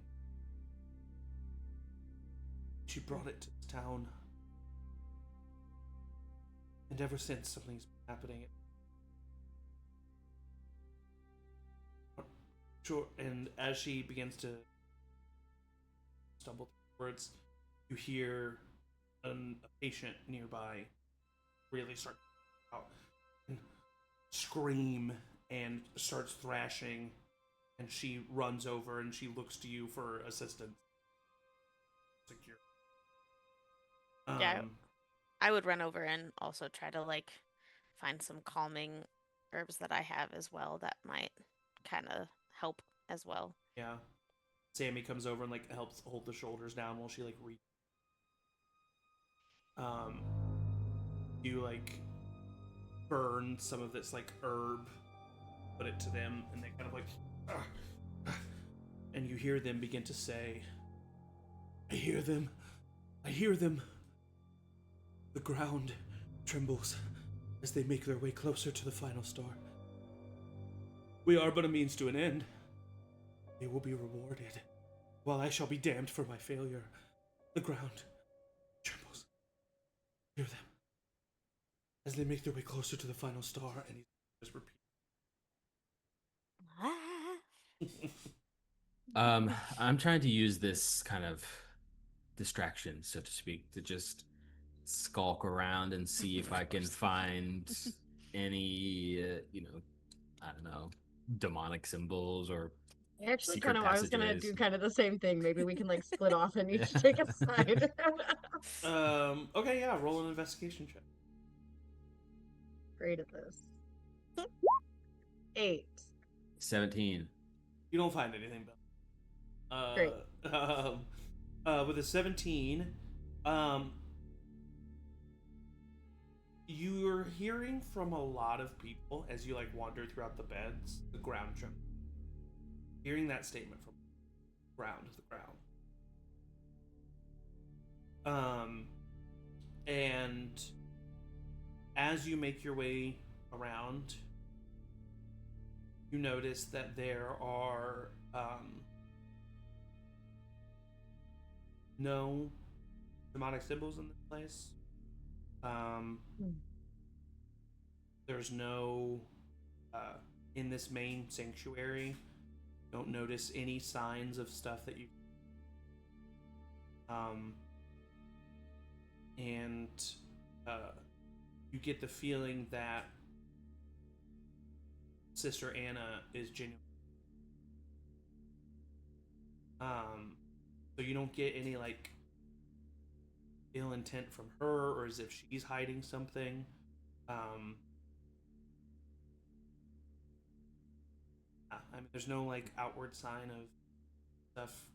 She brought it to the town. And ever since, something's been happening. Sure, and as she begins to stumble through words, you hear a patient nearby really start out and scream and starts thrashing, and she runs over and she looks to you for assistance. Secure. Yeah. I would run over and also try to like find some calming herbs that I have as well that might kind of help as well. Yeah. Sammy comes over and like helps hold the shoulders down while she like reads. Um, you like burn some of this like herb, put it to them, and they kind of like, and you hear them begin to say, "I hear them, I hear them." The ground trembles as they make their way closer to the final star. We are but a means to an end. They will be rewarded, while I shall be damned for my failure. The ground trembles. Hear them as they make their way closer to the final star, and he just repeats. I'm trying to use this kind of distraction, so to speak, to just skulk around and see if I can find any, I don't know, demonic symbols or I actually secret I was gonna passageways. do kind of the same thing. Maybe we can like split off and Yeah. each take a side. Okay, yeah, roll an investigation check. Great at this. 8. 17. You don't find anything, Bill. Great. With a 17, you're hearing from a lot of people as you like wander throughout the beds, the ground trembles. Hearing that statement from the ground. And as you make your way around, you notice that there are no demonic symbols in this place. There's no in this main sanctuary. Don't notice any signs of stuff that you and you get the feeling that Sister Anna is genuine. So you don't get any like ill intent from her or as if she's hiding something. I mean, there's no like outward sign of stuff.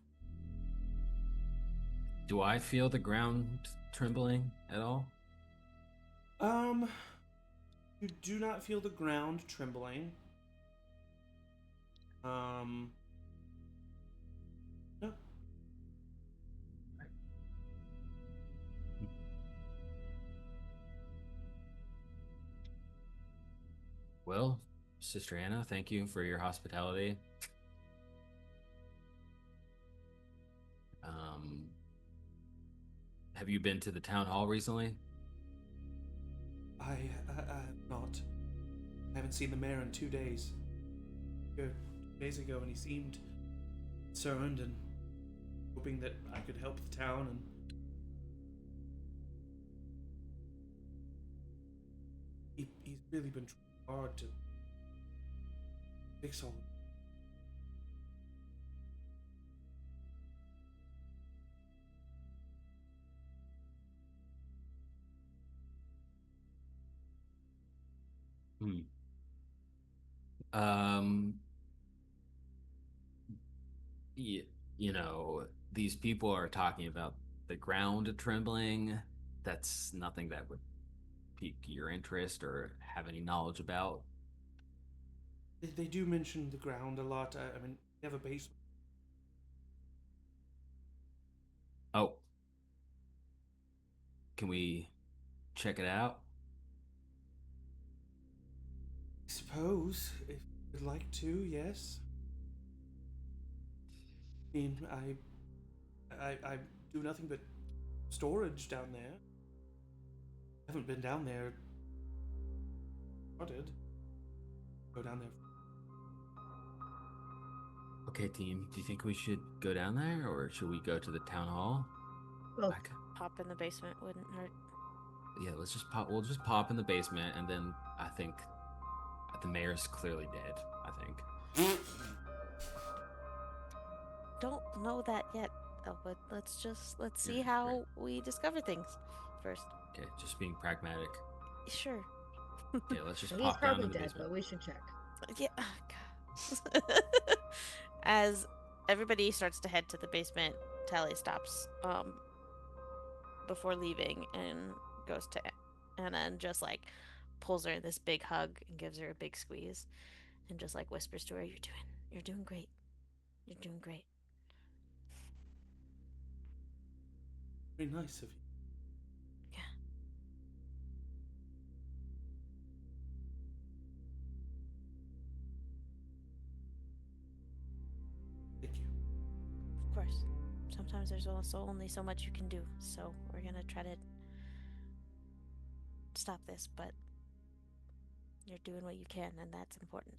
Do I feel the ground trembling at all? You do not feel the ground trembling. No. Well, Sister Anna, thank you for your hospitality. Have you been to the town hall recently? I have not. I haven't seen the mayor in 2 days. 2 days ago, and he seemed concerned and hoping that I could help the town. And he's really been trying hard to fix all of it. Um, y- you know, these people are talking about the ground trembling. That's nothing that would pique your interest or have any knowledge about. They do mention the ground a lot. I mean, they have a basement. Oh, can we check it out? I suppose, if you'd like to, yes. I mean, I do nothing but storage down there. I haven't been down there. Started. Go down there. Okay, team, do you think we should go down there or should we go to the town hall? Well, Pop in the basement wouldn't hurt. Yeah, let's just pop. We'll just pop in the basement, and then I think the mayor's clearly dead. I think. Don't know that yet, though, but let's see Yeah, how right. we discover things first. Okay, just being pragmatic. Sure. Okay, let's just He's pop down probably to the dead, basement. but we should check. Yeah. God. As everybody starts to head to the basement, Tally stops before leaving and goes to Anna and just like pulls her in this big hug and gives her a big squeeze and just like whispers to her, you're doing great. You're doing great. Very nice of you. Yeah, Thank you. of course. Sometimes there's also only so much you can do, so we're gonna try to stop this, but you're doing what you can, and that's important.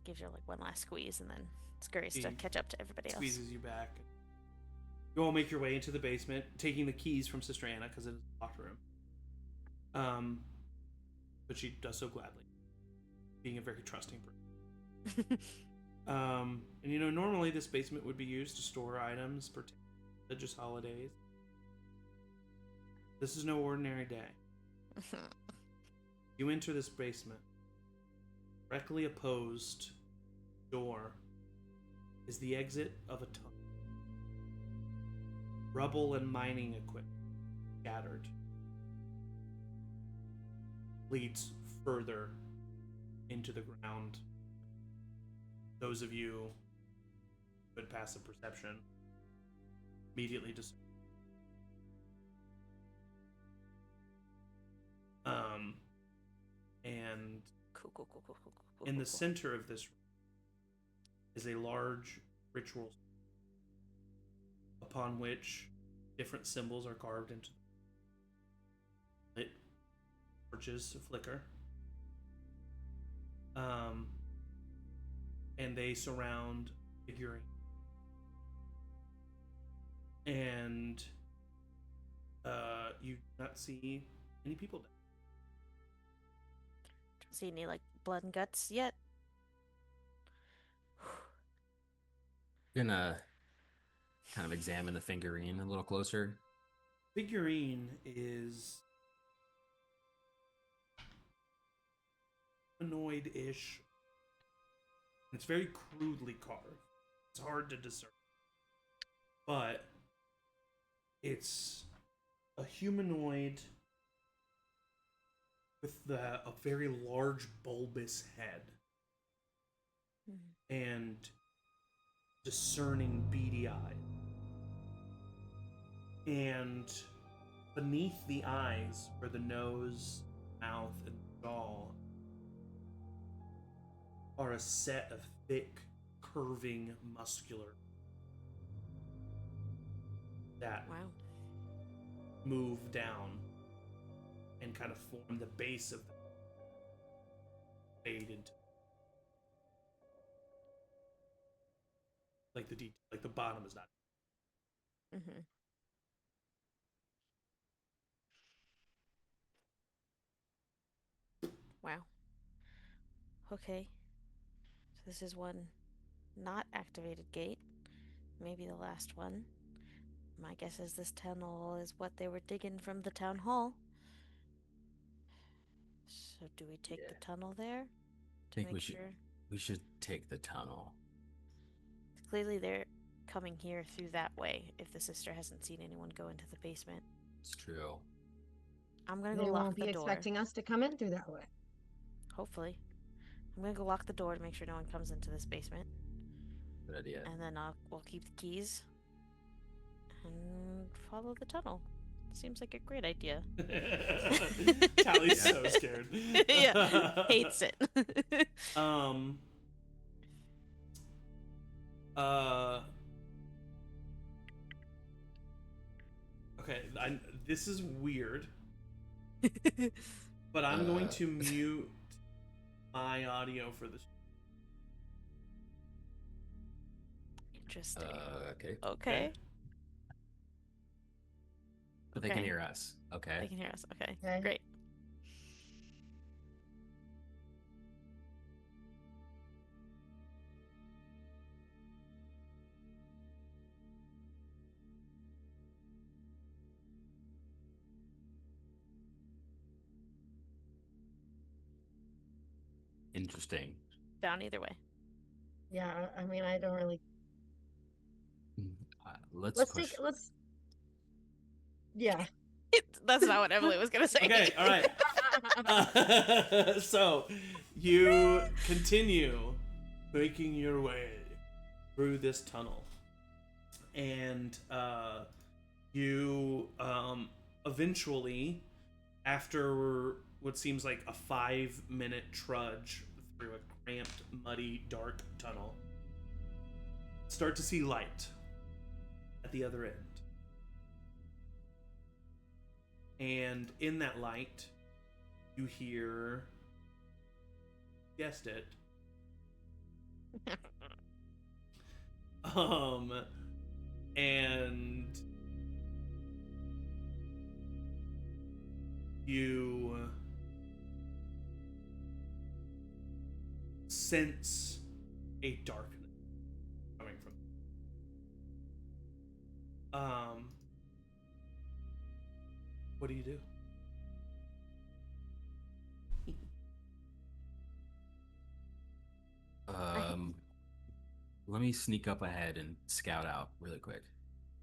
Gives her like one last squeeze and then scurries to He catch up to everybody else. squeezes you back. You all make your way into the basement, taking the keys from Sister Anna because it is a locked room. But she does so gladly, being a very trusting person. And you know, normally this basement would be used to store items pertaining to religious holidays. This is no ordinary day. You enter this basement. Directly opposed door is the exit of a tunnel. Rubble and mining equipment scattered leads further into the ground. Those of you with passive perception immediately discern. And Cool. in the center of this room is a large ritual upon which different symbols are carved into lit torches flicker. And they surround the figurine. And you do not see any people dead. Don't see any like blood and guts yet. Gonna kind of examine the figurine a little closer. Figurine is humanoid-ish. It's very crudely carved. It's hard to discern. But it's a humanoid with a very large bulbous head and discerning beady eyes. And beneath the eyes, where the nose, mouth, and jaw are a set of thick, curving, muscular that Wow. move down and kind of form the base of the fade into like the detail, like the bottom is not. Mm-hmm. Wow. Okay. So this is one not activated gate. Maybe the last one. My guess is this tunnel is what they were digging from the town hall. So do we take the tunnel there I to think make we sure? should take the tunnel. Clearly they're coming here through that way if the sister hasn't seen anyone go into the basement. It's true. I'm gonna They go lock won't be the door. expecting us to come in through that way. Hopefully. I'm gonna go lock the door to make sure no one comes into this basement. Good idea. And then we'll keep the keys and follow the tunnel. Seems like a great idea. Tally's so scared. Yeah, hates it. Okay, this is weird, but I'm going to mute my audio for this. Interesting. Okay. Okay. But they can hear us. Okay. They can hear us. Okay. Okay. Great. Interesting. Down either way. Yeah, I mean, I don't really. Let's Let's push. take. Let's. Yeah. That's not what Emily was gonna say. Okay, all right. So you continue making your way through this tunnel, and you eventually, after what seems like a 5-minute trudge through a cramped, muddy, dark tunnel, start to see light at the other end. And in that light, you hear, guessed it, and you sense a darkness coming from. What do you do? Let me sneak up ahead and scout out really quick.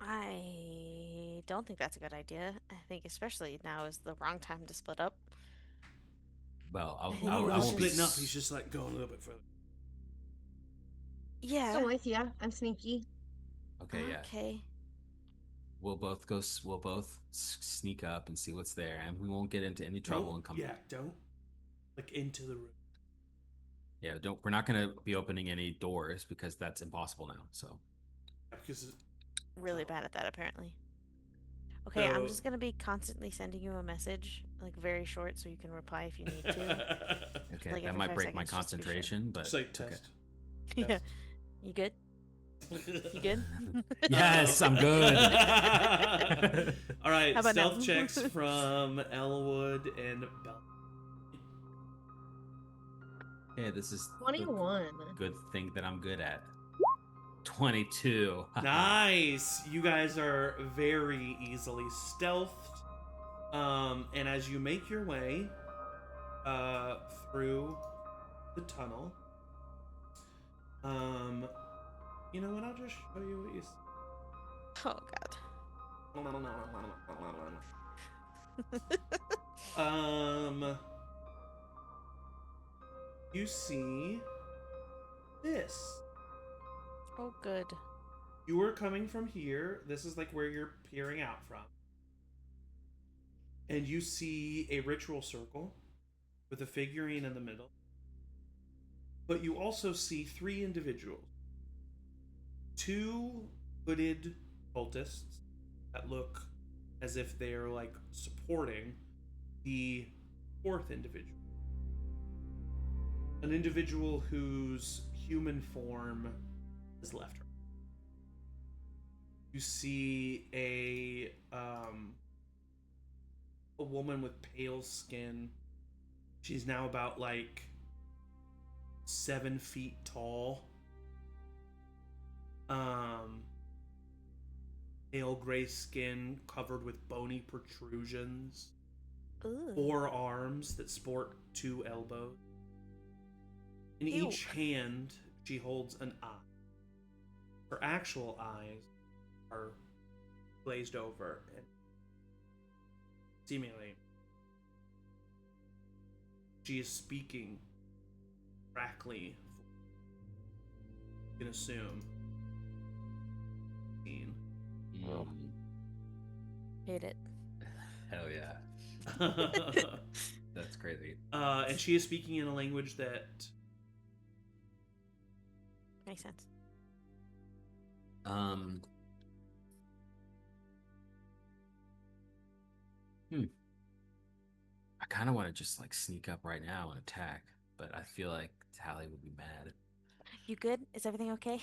I don't think that's a good idea. I think especially now is the wrong time to split up. Well, I think Well, I we're won't be. splitting up. He's just like going a little bit further. Yeah. I'm with ya. I'm sneaky. Okay, yeah. Okay. We'll both go. We'll both sneak up and see what's there, and we won't get into any trouble Don't, and come. yeah, don't like into the room. Yeah, don't. We're not gonna be opening any doors because that's impossible now. So. Because Really bad at that, apparently. Okay, I'm So- just gonna be constantly sending you a message, like very short, so you can reply if you need to. Okay, Like that every might 5 break my seconds, just to be sure. concentration, but just like okay. test. Yeah. You good? You good? Yes, I'm good. All right, How about stealth now? checks from Elwood and Bell. Hey, this is the 21. good thing that I'm good at. 22. Nice. You guys are very easily stealthed. And as you make your way through the tunnel, you know what? I'll just show you what you see. Oh god. You see this. Oh good. You were coming from here. This is like where you're peering out from. And you see a ritual circle with a figurine in the middle. But you also see 3 individuals. 2 hooded cultists that look as if they're like supporting the 4th individual. An individual whose human form has left her. You see a woman with pale skin. She's now about like 7 feet tall. Pale gray skin covered with bony protrusions. Ooh. 4 arms that sport 2 elbows. In Ew. each hand, she holds an eye. Her actual eyes are glazed over and seemingly she is speaking crackly. You can assume. Hate it. Hell yeah. That's crazy. And she is speaking in a language that Makes sense. I kind of want to just like sneak up right now and attack, but I feel like Tally would be mad. You good? Is everything okay?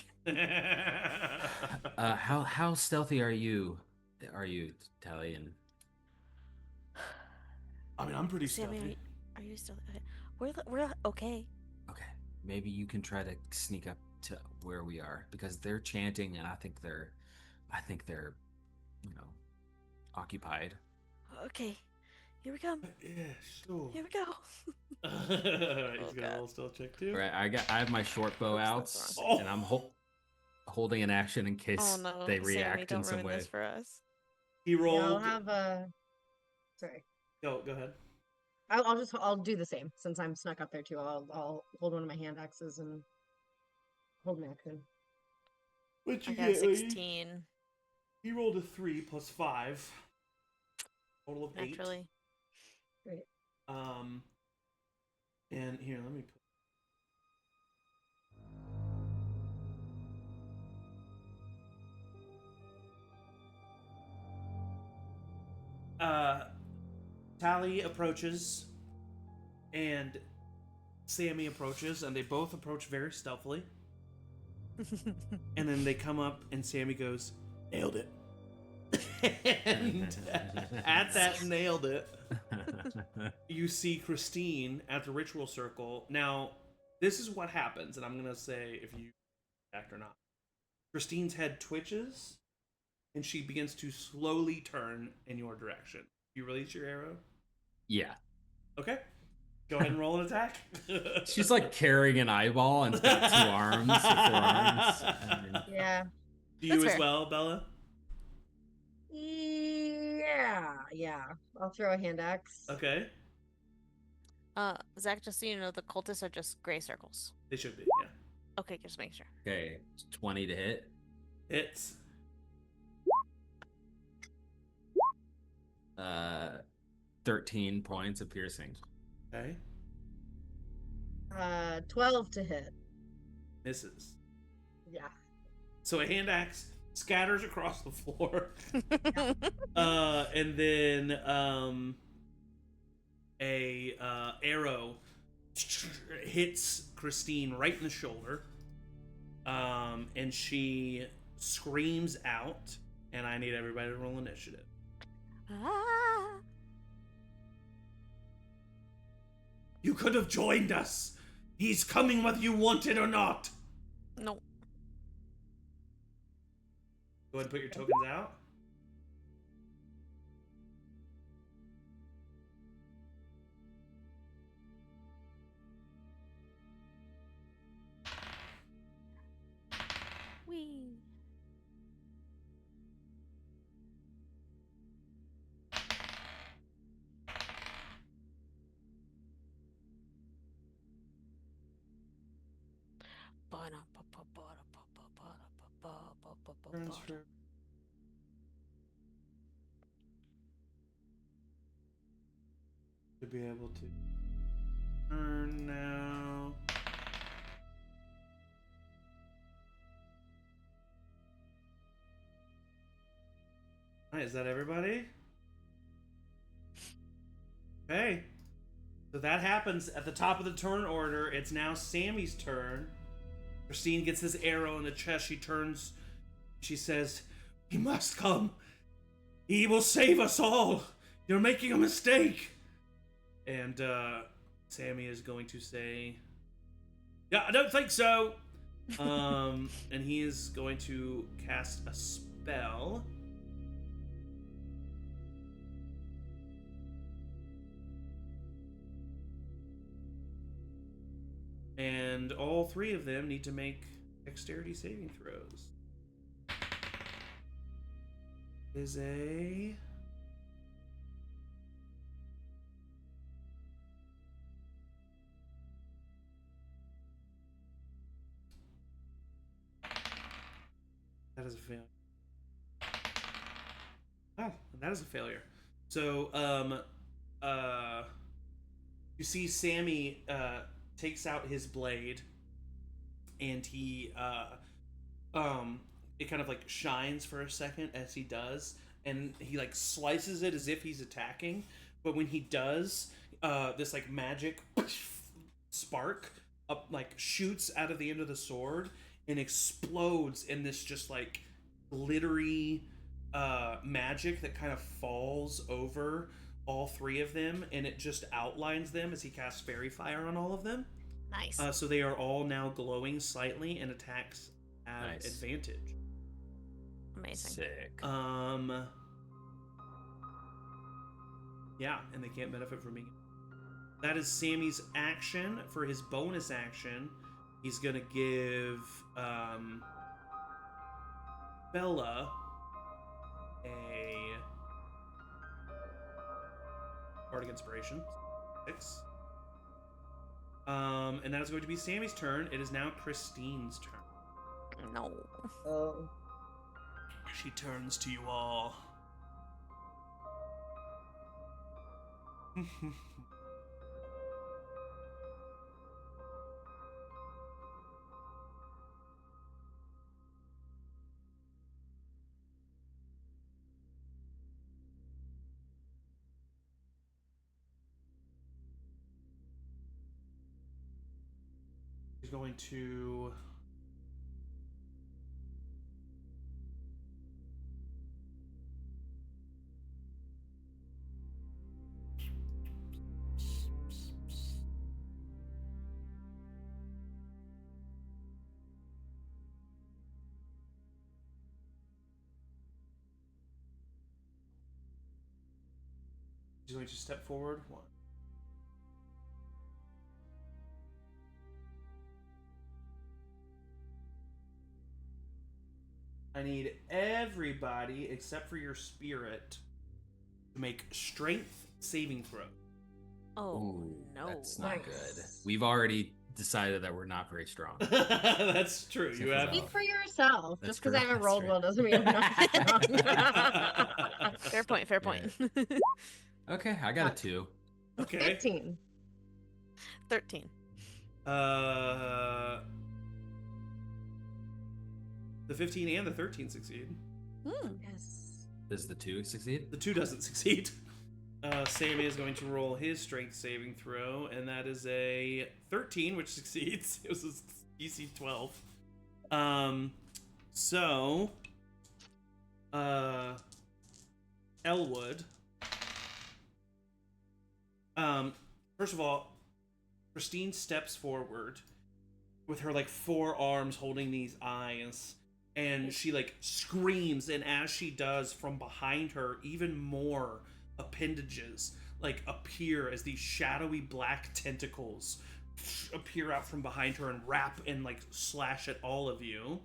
How stealthy are you? Are you, Tally? And I mean, I'm pretty Sammy, stealthy. are you still okay? We're okay. okay, maybe you can try to sneak up to where we are because they're chanting, and I think they're, you know, occupied. Okay. Here we come. Yeah, sure. Here we go. He's Oh, gonna God. roll stealth check too. All right, I have my short bow Oops, out, that's wrong. and I'm holding an action in case Oh no, they Sammy, react in don't some ruin way. this for us. He Yeah, I'll rolled. have a. Sorry. Go ahead. I'll do the same since I'm snuck up there too. I'll hold one of my hand axes and hold an action. What'd I you got get, lady? 16, He rolled a 3 plus 5. Total of 8. naturally. Great. And here, let me put. Tally approaches, and Sammy approaches, and they both approach very stealthily. And then they come up, and Sammy goes, "Nailed it." And at that nailed it, you see Christine at the ritual circle. Now, this is what happens, and I'm gonna say if you act or not. Christine's head twitches, and she begins to slowly turn in your direction. You release your arrow. Yeah. Okay. Go ahead and roll an attack. She's like carrying an eyeball and it's got 2 arms or 4 arms. Yeah. Do you That's as fair. well, Bella? Yeah. I'll throw a hand axe. Okay. Zach, just so you know, the cultists are just gray circles. They should be, yeah. Okay, just make sure. Okay, 20 to hit. Hits. 13 points of piercing. Okay. 12 to hit. Misses. Yeah. So a hand axe scatters across the floor. And then a arrow hits Christine right in the shoulder. And she screams out, and I need everybody to roll initiative. Ah. You could have joined us. He's coming whether you want it or not. No. Go ahead and put your tokens out. Wee. Transfer. To be able to earn now. Alright, is that everybody? Okay. So that happens at the top of the turn order. It's now Sammy's turn. Christine gets this arrow in the chest. She turns. She says, "He must come. He will save us all. You're making a mistake." And Sammy is going to say, "Yeah, I don't think so." And he is going to cast a spell. And all 3 of them need to make dexterity saving throws. Is a... That is a failure. Oh, that is a failure. So, you see Sammy takes out his blade, and he it kind of like shines for a second as he does, and he like slices it as if he's attacking, but when he does, this like magic spark up like shoots out of the end of the sword and explodes in this just like glittery magic that kind of falls over all 3 of them, and it just outlines them as he casts fairy fire on all of them. Nice. So they are all now glowing slightly, and attacks have Nice. advantage. Amazing. Sick. Yeah, and they can't benefit from being. that is Sammy's action. For his bonus action, he's gonna give Bella a Bardic Inspiration. 6. And that is going to be Sammy's turn. It is now Christine's turn. No. Oh. She turns to you all. She's going to step forward. 1. I need everybody except for your spirit to make strength saving throw. Oh, Ooh, no. that's not Nice. good. We've already decided that we're not very strong. That's true. Except You for have. Bella. Speak for yourself. That's Just because true, I haven't that's rolled true. well doesn't mean I'm not strong. Fair point, fair point. Okay, I got a 2. Okay. 15. 13. The 15 and the 13 succeed. Yes. Does the 2 succeed? The 2 doesn't succeed. Sammy is going to roll his strength saving throw, and that is a 13, which succeeds. It was a DC 12. So, Elwood. First of all, Christine steps forward with her like 4 arms holding these eyes, and she like screams, and as she does, from behind her, even more appendages like appear as these shadowy black tentacles appear out from behind her and wrap and like slash at all of you,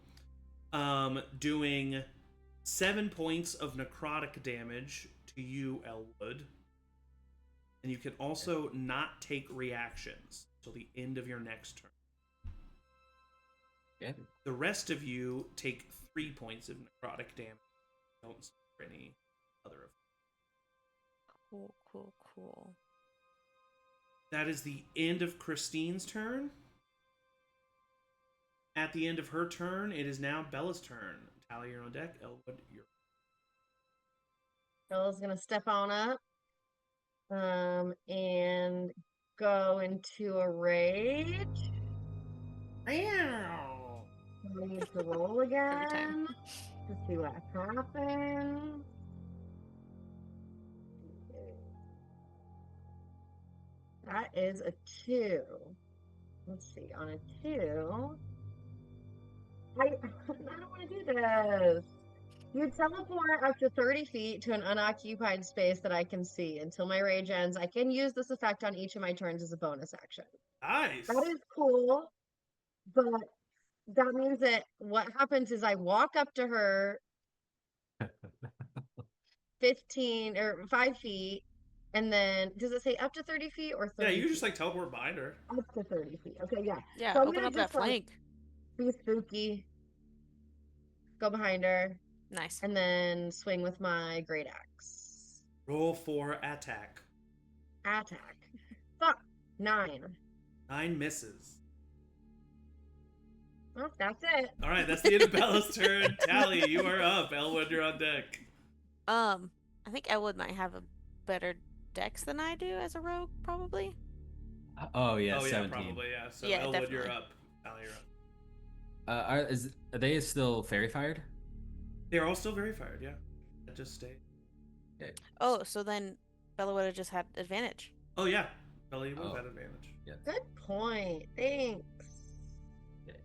doing 7 points of necrotic damage to you, Elwood. And you can also not take reactions until the end of your next turn. Yeah. The rest of you take 3 points of necrotic damage. Don't suffer any other effects. Cool, cool, cool. That is the end of Christine's turn. At the end of her turn, it is now Bella's turn. Tally, you're on deck. Elwood, you're... Bella's gonna step on up. And go into a rage. Meow. I need to roll Every time. again to see what happens. That is a 2. Let's see, on a 2. I don't want to do this. You teleport up to 30 feet to an unoccupied space that I can see. Until my rage ends, I can use this effect on each of my turns as a bonus action. Nice. That is cool, but that means that what happens is I walk up to her 15 or 5 feet, and then does it say up to 30 feet or 30 Yeah, you just feet? like teleport behind her. Up to 30 feet. Okay, yeah. Yeah, So I'm open gonna up that just, like, flank. be spooky, go behind her, Nice. and then swing with my great axe. Roll for attack. Attack. Fuck. 9. 9 misses. Well, that's it. All right, that's the end of Bella's turn. Tally, you are up. Elwood, you're on deck. I think Elwood might have a better dex than I do as a rogue, probably. Oh yeah, Oh, yeah, 17. probably, yeah. So, Yeah, Elwood, you're definitely. up. Tally, you're up. Are they still fairy fired? They're all still very fired, yeah. That just stayed. Oh, so then Bella would have just had advantage. Oh, yeah. Bella, you would have Oh. had advantage. Good point. Thanks. Okay.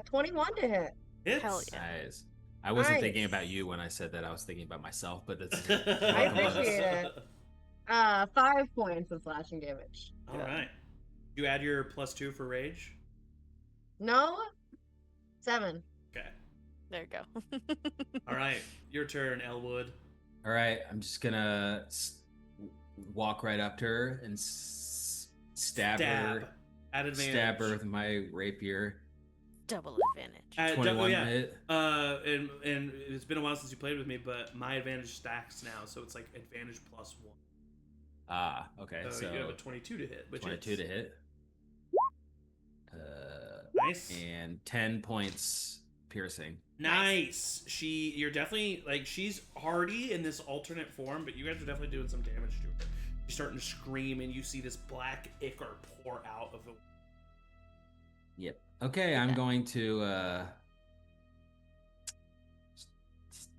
21 to hit. Hits. Hell yeah. Nice. I wasn't thinking Nice. about you when I said that. I was thinking about myself, but that's I appreciate it. 5 points of slashing damage. All right. You add your +2 for rage. No, 7. Okay. There you go. All right. Your turn, Elwood. All right, I'm just gonna walk right up to her and stab her. At advantage. Stab her with my rapier. Double advantage. 21 yeah. hit. And it's been a while since you played with me, but my advantage stacks now, so it's like advantage +1. Ah, okay. So, So you have a 22 to hit, which 22 hits. to hit. Nice. And 10 points piercing. Nice. You're definitely like she's hardy in this alternate form, but you guys are definitely doing some damage to her. She's starting to scream, and you see this black ichor pour out of the. Yep. Okay, I'm going to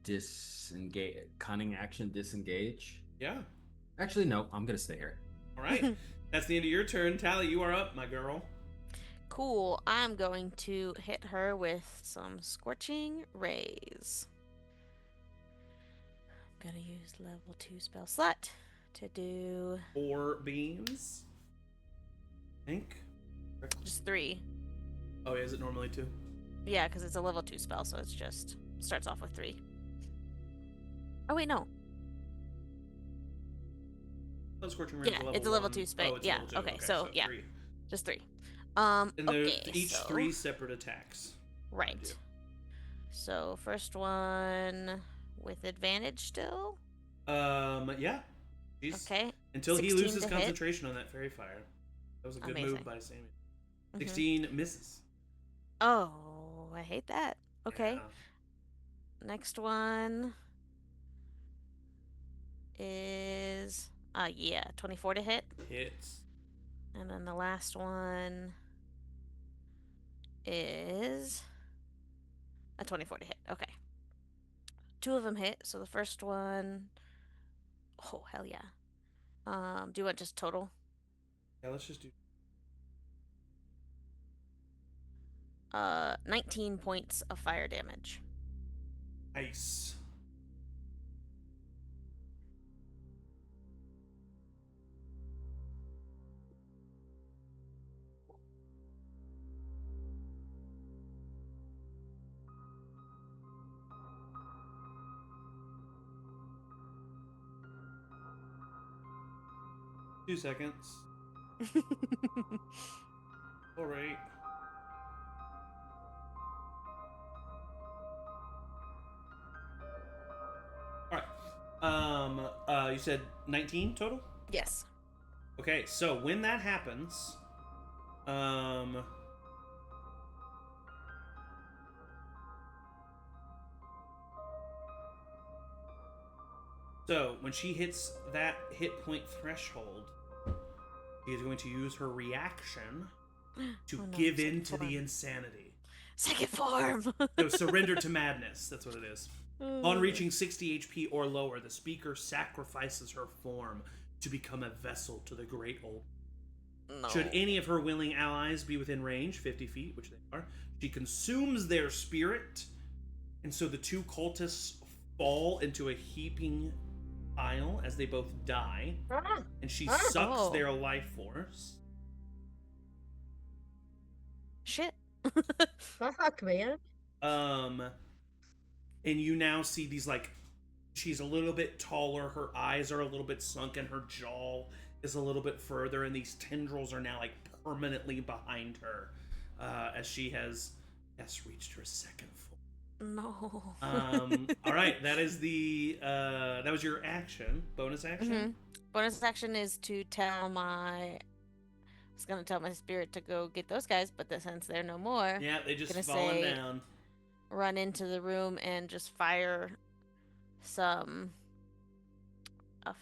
disengage. Cunning action, disengage. Yeah. Actually, no. I'm gonna stay here. All right. That's the end of your turn, Tally. You are up, my girl. Cool. I'm going to hit her with some scorching rays. I'm gonna use level 2 spell slot to do 4 beams. I think. just 3. Oh, yeah, is it normally 2? Yeah, because it's a level 2 spell, so it's just starts off with 3. Oh wait, no. Scorching Ray is Yeah, a level it's a level 1. 2 spell. Oh, it's yeah. level 2. Okay, so yeah, 3. just 3. And they're Okay, each so 3 separate attacks. right. So first one with advantage still. Yeah. Okay. Until he 16 loses to hit. concentration on that fairy fire. That was a good move Amazing. by Sammy. Mhm. 16 misses. Oh, I hate that. Okay. Yeah. Next one is yeah, 24 to hit. Hits. And then the last one is a 24 to hit. Okay. 2 of them hit. So the first one, oh hell yeah. Do you want just total? Yeah, let's just do. 19 points of fire damage. Nice. Two seconds. All right. All right. You said 19 total? Yes. Okay, so when that happens, so when she hits that hit point threshold, she is going to use her reaction to Oh no, give second in to the form. insanity. Second form. So surrender to madness. That's what it is. On reaching 60 HP or lower, the speaker sacrifices her form to become a vessel to the great old. No. Should any of her willing allies be within range, 50 feet, which they are, she consumes their spirit, and so the 2 cultists fall into a heaping pile as they both die, and she sucks Oh. their life force. Shit. Fuck, man. And you now see these, like, she's a little bit taller, her eyes are a little bit sunken, her jaw is a little bit further, and these tendrils are now, like, permanently behind her, as she has, yes, reached her second form. No. All right, that is that was your action, bonus action. Bonus action is to tell my. I was gonna tell my spirit to go get those guys, but since they're no more, Yeah, they just Gonna fallen say- down. run into the room and just fire a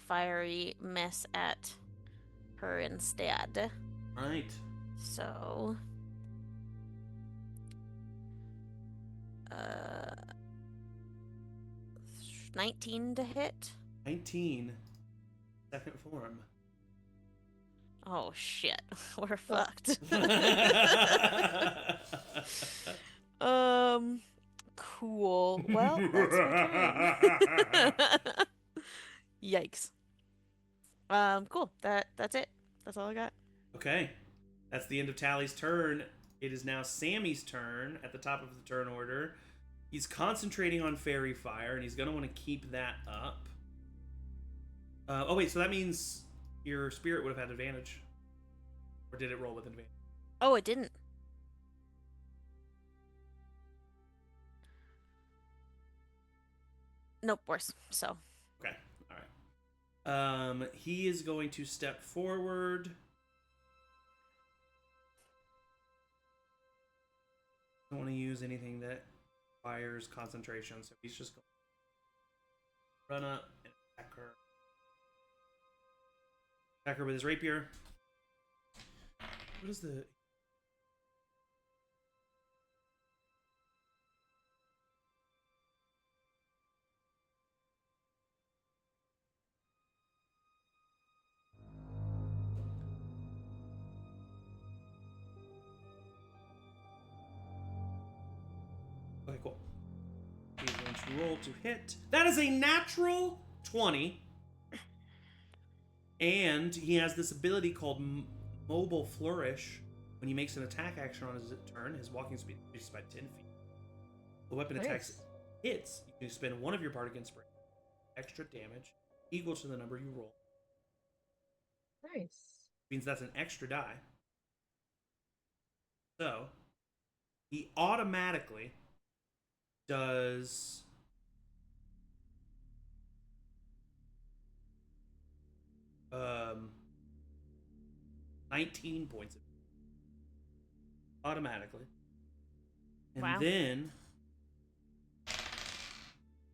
fiery mess at her instead. Right. So, 19 to hit. 19. Second form. Oh shit, we're fucked. Cool. Well, that's my turn. Yikes. Cool. That's it. That's all I got. Okay. That's the end of Tally's turn. It is now Sammy's turn at the top of the turn order. He's concentrating on Fairy Fire, and he's going to want to keep that up. Oh, wait, so that means your spirit would have had advantage. Or did it roll with advantage? Oh, it didn't. Nope, worse. So. Okay, all right. He is going to step forward. Don't want to use anything that requires concentration, so he's just going to run up and attack her. Attack her with his rapier. What is the... Okay, cool. He's going to roll to hit. That is a natural 20. And he has this ability called Mobile Flourish. When he makes an attack action on his turn, his walking speed increases by 10 feet. The weapon attacks hits. You can spend one of your bardic inspiration. Extra damage equal to the number you roll. Nice. Means that's an extra die. So, he automatically does 19 points of automatically. And Wow. then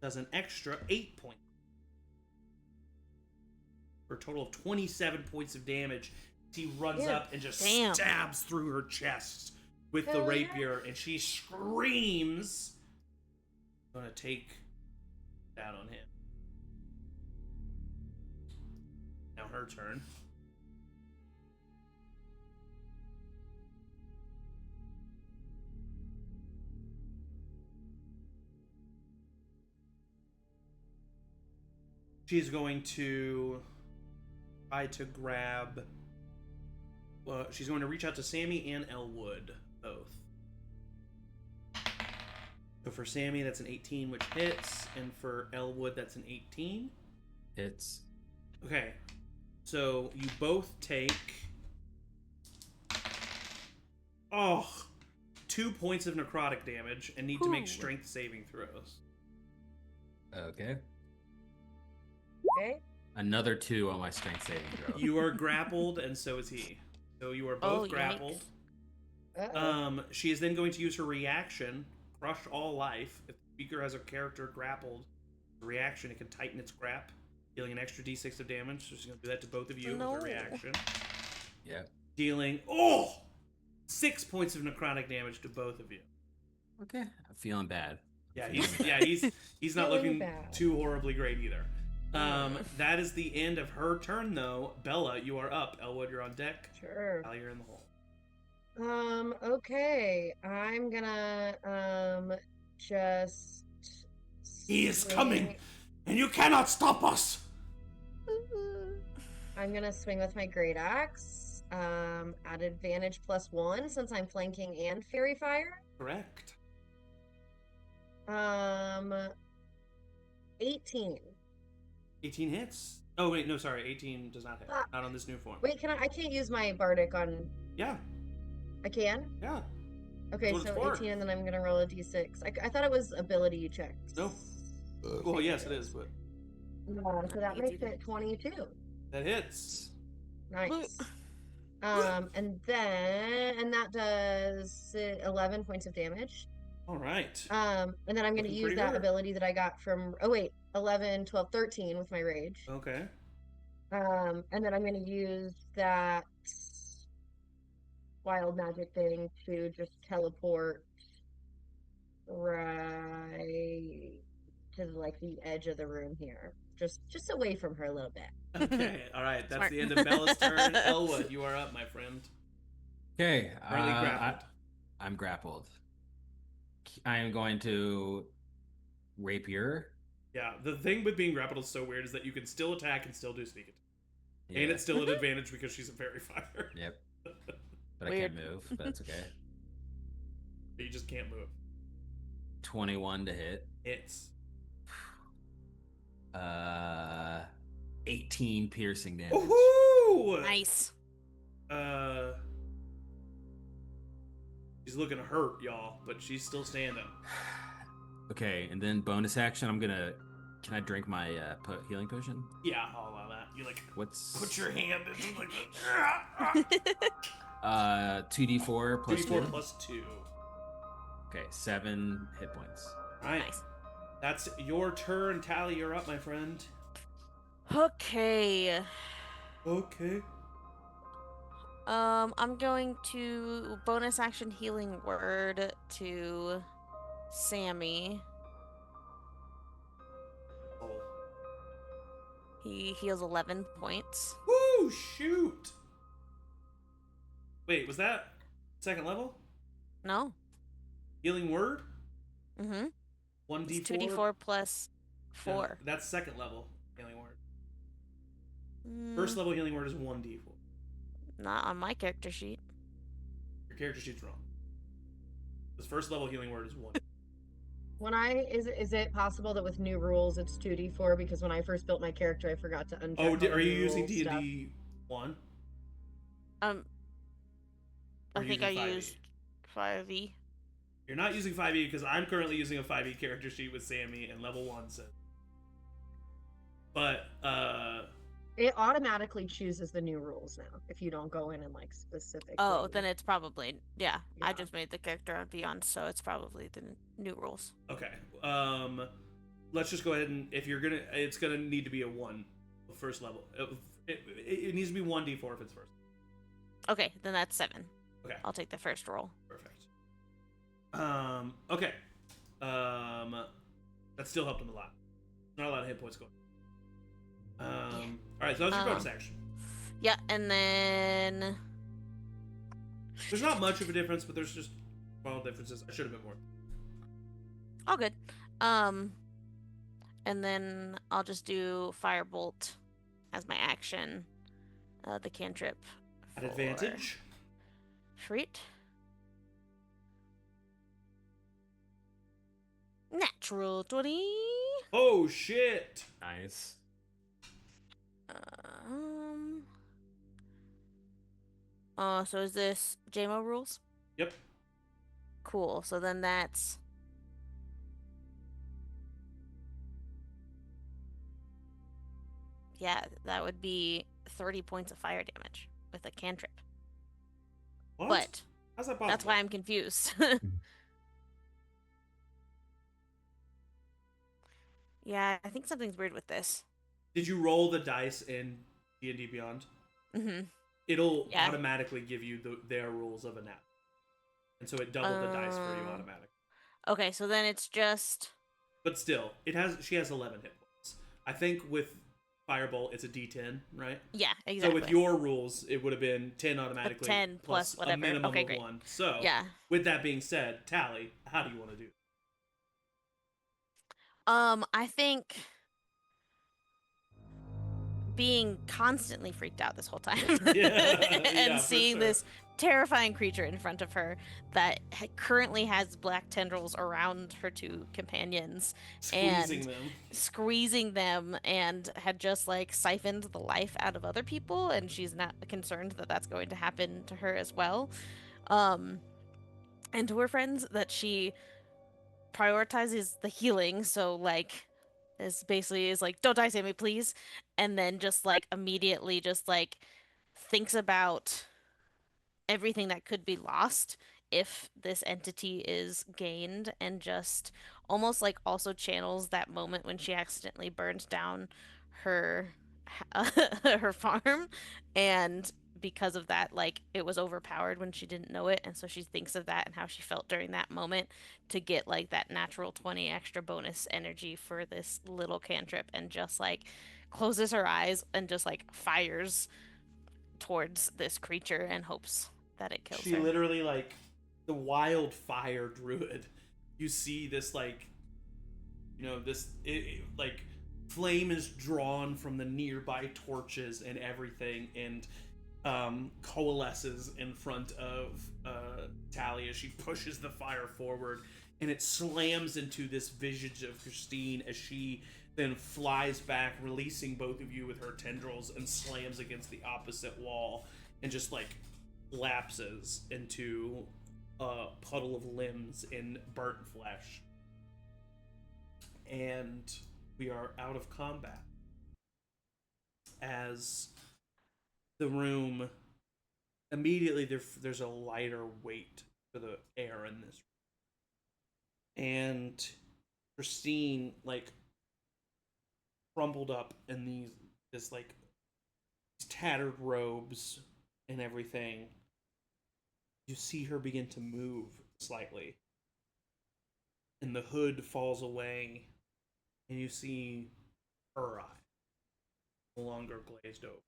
does an extra 8 points. For a total of 27 points of damage. He runs up and just stabs through her chest with the rapier, and she screams. Gonna take that on him. Now her turn. She's going to try to grab... she's going to reach out to Sammy and Elwood, both. So for Sammy, that's an 18, which hits. And for Elwood, that's an 18. Hits. Okay. So you both take... 2 points of necrotic damage and need to make strength saving throws. Okay. Okay. Another 2 on my strength saving throw. You are grappled, and so is he. So you are both grappled. She is then going to use her reaction, Crush All Life. If the speaker has a character grappled, the reaction, it can tighten its grip, dealing an extra d6 of damage. So she's going to do that to both of you with her reaction. Yeah. Dealing, 6 points of necrotic damage to both of you. Okay. I'm feeling bad. Yeah, he's not looking too horribly great either. That is the end of her turn, though. Bella, you are up. Elwood, you're on deck. Sure. Al, you're in the hole. Okay. I'm gonna just He is coming, and you cannot stop us. I'm gonna swing with my great axe. At advantage +1 since I'm flanking and fairy fire. Correct. 18. 18 hits. Oh wait, no, sorry. 18 does not hit. Not on this new form. Wait, I can't use my bardic on. Yeah. I can? Yeah. Okay, so 18, and then I'm gonna roll a d6. I thought it was ability checked. No. Well, yes, it is, but so that makes it 22. that hits. Nice. And that does 11 points of damage. All right. And then I'm gonna Looking use pretty that good. ability that I got from 11, 12, 13 with my rage. Okay. And then I'm gonna use that wild magic thing to just teleport right to like the edge of the room here, just away from her a little bit. Okay. All right. That's Smart. the end of Bella's turn. Elwood, you are up, my friend. Okay. Currently grappled. I'm grappled. I am going to rapier. Yeah. The thing with being grappled is so weird is that you can still attack and still do sneak attack. And it's still an advantage because she's a fairy fire. Yep. But Weird. I can't move. But that's okay. You just can't move. 21 to hit. It's 18 piercing damage. woohoo! Nice. She's looking hurt, y'all, but she's still standing. Okay, and then bonus action, I'm gonna. Can I drink my healing potion? Yeah, I'll allow that. You like What's put your hand into like 2d4 plus 2d4 2? plus 2. Okay, 7 hit points. All right. Nice. That's your turn. Tally, you're up, my friend. Okay. Okay. I'm going to bonus action healing word to Sammy. Oh. He heals 11 points. Woo! Shoot. Wait, was that second level? No. Healing word? Mm-hmm. 1d4? It's 2d4 plus 4. No, that's second level healing word. Mm, First level healing word is 1d4. Not on my character sheet. Your character sheet's wrong. This first level healing word is 1. Is it possible that with new rules it's 2d4? Because when I first built my character, I forgot to uncheck. Oh, all the are you new using rules stuff. D&D 1? I Or think using I 5e? used 5e. You're not using 5e because I'm currently using a 5e character sheet with Sammy and level 1 says. But, It automatically chooses the new rules now if you don't go in and like specifically. Oh, then it's probably, yeah. I Yeah. just made the character on Beyond, so it's probably the new rules. okay. Let's just go ahead and, if you're gonna, it's gonna need to be a 1. First level. It needs to be 1d4 if it's first. Okay, then that's 7. Okay. I'll take the first roll. Perfect. Okay. That still helped him a lot. Not a lot of hit points going. Alright, so that's your bonus action. Yeah, and then There's not much of a difference, but there's just small differences. I should have been more. all good. And then I'll just do Firebolt as my action. The cantrip. At for advantage. Treat. Natural 20. Oh shit! Nice. So is this JMO rules? Yep. Cool. So then that's that would be 30 points of fire damage with a cantrip. What? But How's that possible? that's why I'm confused. Yeah, I think something's weird with this. Did you roll the dice in D&D Beyond? Mm-hmm. It'll Yeah. automatically give you their rules of a nat. And so it doubled the dice for you automatically. Okay, so then it's just But still, she has 11 hit points. I think with Firebolt, it's a D10, right? yeah, exactly. So with your rules, it would have been 10 automatically. 10 plus a whatever. minimum Okay, of great. 1. So, yeah. with that being said, Tally, how do you want to do? I think being constantly freaked out this whole time Yeah, and for seeing sure. this terrifying creature in front of her that currently has black tendrils around her two companions, Squeezing them. squeezing them, and had just like siphoned the life out of other people, and she's not concerned that that's going to happen to her as well. And to her friends, that she prioritizes the healing, so like is like, don't die, Sammy, please, and then just like immediately just like thinks about everything that could be lost if this entity is gained, and just almost like also channels that moment when she accidentally burned down her her farm, and because of that, like, it was overpowered when she didn't know it, and so she thinks of that and how she felt during that moment to get like that natural 20 extra bonus energy for this little cantrip, and just like closes her eyes and just like fires towards this creature and hopes that it kills She her. literally, like, the wildfire druid. You see this, like, you know, this, like, flame is drawn from the nearby torches and everything, and coalesces in front of Tally as she pushes the fire forward, and it slams into this visage of Christine as she then flies back, releasing both of you with her tendrils, and slams against the opposite wall, and just like lapses into a puddle of limbs and burnt flesh. And we are out of combat as the room immediately there's a lighter weight to the air in this room. And Christine like crumpled up in these tattered robes and everything. You see her begin to move slightly, and the hood falls away, and you see her eye no longer glazed over,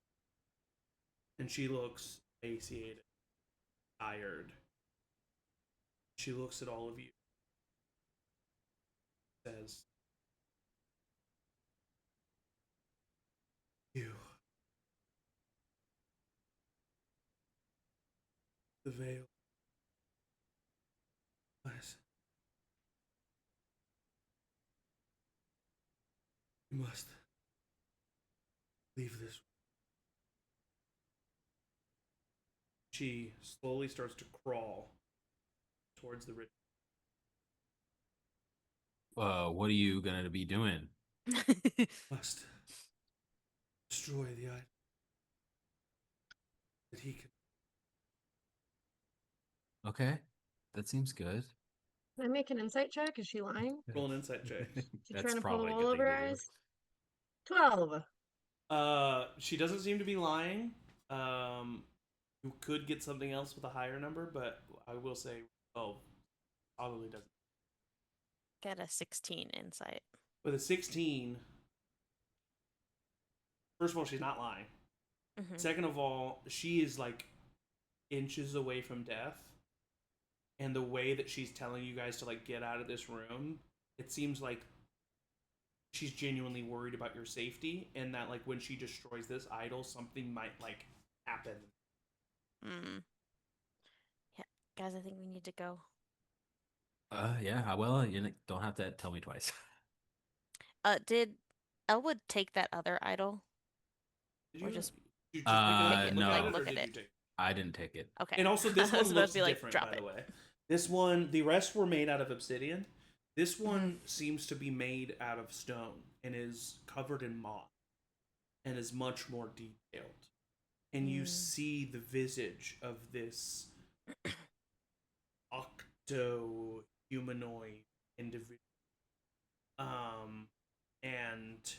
and she looks emaciated, tired. She looks at all of you, says, "You, the veil, you must leave this." She slowly starts to crawl towards the ridge. What are you gonna be doing? Must destroy the item that he can. Okay, that seems good. Can I make an insight check? Is she lying? Roll an insight check. She That's trying to pull the probably a wool good over thing her to do. eyes? 12. She doesn't seem to be lying. You could get something else with a higher number, but I will say, probably doesn't. Get a 16 insight. With a 16, first of all, she's not lying. Mhm. Second of all, she is like inches away from death. And the way that she's telling you guys to like get out of this room, it seems like she's genuinely worried about your safety, and that like when she destroys this idol, something might like happen. Mm. Yeah, guys, I think we need to go. Yeah, well, you don't have to tell me twice. Did Elwood take that other idol? Did Or you just did you just take a it, look at no. it, or look at did you it? take? I didn't take it. Okay. And also, this I was one about looks to be like, different, drop by it. the way. This one, the rest were made out of obsidian. This Mm-hmm. one seems to be made out of stone and is covered in moss and is much more detailed. And you see the visage of this octo humanoid individual. And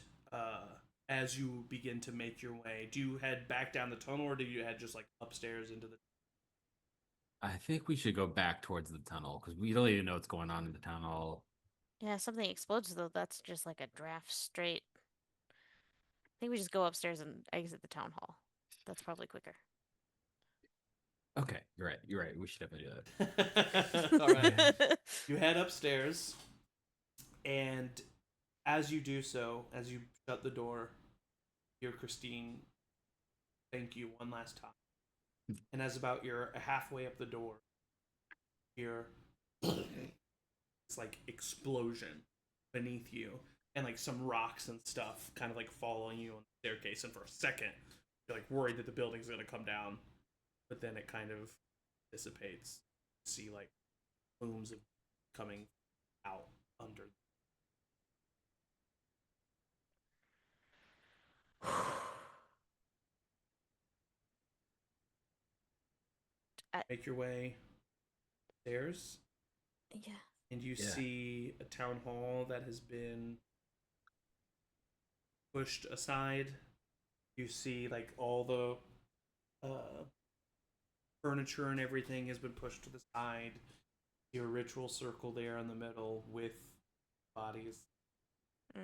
as you begin to make your way, do you head back down the tunnel, or do you head just like upstairs into the? I think we should go back towards the tunnel because we don't even know what's going on in the tunnel. Yeah, something explodes though. That's just like a draft straight. I think we just go upstairs and exit the town hall. That's probably quicker. Okay, you're right. You're right. We should definitely do that. All right. You head upstairs, and as you do so, as you shut the door, you hear Christine thank you one last time. And as about you're halfway up the door, you hear this like explosion beneath you, and like some rocks and stuff kind of like following you on the staircase. And for a second, you're like worried that the building's gonna come down, but then it kind of dissipates. See like plumes of coming out under. Make your way upstairs, Yeah. and you Yeah. see a town hall that has been pushed aside. You see like all the furniture and everything has been pushed to the side. Your ritual circle there in the middle with bodies,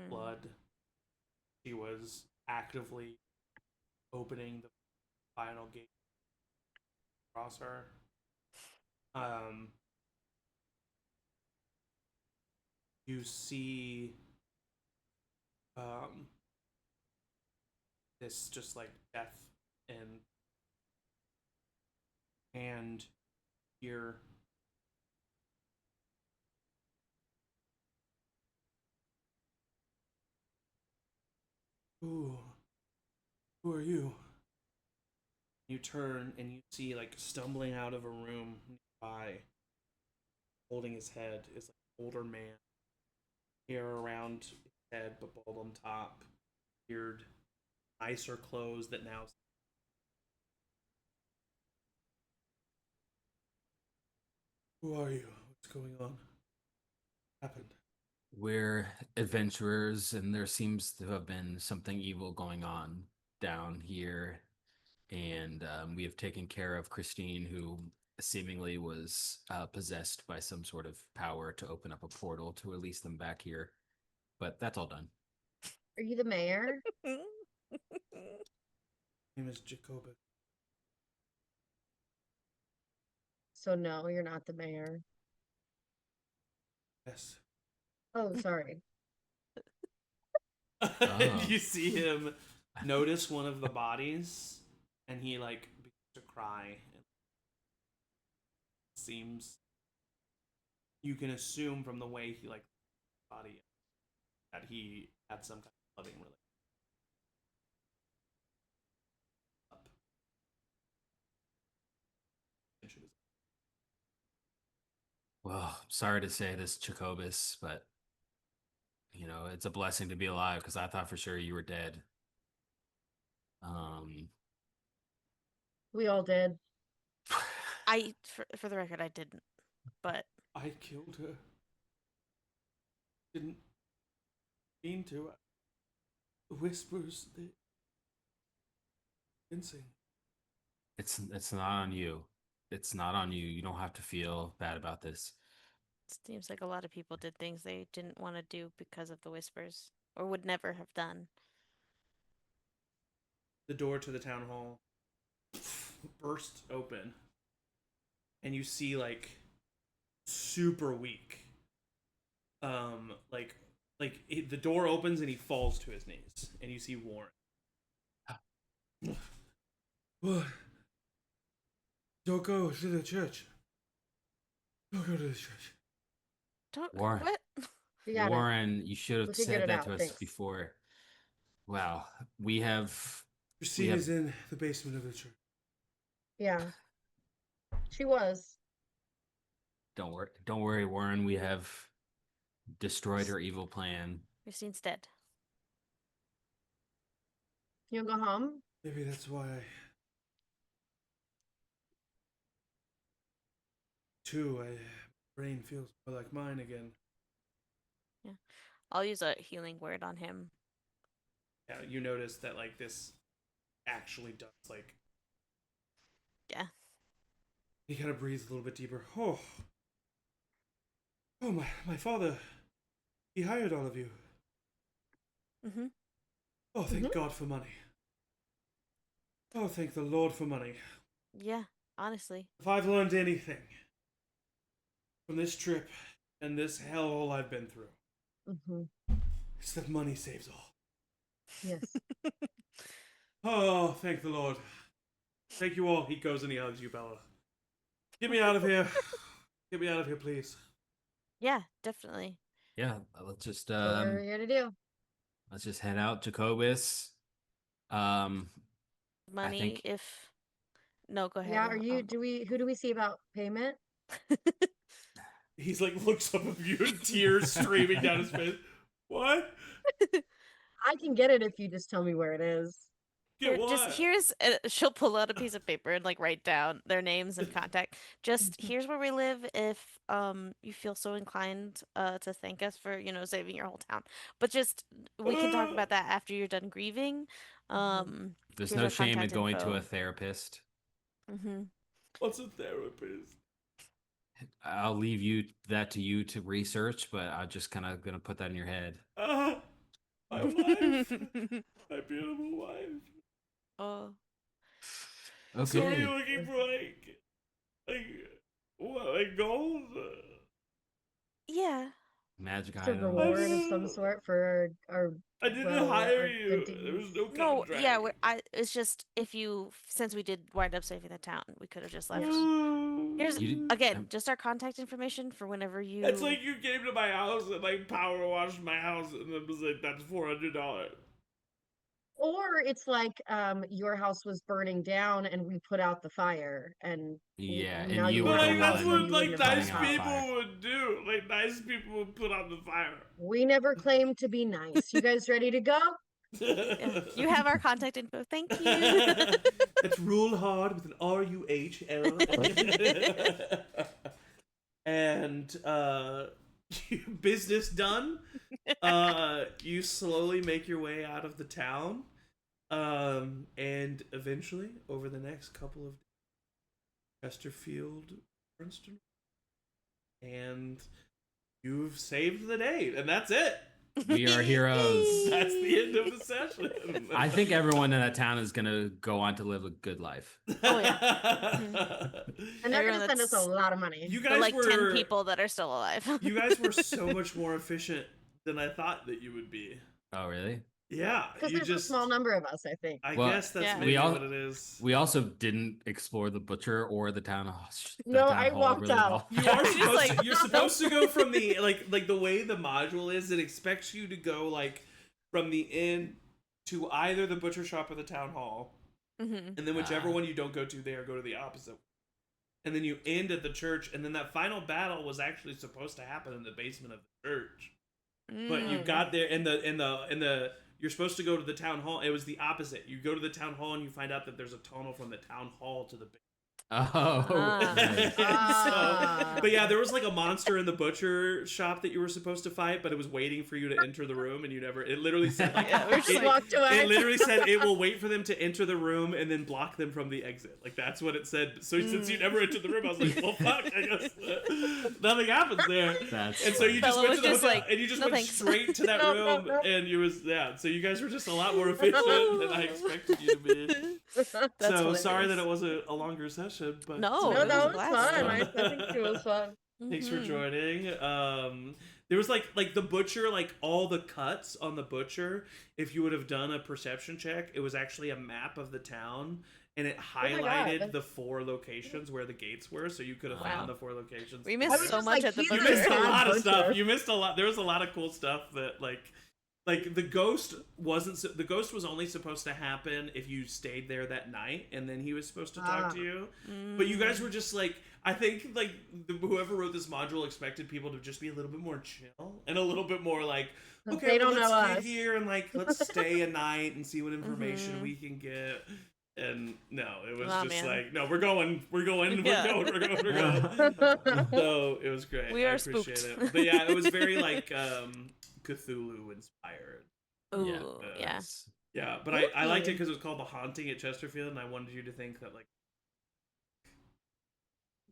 blood. She was actively opening the final gate across her. You see um, this just like death and here. Ooh, who are you? You turn and you see like stumbling out of a room nearby, holding his head, is like an older man, hair around his head but bald on top, beard, nicer clothes that now. Who are you? What's going on? Happened. We're adventurers, and there seems to have been something evil going on down here. And we have taken care of Christine, who seemingly was possessed by some sort of power to open up a portal to release them back here. But that's all done. Are you the mayor? name is Jacobus. So no, you're not the mayor. Yes. Oh, sorry. Oh. You see him notice one of the bodies, and he like begins to cry. It seems you can assume from the way he like body that he had some kind of loving relationship. Well, sorry to say this, Jacobus, but it's a blessing to be alive because I thought for sure you were dead. Um, We all did. For the record, I didn't, but I killed her. Didn't mean to. The whispers, they convincing. it's not on you. It's not on you. You don't have to feel bad about this. it seems like a lot of people did things they didn't want to do because of the whispers, or would never have done. The door to the town hall bursts open, and you see like super weak. The door opens and he falls to his knees, and you see Warren. What? Don't go to the church. Don't go to the church. Don't Warren, what? We got it. Warren, you should have We figured said it that out, to us thanks. before. Wow, we have. Christine have- is in the basement of the church. Yeah. She was. Don't worry, Warren. We have destroyed her evil plan. Christine's dead. You wanna go home? Maybe that's why I. Too, my brain feels more like mine again. I'll use a healing word on him. Yeah, you notice that like this actually does like. Yeah. He kind of breathes a little bit deeper. Oh, my father. He hired all of you. Mm-hmm. Oh, thank God for money. Oh, thank the Lord for money. Yeah, honestly. If I've learned anything from this trip and this hell I've been through, Mm-hmm. it's that money saves all. Yes. Oh, thank the Lord. Thank you all. He goes and he hugs you, Bella. Get me out of here. Get me out of here, please. Yeah, definitely. Yeah, let's just That's what we're here to do. let's just head out, Jacobus. Um, Money think- if no, go ahead. Yeah, are you who do we see about payment? He's like looks up at you and tears streaming down his face. What? I can get it if you just tell me where it is. Get what? She'll pull out a piece of paper and like write down their names and contact. Just here's where we live if you feel so inclined to thank us for, saving your whole town. But just we can talk about that after you're done grieving. there's Here's no our shame in contact going to info. a therapist. Mm-hmm. What's a therapist? I'll leave that to you to research, but I'm just kind of gonna put that in your head. My wife. My beautiful wife. Oh. Okay. So are you looking for like what, like gold? Yeah. magic It's a item. reward of some sort for our I didn't well, hire our you. good There was deeds. no No, contract. yeah, it's just if you, since we did wind up saving the town, we could have just left. Here's, again, just our contact information for whenever you. It's like you came to my house and like power washed my house, and it was like, that's $400. Or it's like your house was burning down and we put out the fire and Yeah, and now you you were But were the like that's homeless, one then what you like wouldn't have nice had a putting out house. people fire. would do. Like nice people would put out the fire. We never claimed to be nice. You guys ready to go? Yeah, you have our contact info. Thank you. It's rule hard with an RUHL. And business done. You slowly make your way out of the town. And eventually, over the next couple of days, Chesterfield, Princeton, and you've saved the day, and that's it. We are heroes. That's the end of the session. I think everyone in that town is gonna go on to live a good life. Oh, And they're Everyone gonna send us a that's- lot of money. You The guys like were 10 people that are still alive. You guys were so much more efficient than I thought that you would be. Oh, really? Yeah, Because you there's just. a small number of us, I think. I Well, guess that's Yeah. maybe We all- what it is. We also didn't explore the butcher or the town hall. No, I walked out. You are Just supposed like- to, you're supposed to go from the like the way the module is. It expects you to go like from the inn to either the butcher shop or the town hall, Mhm. and then whichever Ah. one you don't go to there, go to the opposite. And then you end at the church, and then that final battle was actually supposed to happen in the basement of the church. But you Mm. got there in the you're supposed to go to the town hall. It was the opposite. You go to the town hall and you find out that there's a tunnel from the town hall to the basement. Oh. Ah. nice. Ah. But yeah, there was like a monster in the butcher shop that you were supposed to fight, but it was waiting for you to enter the room, and you never. It literally said like, Yeah, we're just Just it, walked away. it literally said it will wait for them to enter the room and then block them from the exit. Like that's what it said. So since you never entered the room, I was like, well, fuck. I guess nothing happens there. That's And so you just Bella went to was the just hotel, like, and you just "No, went thanks." straight to that No, no, room, no. and you was So you guys were just a lot more efficient than I expected you to be. That's So sorry hilarious. that it was a longer session, but No, No, it that was was a fun. blast. I think it was fun. Thanks for Mhm. joining. There was like the butcher, like all the cuts on the butcher. If you would have done a perception check, it was actually a map of the town, and it my highlighted God. the 4 locations where the gates were, so you could have Wow. found the 4 locations. We I missed was so just much like, at the he's You a missed a butcher. bad lot of butcher. stuff. You missed a lot. There was a lot of cool stuff that like the ghost the ghost was only supposed to happen if you stayed there that night, and then he was supposed to talk Ah. to you. But you guys were just like, I think like whoever wrote this module expected people to just be a little bit more chill and a little bit more like, But okay, they well, don't let's know get us. here and like let's stay a night and see what information Mhm. we can get. And no, it was Aw, just man. like, no, we're going, Yeah. we're going. So it was great. We I are appreciate spooked. it. But yeah, it was very like Cthulhu inspired. Ooh, Yeah. yeah. Nice. Yeah, but I liked it Spooky. because it was called The Haunting at Chesterfield, and I wanted you to think that like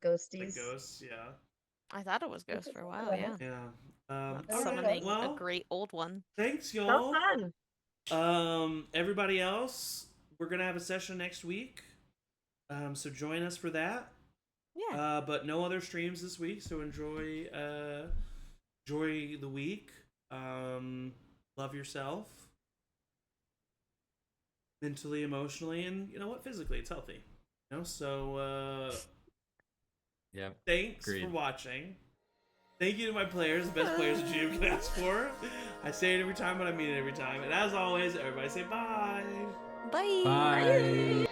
Ghosties. ghosts. Yeah, I thought it was Ghost for a while, yeah. yeah. Not All right, summoning well, a great old one. thanks, So y'all. fun. Everybody else, we're gonna have a session next week. So join us for that. Yeah. But no other streams this week, so enjoy the week. Love yourself. Mentally, emotionally, and you know what? Physically, it's healthy. You know, so Yeah. thanks for Agreed. watching. Thank you to my players, the best players that GM can ask for. I say it every time, but I mean it every time. And as always, everybody say bye. Bye. Bye.